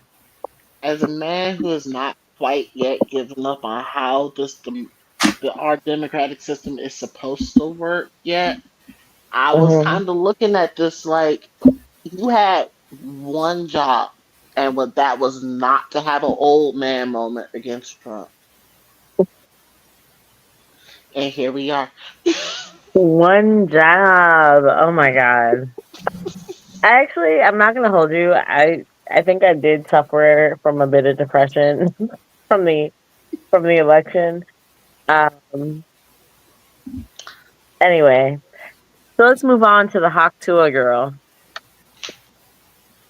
as a man who has not quite yet given up on how our democratic system is supposed to work yet, I was Mhm. kind of looking at this like you had one job, and what that was not to have an old man moment against Trump, and here we are. One job. Oh my god. I'm not gonna hold you. I think I did suffer from a bit of depression from the election. Um. Anyway, so let's move on to the Hawk Tuah girl,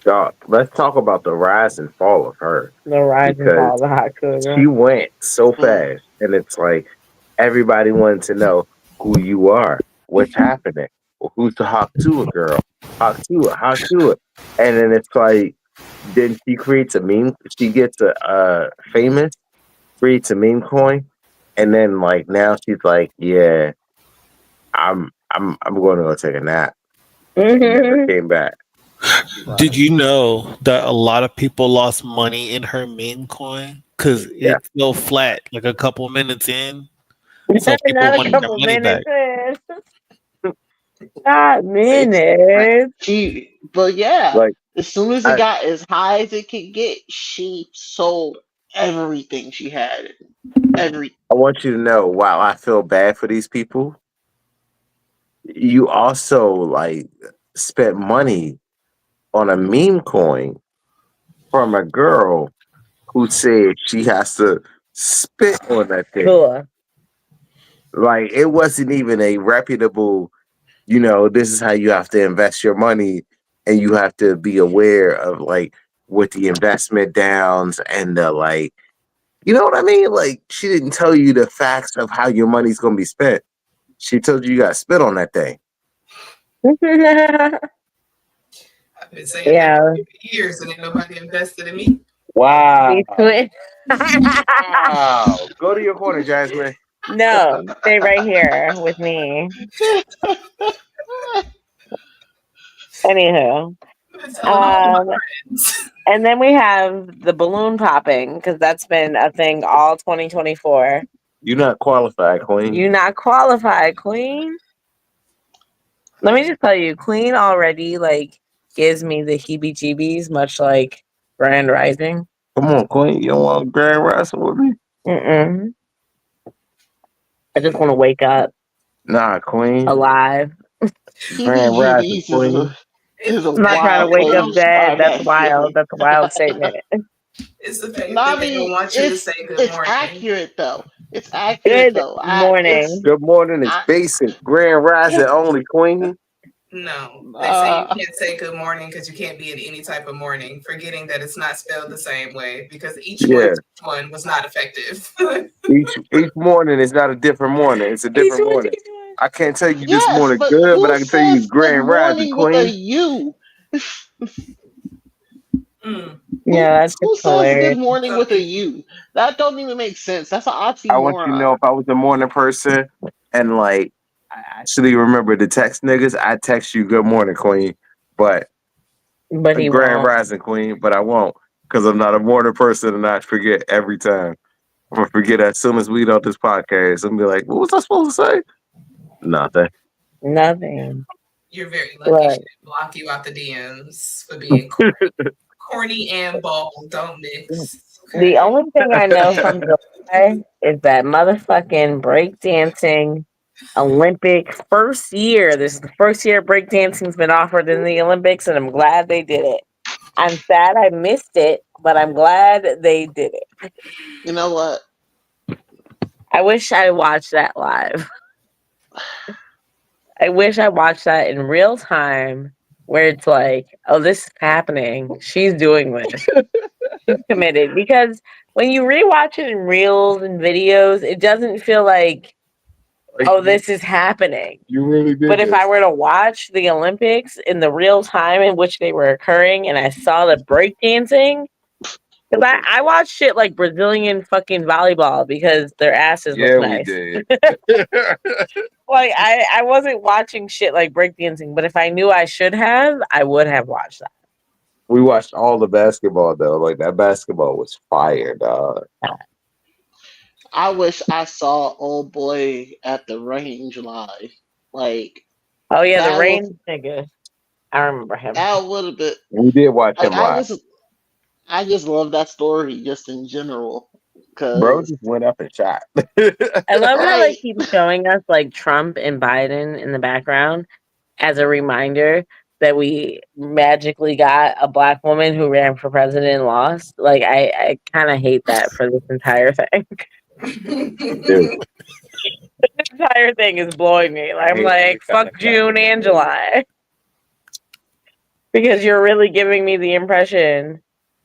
dog, let's talk about the rise and fall of her the rise and because fall of the Hawk Tuah she girl. went so Mm. fast, and it's like everybody wanted to know who you are, what's happening, well, who's the Hawk Tuah girl, Hawk Tuah, and then it's like then she creates a meme. She gets a famous, creates a meme coin, and then like now she's like, yeah, I'm going to go take a nap. Never came back. Did you know that a lot of people lost money in her meme coin because Yeah, it fell flat like a couple minutes in? So people Not a wanted their couple money back. minutes in. Not It's minutes. but yeah, like as soon as it I got as high as it could get, she sold everything she had. Every I want you to know, while I feel bad for these people, you also like spent money on a meme coin from a girl who said she has to spit on that thing. Cool. Like it wasn't even a reputable, this is how you have to invest your money and you have to be aware of like what the investment downs and the like, you know what I mean? Like she didn't tell you the facts of how your money's gonna be spent. She told you got to spit on that thing. I've been saying that Yeah. for years, and ain't nobody invested in me. Wow. Between Wow. Go to your corner, Jasmine. no, stay right here with me. Anywho, I've been telling all of my um, friends. and then we have the balloon popping because that's been a thing all 2024. You're not qualified, You Queen. not qualified, Queen. Let me just tell you, Queen already like gives me the heebie-jeebies, much like Grand Rising. Come on, Queen. You don't want to grand wrestle with me? Mm-mm. I just want to wake up Nah, Queen. alive. Grand rising, heebie-jeebies Queen. is a I'm not trying to wild wake way up to dead. start That's that wild. feeling. That's a wild statement. It's the fact No, I that they don't mean want you to say good it's morning. accurate though. It's accurate Good though. morning. Good morning. It's I basic. Grand rising only, Queen. No, they say you uh can't say good morning because you can't be in any type of morning, forgetting that it's not spelled the same way because each Yeah. one was not effective. Each morning is not a different morning. It's a Each different morning. I can't tell you this yes, morning but good, but who I can tell you says it's good grand rising, morning with a Queen. U? Mm. Yeah, that's just Who says good hilarious. morning Some with a people. U? That don't even make sense. That's an I want you to know oxymoron. if I was a morning person and like I actually remember to text niggas, I text you good morning, Queen. But But a he grand won't. rising, Queen, but I won't because I'm not a morning person and I forget every time. I'm gonna forget as soon as we on this podcast. I'm gonna be like, what was I supposed to say? Nothing. Nothing. You're very lucky. Right. She didn't block you out the DMs for being corny and bald. Don't mix. The only thing I know from July is that motherfucking breakdancing Olympic first year. This is the first year breakdancing's been offered in the Olympics, and I'm glad they did it. I'm sad I missed it, but I'm glad they did it. You know what? I wish I watched that live. I wish I watched that in real time where it's like, oh, this is happening. She's doing this. She's committed. Because when you rewatch it in reels and videos, it doesn't feel like, oh, this is happening. You really did. But if I were to watch the Olympics in the real time in which they were occurring and I saw the breakdancing, because I watched shit like Brazilian fucking volleyball because their asses Yeah, look we nice. did. Like I wasn't watching shit like breakdancing, but if I knew I should have, I would have watched that. We watched all the basketball though. Like that basketball was fire, dog. I wish I saw old boy at the range live. Like, Oh yeah, the that rain nigga. I remember him. that would have been. We did watch Like, him live. I just love that story just in general. Bro Cause just went up and shot. I love how they right, keep showing us like Trump and Biden in the background as a reminder that we magically got a black woman who ran for president and lost. Like I kind of hate that for this entire thing. Dude, This entire thing is blowing me. I I'm hate like, that kind fuck of June and July. Because you're really giving me the impression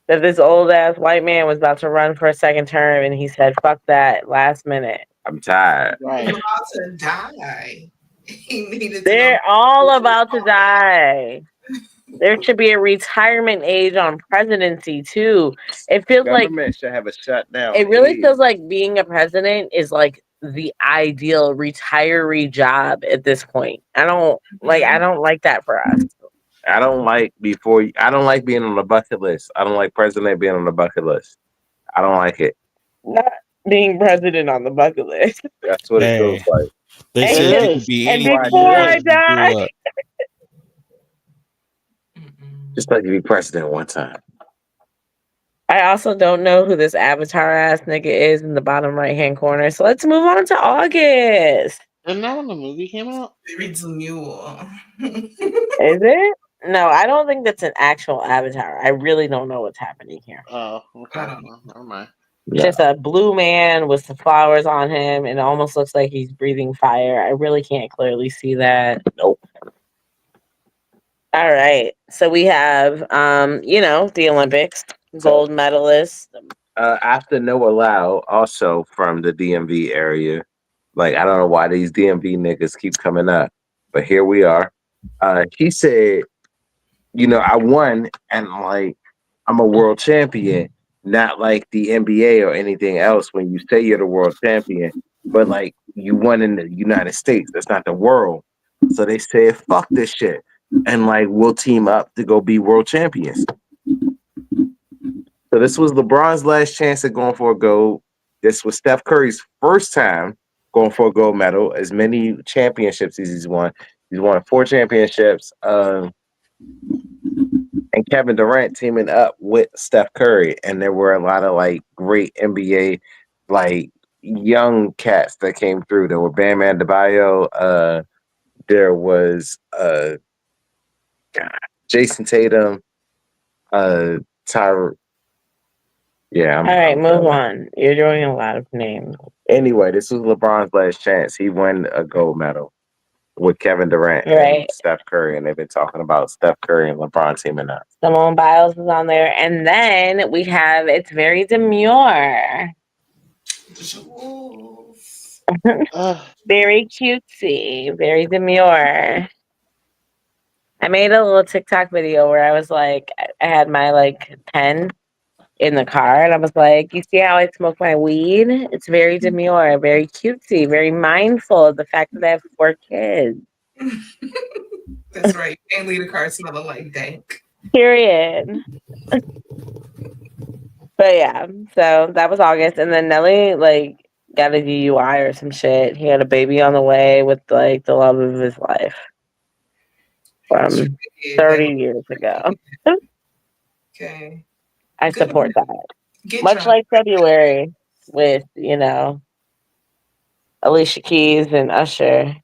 that this old ass white man was about to run for a second term and he said, fuck that last minute. I'm tired. He was about to die. He needed to They're all about to die. There should be a retirement age on presidency too. It feels like Government should have a shutdown. it really age. feels like being a president is like the ideal retiree job at this point. I don't like that for us. I don't like being on the bucket list. I don't like president being on the bucket list. I don't like it. Not being president on the bucket list. That's what it feels like. They And said just- you could be and anything you before want I if you grew die, up. Just like to be president one time. I also don't know who this avatar ass nigga is in the bottom right hand corner. So let's move on to August. isn't that when the movie came out? It's Mule. Is it? No, I don't think that's an actual avatar. I really don't know what's happening here. Oh, okay. I don't know. Never mind. It's just a blue man with some flowers on him, and it almost looks like he's breathing fire. I really can't clearly see that. Nope. All right. So we have the Olympics, gold medalist. After Noah Lau, also from the DMV area. Like, I don't know why these DMV niggas keep coming up, but here we are. He said, I won and like I'm a world champion, not like the NBA or anything else when you say you're the world champion, but like you won in the United States. That's not the world. So they said, fuck this shit. And like we'll team up to go be world champions. So this was LeBron's last chance at going for a gold. This was Steph Curry's first time going for a gold medal. As many championships as he's won. He's won 4 championships. And Kevin Durant teaming up with Steph Curry. And there were a lot of like great NBA like young cats that came through. There were Bam Adebayo. There was Jason Tatum. Tyra. Yeah. All right, move on. You're doing a lot of names. Anyway, this was LeBron's last chance. He won a gold medal with Kevin Durant Right. and Steph Curry, and they've been talking about Steph Curry and LeBron teaming up. Simone Biles is on there. And then we have It's Very Demure. Very cutesy. Very demure. I made a little TikTok video where I was like, I had my like pen in the car and I was like, you see how I smoke my weed? It's very demure, very cutesy, very mindful of the fact that I have 4 kids. That's right. You can't leave the car smelling like dank. Period. But But yeah, so that was August, and then Nelly like got a DUI or some shit. He had a baby on the way with like the love of his life from 30 years ago. Okay. I Good. support that. Get Much drunk. like February with, Alicia Keys and Usher.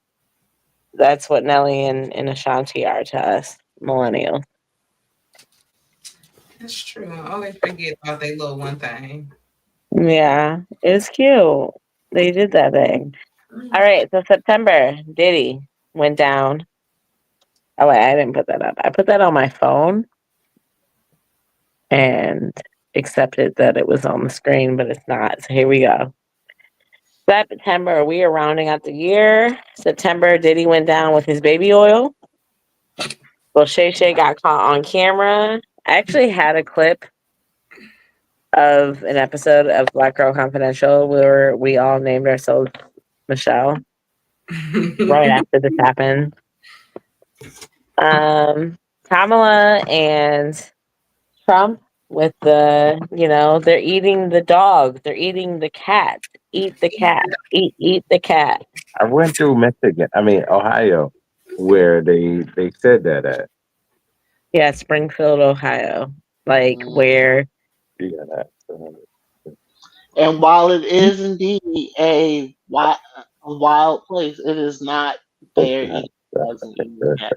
That's what Nelly and Ashanti are to us, millennials. That's true. I always forget about that little one thing. Yeah, it's cute. They did that thing. All right, so September, Diddy went down. Oh, wait, I didn't put that up. I put that on my phone and accepted that it was on the screen, but it's not. So here we go. September, we are rounding out the year. September, Diddy went down with his baby oil. Well, Shay Shay got caught on camera. I actually had a clip of an episode of Black Girl Confidential where we all named ourselves Michelle right after this happened. Kamala and Trump with they're eating the dog, they're eating the cat. Eat the cat. Eat the cat. I went through Ohio, where they said that at. Yeah, Springfield, Ohio. Like where Yeah, that. And while it is indeed a wild place, it is not there eating dogs and eating cats.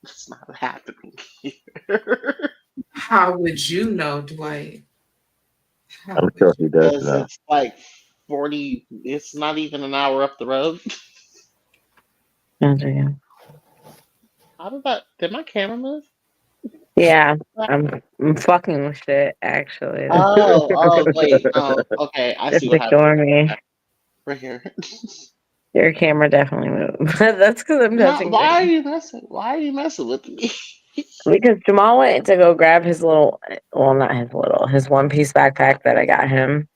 It's not happening here. How would you know, Dwight? I'm sure he does Because know. it's like 40, it's not even an hour up the road. Did my camera move? Yeah, I'm fucking with shit, actually. Wait. Okay. I Just see what ignore happened. me. Right here. Your camera definitely moved. That's because I'm touching Why are things. you messing? Why are you messing with me? Because Jamal went to go grab his his one piece backpack that I got him.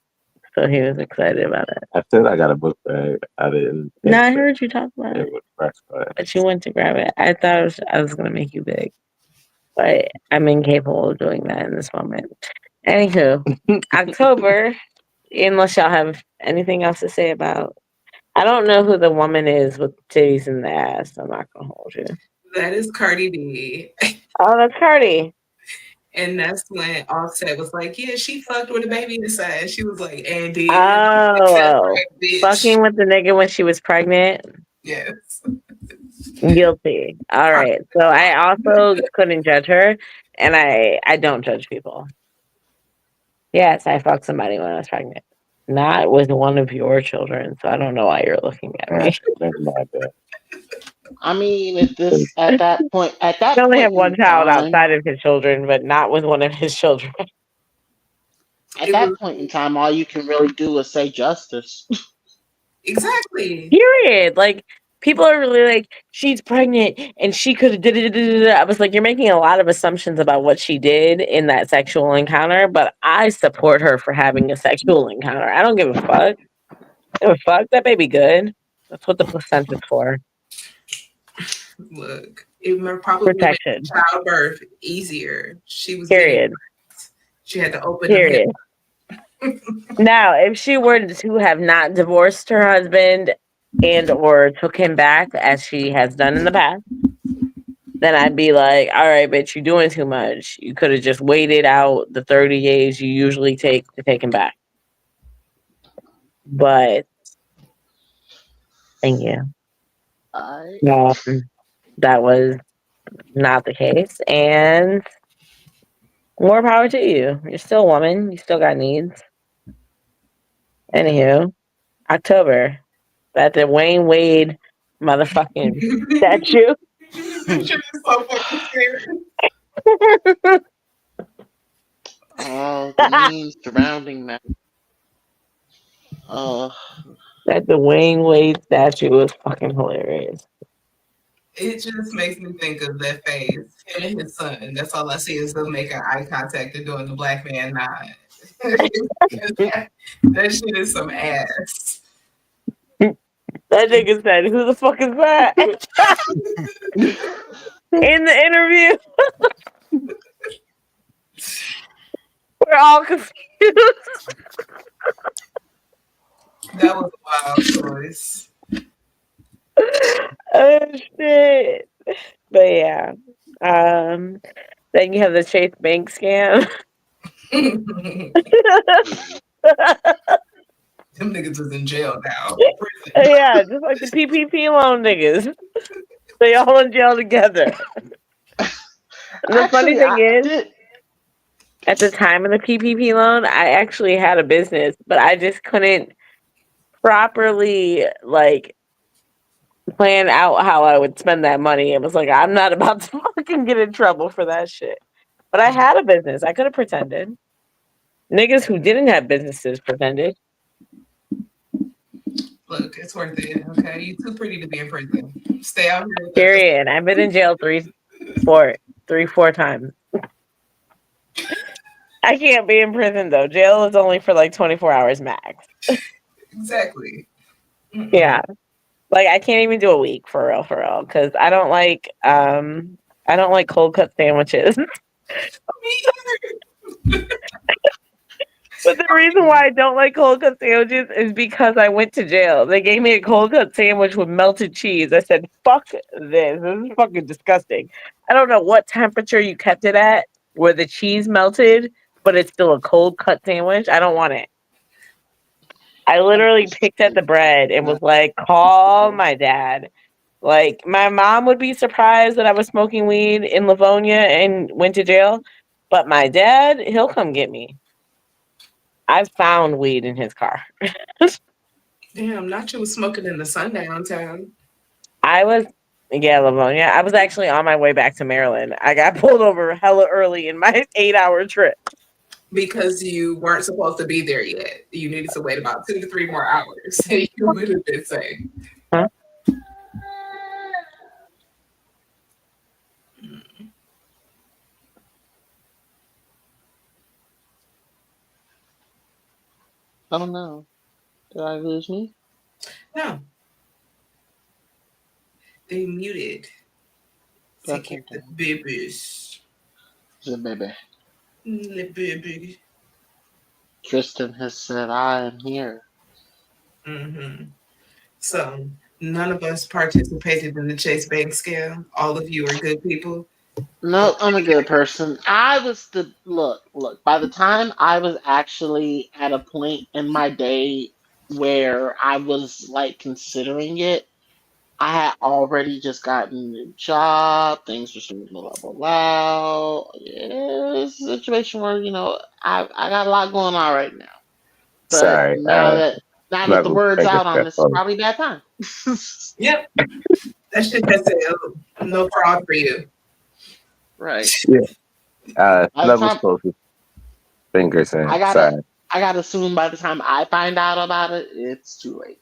So he was excited about it. I said I got a book bag. I didn't. No, I heard you talk about it. It was fresh, But you went to grab it. I thought I was going to make you big. But I'm incapable of doing that in this moment. Anywho, October, unless y'all have anything else to say about. I don't know who the woman is with titties in the ass. I'm not going to hold you. That is Cardi B. Oh, that's Cardi. And that's when Offset was like, yeah, she fucked with a baby inside. She was like, and did. Oh, fucking with the nigga when she was pregnant. Yes. Guilty. All right. So I also couldn't judge her, and I don't judge people. Yes, I fucked somebody when I was pregnant. Not with one of your children, so I don't know why you're looking at me. I mean, at that point, I only have one child time, outside of his children, but not with one of his children. At that point in time, all you can really do is say justice. Exactly. Period. Like people are really like, she's pregnant and she could have did it. I was like, you're making a lot of assumptions about what she did in that sexual encounter, but I support her for having a sexual encounter. I don't give a fuck. Give a fuck. That baby good. That's what the placenta's for. Look, it probably made childbirth easier. She was Period. She had to open Period. Now, if she were to have not divorced her husband and or took him back as she has done in the past, then I'd be like, all right, bitch, you're doing too much. You could have just waited out the 30 days you usually take to take him back. But thank you. That was not the case. And more power to you. You're still a woman. You still got needs. Anywho, October. That the Wayne Wade motherfucking statue. The memes surrounding that. That the Wayne Wade statue was fucking hilarious. It just makes me think of that face. Him and his son. That's all I see is them making eye contact and doing the black man nod. That shit is some ass. That nigga said, who the fuck is that? In the interview. We're all confused. That was a wild choice. Oh shit. But yeah. Then you have the Chase Bank scam. Them niggas is in jail now. Yeah, just like the PPP loan niggas. They all in jail together. And the funny Actually, thing I is, did. at the time of the PPP loan, I actually had a business, but I just couldn't properly like plan out how I would spend that money. It was like I'm not about to fucking get in trouble for that shit. But I had a business. I could have pretended. Niggas who didn't have businesses pretended. Look, it's worth it. Okay, you too pretty to be in prison. Stay out here with us. Period. I've been in jail four times. I can't be in prison though. Jail is only for like 24 hours max. Exactly. Yeah. Like I can't even do a week for real, because I don't like cold cut sandwiches. But the reason why I don't like cold cut sandwiches is because I went to jail. They gave me a cold cut sandwich with melted cheese. I said, fuck this. This is fucking disgusting. I don't know what temperature you kept it at where the cheese melted, but it's still a cold cut sandwich. I don't want it. I literally picked at the bread and was like, call my dad. Like, my mom would be surprised that I was smoking weed in Livonia and went to jail. But my dad, he'll come get me. I found weed in his car. Damn, not you was smoking in the sundown town. I was, Livonia. I was actually on my way back to Maryland. I got pulled over hella early in my 8-hour trip. Because you weren't supposed to be there yet. You needed to wait about 2 to 3 more hours. You would have been safe. Huh? I don't know. Did I lose me? No. They muted. Take care of the babies. The baby. The baby. Tristan has said, I am here. Mm-hmm. So, none of us participated in the Chase Bank scam. All of you are good people. No, I'm a good person. I was look. By the time I was actually at a point in my day where I was like considering it, I had already just gotten a new job. Things were starting to level out. Yeah, it's a situation where I got a lot going on right now. But Sorry. now that the Level word's finger out on step this, is on. probably a bad time. Yep. That shit has no fraud for you. Right. Yeah. By the Level time closest fingers in. I Sorry. gotta assume by the time I find out about it, it's too late.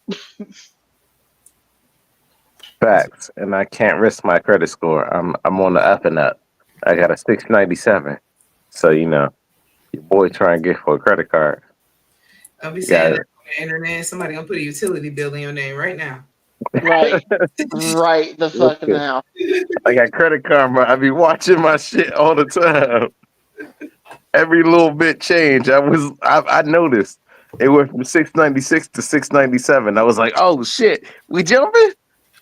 Facts. And I can't risk my credit score. I'm on the up and up. I got a 697. So your boy trying to get for a credit card. I'll be saying that on the internet. Somebody gonna put a utility bill in your name right now. Right. Right the fucking now. I got Credit Karma. I be watching my shit all the time. Every little bit change. I noticed it went from 696 to 697. I was like, oh shit, we jumping?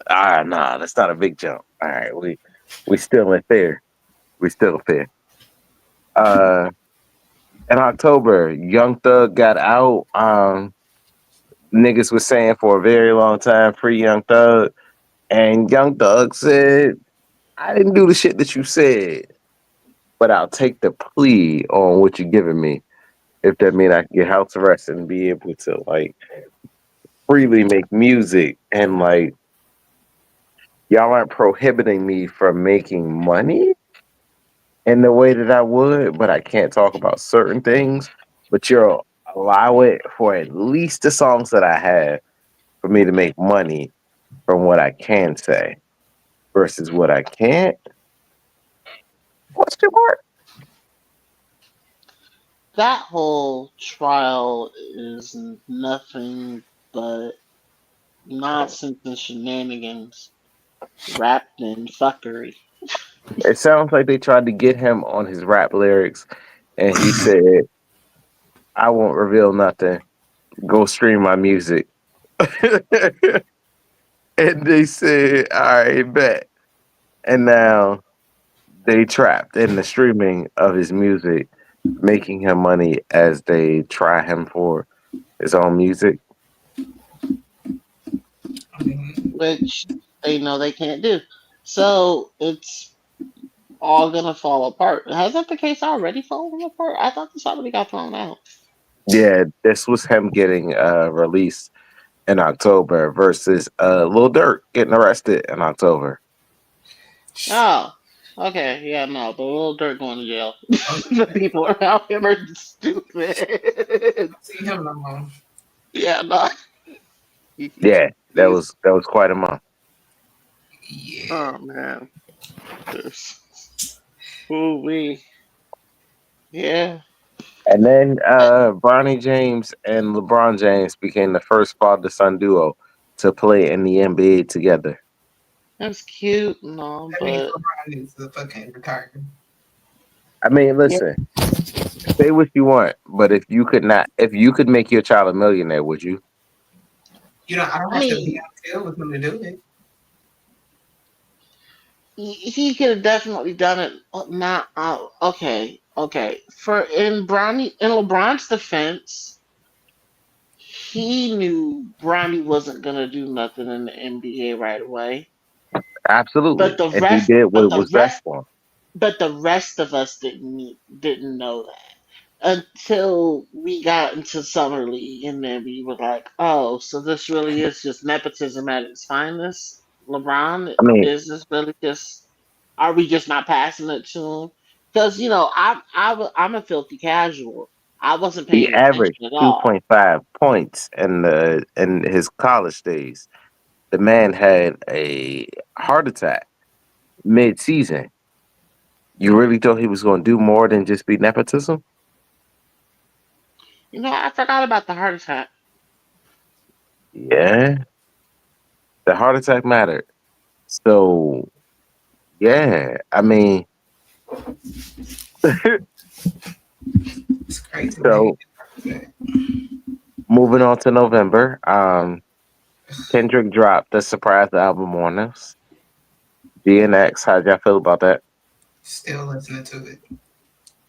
Nah, that's not a big jump. All right, we still in fair. We still fair. In October, Young Thug got out. Niggas was saying for a very long time, free Young Thug. And Young Thug said, I didn't do the shit that you said, but I'll take the plea on what you're giving me. If that means I can get house arrest and be able to like freely make music and like y'all aren't prohibiting me from making money in the way that I would, but I can't talk about certain things. But you'll allow it for at least the songs that I have for me to make money from what I can say versus what I can't. Question mark? That whole trial is nothing but nonsense and shenanigans wrapped in fuckery. It sounds like they tried to get him on his rap lyrics, and he said, I won't reveal nothing. Go stream my music. And they said, all right, bet. And now they trapped in the streaming of his music, making him money as they try him for his own music. which they know they can't do. So it's all gonna fall apart. Hasn't the case already fallen apart? I thought this already got thrown out. Yeah, this was him getting released in October versus Lil Durk getting arrested in October. Oh, okay, yeah, no, the little dirt going to jail. The people around him are stupid. See him no more. Yeah, no. Yeah, that was quite a month. Oh man, There's- ooh wee, yeah. And then Bronny James and LeBron James became the first father son duo to play in the NBA together. That's cute and all, That means but LeBron needs to fucking retire. I mean, listen, say what you want, but if you could make your child a millionaire, would you? You know, I don't I have to be mean, on field with him to do it. he could have definitely done it. Not okay, okay. In LeBron's defense, he knew Bronny wasn't gonna do nothing in the NBA right away. But Absolutely. the And he rest, did what but was the best rest, for him. but the rest of us didn't know that until we got into summer league, and then we were like, "Oh, so this really is just nepotism at its finest." LeBron, I mean, is this really just? Are we just not passing it to him? Because I'm a filthy casual. I wasn't he paying averaged attention at all. 2.5 points in his college days. The man had a heart attack mid-season. You really thought he was going to do more than just be nepotism? I forgot about the heart attack. Yeah, the heart attack mattered. So, yeah, I mean, It's crazy. so moving on to November, Kendrick dropped the surprise album on us. DNX, how'd y'all feel about that? Still listening to it.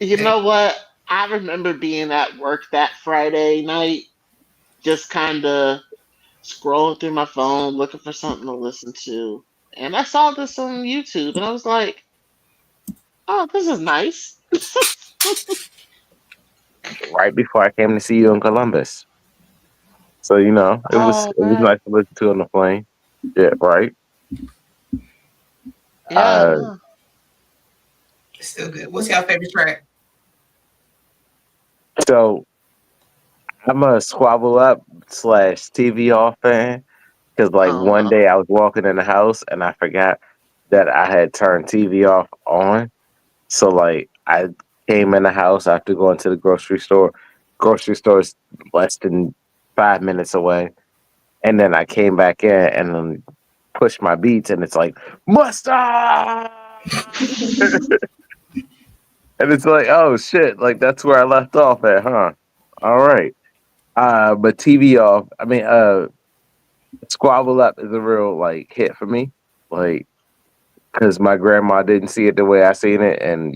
You know what? I remember being at work that Friday night, just kind of scrolling through my phone looking for something to listen to. And I saw this on YouTube and I was like, oh, this is nice. Right before I came to see you in Columbus. So, Oh, it was man. nice to listen to on the plane. Yeah, right. Yeah, Uh, no. It's still good. What's your favorite track? so I'm a Squabble Up / TV off fan because, like, Oh, one no. day I was walking in the house and I forgot that I had turned TV off on. So, like, I came in the house after going to the grocery store. Grocery store is less than 5 minutes away. And then I came back in and then pushed my beats, and it's like, Mustard! And it's like, oh shit, like that's where I left off at, huh? All right. But TV off, Squabble Up is a real like hit for me. Like, because my grandma didn't see it the way I seen it, and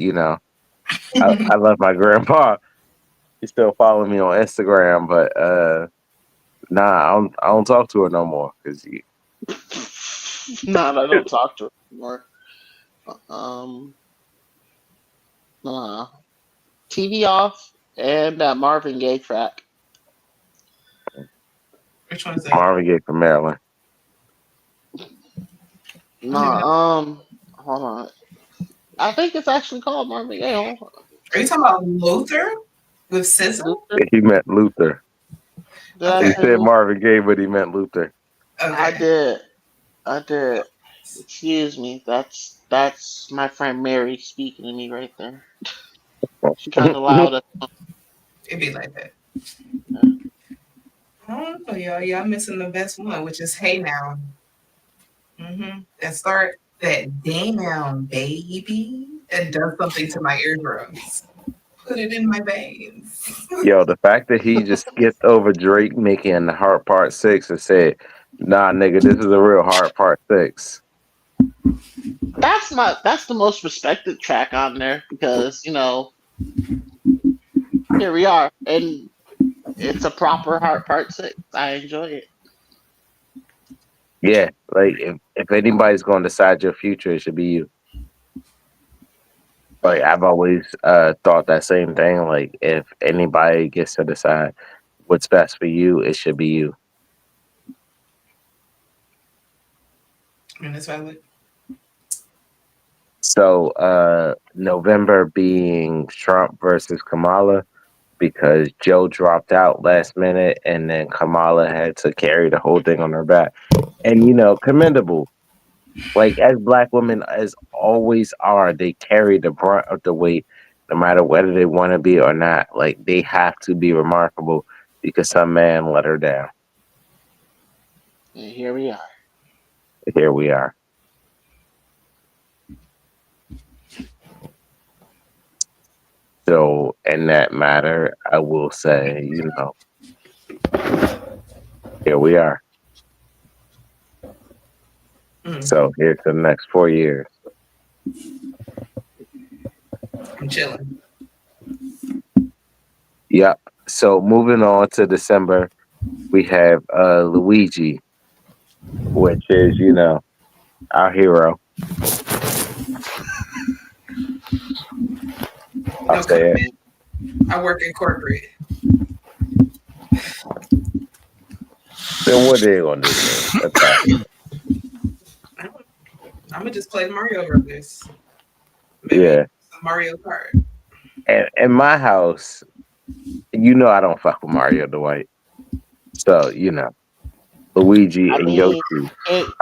I love my grandpa. She still follow me on Instagram, but nah, I don't talk to her no more because No, I don't talk to her anymore. Um, uh, TV off and that Marvin Gaye track. Which one is that? Marvin Gaye from Maryland. No, hold on. I think it's actually called Marvin Gaye. Hold on. Are you talking about Luther with Sizzle? Luther? He meant Luther. Did I He say said Luther? Marvin Gaye, but he meant Luther. Okay. I did. I did. Excuse me. That's my friend Mary speaking to me right there. She kind of loud. It'd be like that. Yeah. Oh, y'all missing the best one, which is Hey Now. That start that damn baby. That does something to my eardrums. put it in my veins. Yo, the fact that he just skipped over Drake making the Heart Part 6 and said, nah, nigga, this is a real Heart Part 6. That's the most respected track on there because here we are, and it's a proper Heart Part 6. I enjoy it. Yeah, like if anybody's going to decide your future, it should be you. Like I've always thought that same thing. Like if anybody gets to decide what's best for you, it should be you. And it's valid. So November being Trump versus Kamala because Joe dropped out last minute and then Kamala had to carry the whole thing on her back. And commendable. Like as black women as always are, they carry the brunt of the weight no matter whether they want to be or not. Like they have to be remarkable because some man let her down. And here we are. Here we are. So in that matter, I will say, here we are. So here's the next 4 years. I'm chilling. Yep. So moving on to December, we have Luigi, which is, our hero. I'll say it. I work in corporate. Then what are they gonna do? I'm gonna just play Mario Brothers. Maybe yeah. Mario Kart. And in my house, I don't fuck with Mario Dwight. So, Luigi and Yoshi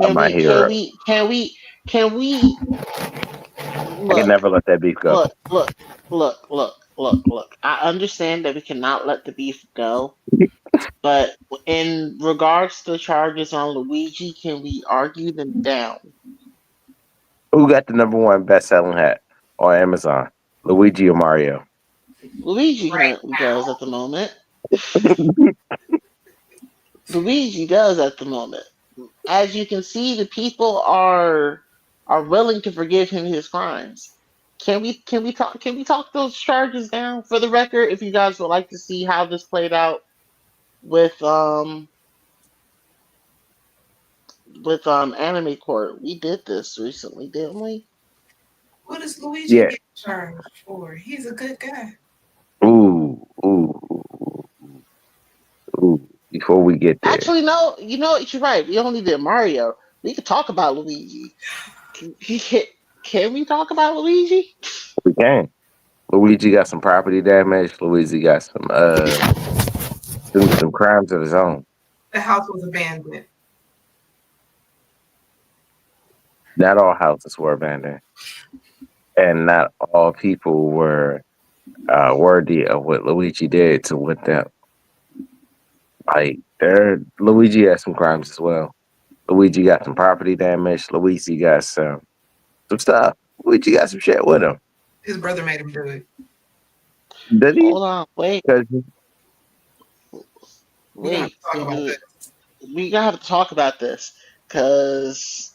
are my hero. Can we I can never let that beef go. Look. I understand that we cannot let the beef go. But in regards to the charges on Luigi, can we argue them down? Who got the #1 best-selling hat on Amazon? Luigi or Mario? Luigi currently does at the moment. Luigi does at the moment. As you can see, the people are willing to forgive him his crimes. Can we talk those charges down? For the record, if you guys would like to see how this played out with Anime Court, we did this recently, didn't we? What does Luigi get charged for? He's a good guy. Ooh. Before we get there. Actually, no. You're right. We only did Mario. We could talk about Luigi. Can we talk about Luigi? We can. Luigi got some property damage. Luigi got some crimes of his own. The house was abandoned. Not all houses were abandoned. And not all people were worthy of what Luigi did to with them. Like, Luigi had some crimes as well. Luigi got some property damage. Luigi got some stuff. Luigi got some shit with him. His brother made him do it. Did he? Hold on, wait. Wait. We gotta have to talk about this because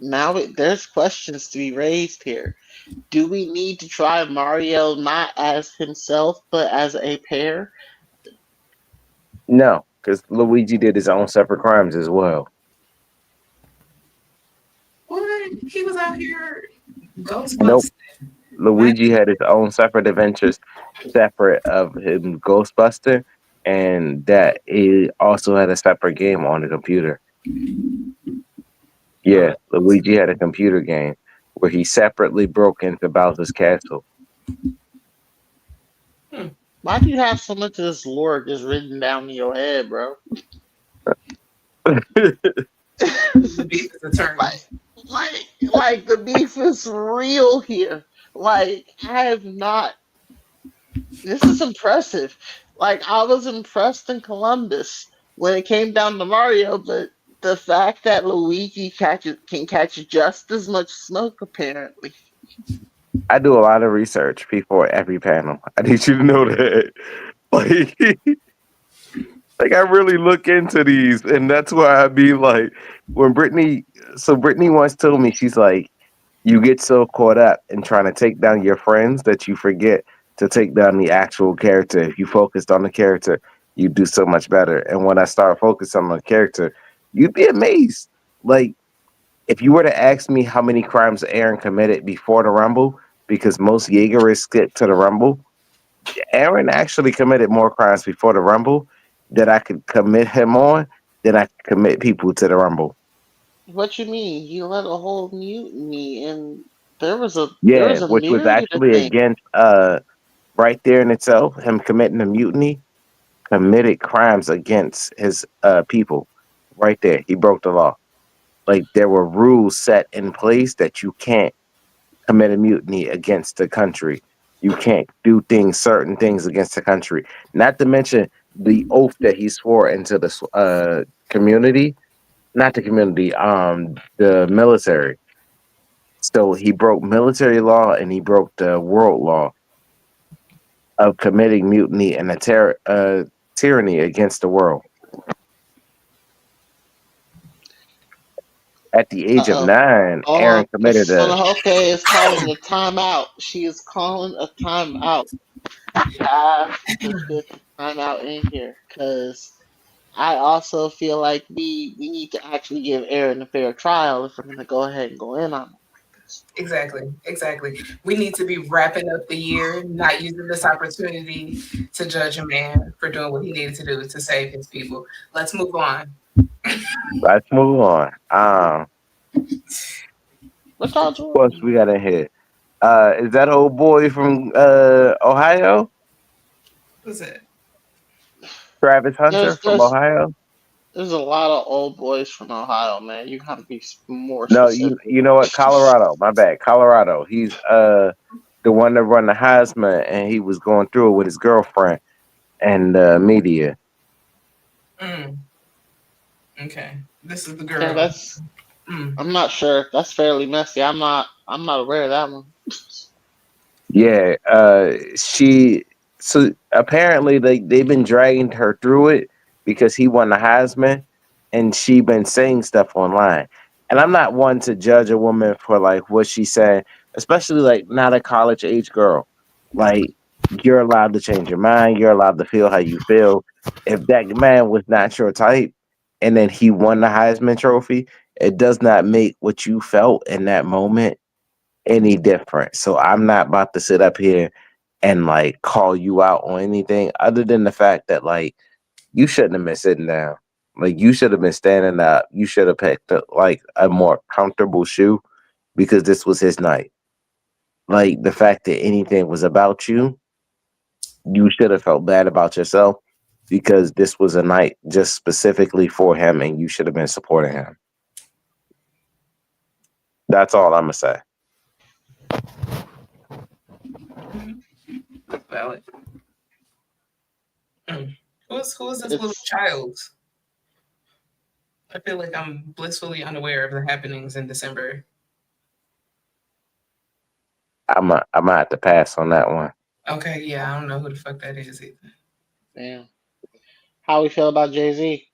now there's questions to be raised here. Do we need to try Mario not as himself but as a pair? No, because Luigi did his own separate crimes as well. What? He was out here ghostbusting. Nope. Luigi had his own separate adventures, separate of him Ghostbuster, and that he also had a separate game on the computer. Yeah, Luigi had a computer game where he separately broke into Bowser's castle. Why do you have so much of this lore just written down in your head, bro? The beef is eternal. Like the beef is real here. Like I have not. This is impressive. Like I was impressed in Columbus when it came down to Mario, but the fact that Luigi can catch just as much smoke apparently. I do a lot of research before every panel. I need you to know that. Like, like I really look into these, and that's why I be like, when Brittany. So Brittany once told me, she's like, you get so caught up in trying to take down your friends that you forget to take down the actual character. If you focused on the character, you do so much better. And when I start focusing on the character, you'd be amazed. Like, if you were to ask me how many crimes Aaron committed before the Rumble, because most Jaegerists skip to the Rumble, Aaron actually committed more crimes before the Rumble that I could commit him on than I could commit people to the Rumble. What you mean? He led a whole mutiny, and there Yeah, was a which was myriad of actually things. against right there in itself, him committing a mutiny, committed crimes against his people. Right there. He broke the law. Like there were rules set in place that you can't commit a mutiny against the country. You can't do certain things against the country. Not to mention the oath that he swore into the community, not the community, the military. So he broke military law and he broke the world law of committing mutiny and a tyranny against the world. At the age of Uh-oh. 9, Hold on. Aaron committed a. Sonohoke is calling a timeout. She is calling a timeout. We have to get the timeout in here because I also feel like we need to actually give Aaron a fair trial if we're going to go ahead and go in on him. Exactly. We need to be wrapping up the year, not using this opportunity to judge a man for doing what he needed to do to save his people. Let's move on. Let's move on. What y'all What else doing? we got in here? Is that old boy from Ohio? Who's it? Travis Hunter There's from there's Ohio? there's a lot of old boys from Ohio, man. You gotta be more No, specific. you know what? Colorado. My bad. Colorado. He's the one that run the Heisman, and he was going through it with his girlfriend and media. Okay. This is the Yeah, girl. that's. I'm not sure. That's fairly messy. I'm not aware of that one. Yeah, she. So apparently they've been dragging her through it because he won the Heisman, and she been saying stuff online. And I'm not one to judge a woman for like what she said, especially like not a college age girl. Like you're allowed to change your mind. You're allowed to feel how you feel. If that man was not your type, and then he won the Heisman Trophy, it does not make what you felt in that moment any different. So I'm not about to sit up here and like call you out on anything other than the fact that like you shouldn't have been sitting down. Like you should have been standing up. You should have picked up like a more comfortable shoe because this was his night. Like the fact that anything was about you, you should have felt bad about yourself because this was a night just specifically for him and you should have been supporting him. That's all I'm gonna say. Valid. Who is this little It's child? I feel like I'm blissfully unaware of the happenings in December. I'm gonna have to pass on that one. Okay, yeah, I don't know who the fuck that is either. damn. How we feel about Jay-Z?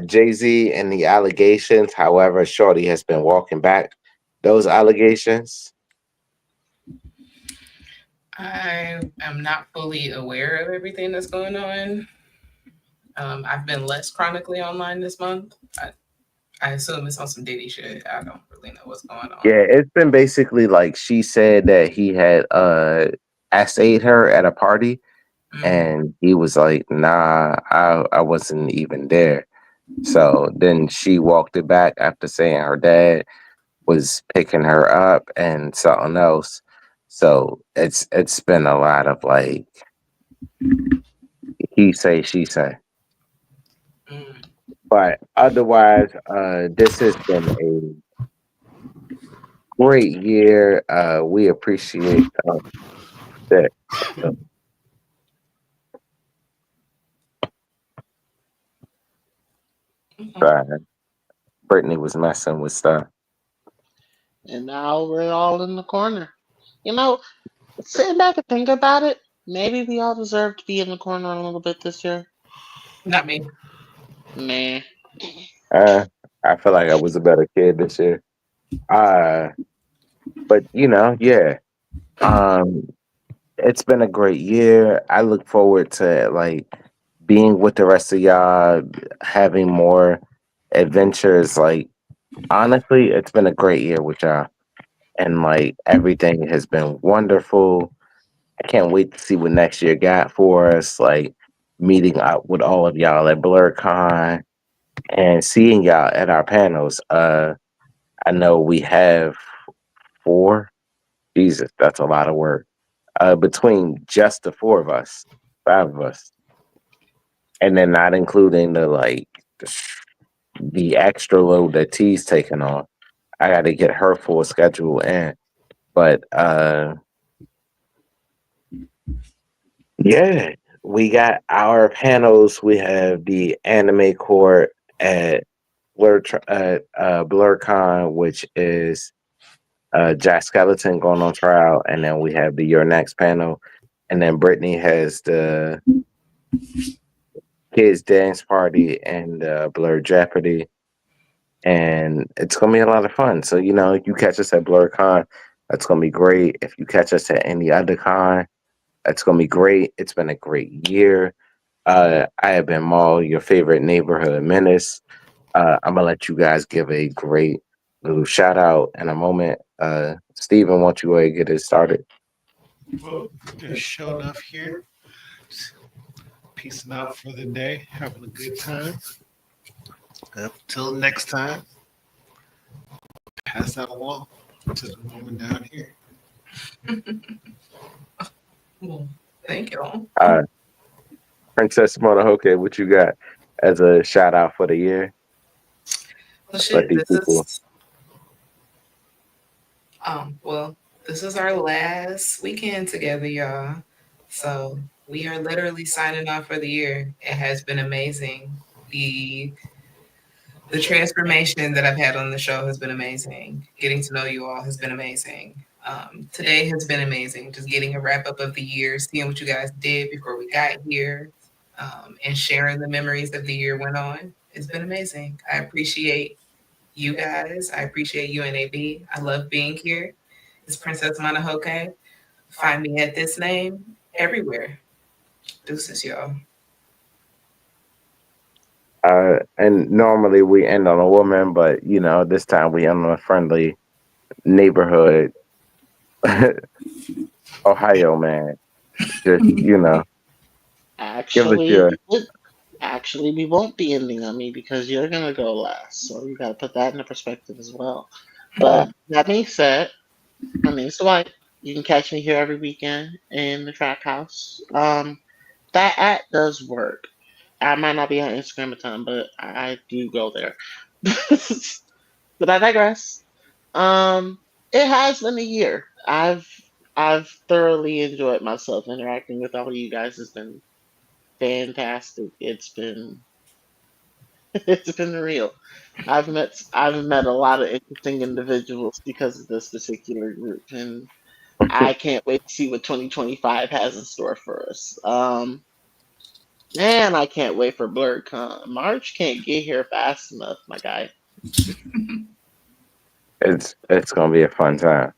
Jay-Z and the allegations. However, Shorty has been walking back those allegations. I am not fully aware of everything that's going on. I've been less chronically online this month. I assume it's on some Diddy shit. I don't really know what's going on. Yeah, it's been basically like she said that he had assayed her at a party, and he was like, "Nah, I wasn't even there." So then she walked it back after saying her dad was picking her up and something else. So it's been a lot of like he say she say. But otherwise, this has been a great year. We appreciate that. Brittany was messing with stuff. and now we're all in the corner. You know, sitting back and think about it, maybe we all deserve to be in the corner a little bit this year. Not me. Nah. Uh, I feel like I was a better kid this year. Uh, but yeah. Um, it's been a great year. I look forward to like being with the rest of y'all, having more adventures. Like honestly, it's been a great year with y'all, and like everything has been wonderful. I can't wait to see what next year got for us. Like meeting up with all of y'all at BlurCon and seeing y'all at our panels. I know we have four. Jesus, that's a lot of work. Between just the four of us, five of us, and then not including the extra load that T's taking on. I got to get her full schedule in, but yeah, we got our panels. We have the anime court at BlurCon, which is Jack Skeleton going on trial, and then we have the Your Next panel, and then Brittany has the kids dance party and Blur Jeopardy, and it's gonna be a lot of fun. So if you catch us at BlurCon, that's gonna be great. If you catch us at any other con, that's gonna be great. It's been a great year. I have been Maul, your favorite neighborhood menace. I'm gonna let you guys give a great little shout out in a moment. Steven, why don't you go ahead and get it started? Well, just showing enough here. Peacing out for the day, having a good time. Until next time, pass that along to the woman down here. Well, thank you. Princess Monohoke, what you got as a shout out for the year? Well, Let shit, these people. This is our last weekend together, y'all. So we are literally signing off for the year. It has been amazing. The transformation that I've had on the show has been amazing. Getting to know you all has been amazing. Today has been amazing. Just getting a wrap up of the year, seeing what you guys did before we got here, and sharing the memories of the year went on. It's been amazing. I appreciate you guys. I appreciate UNAB. I love being here. It's Princess Monohoke. Find me at this name everywhere. Deuces, y'all. And normally we end on a woman, but this time we end on a friendly neighborhood Ohio man. Just give us Actually, your. we won't be ending on me because you're gonna go last, so you gotta put that into perspective as well. But that being said, my name's Dwight. You can catch me here every weekend in the track house. That app does work. I might not be on Instagram a ton, but I do go there. But I digress. It has been a year. I've thoroughly enjoyed myself interacting with all of you guys. Has been fantastic. It's been it's been real. I've met a lot of interesting individuals because of this particular group, and I can't wait to see what 2025 has in store for us. Man, I can't wait for BlurCon. March can't get here fast enough, my guy. It's gonna be a fun time.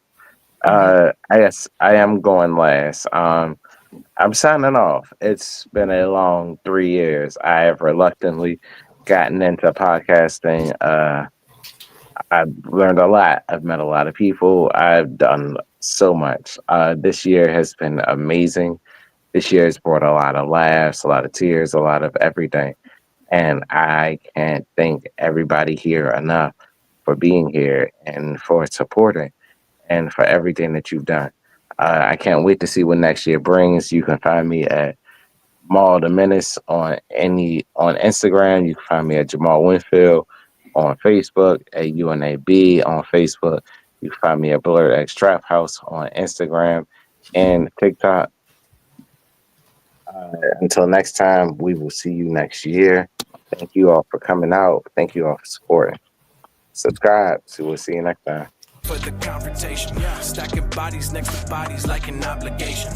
I guess I am going last. I'm signing off. It's been a long 3 years. I have reluctantly gotten into podcasting. I've learned a lot. I've met a lot of people. I've done so much. This year has been amazing. This year has brought a lot of laughs, a lot of tears, a lot of everything. And I can't thank everybody here enough for being here and for supporting and for everything that you've done. I can't wait to see what next year brings. You can find me at Maul the Menace on Instagram. You can find me at Jamal Winfield on Facebook, at UNAB on Facebook. You can find me at Blur X Trap House on Instagram and TikTok. Until next time, we will see you next year. Thank you all for coming out. Thank you all for supporting. Subscribe. So we'll see you next time. for the confrontation. Stacking bodies next to bodies like an obligation.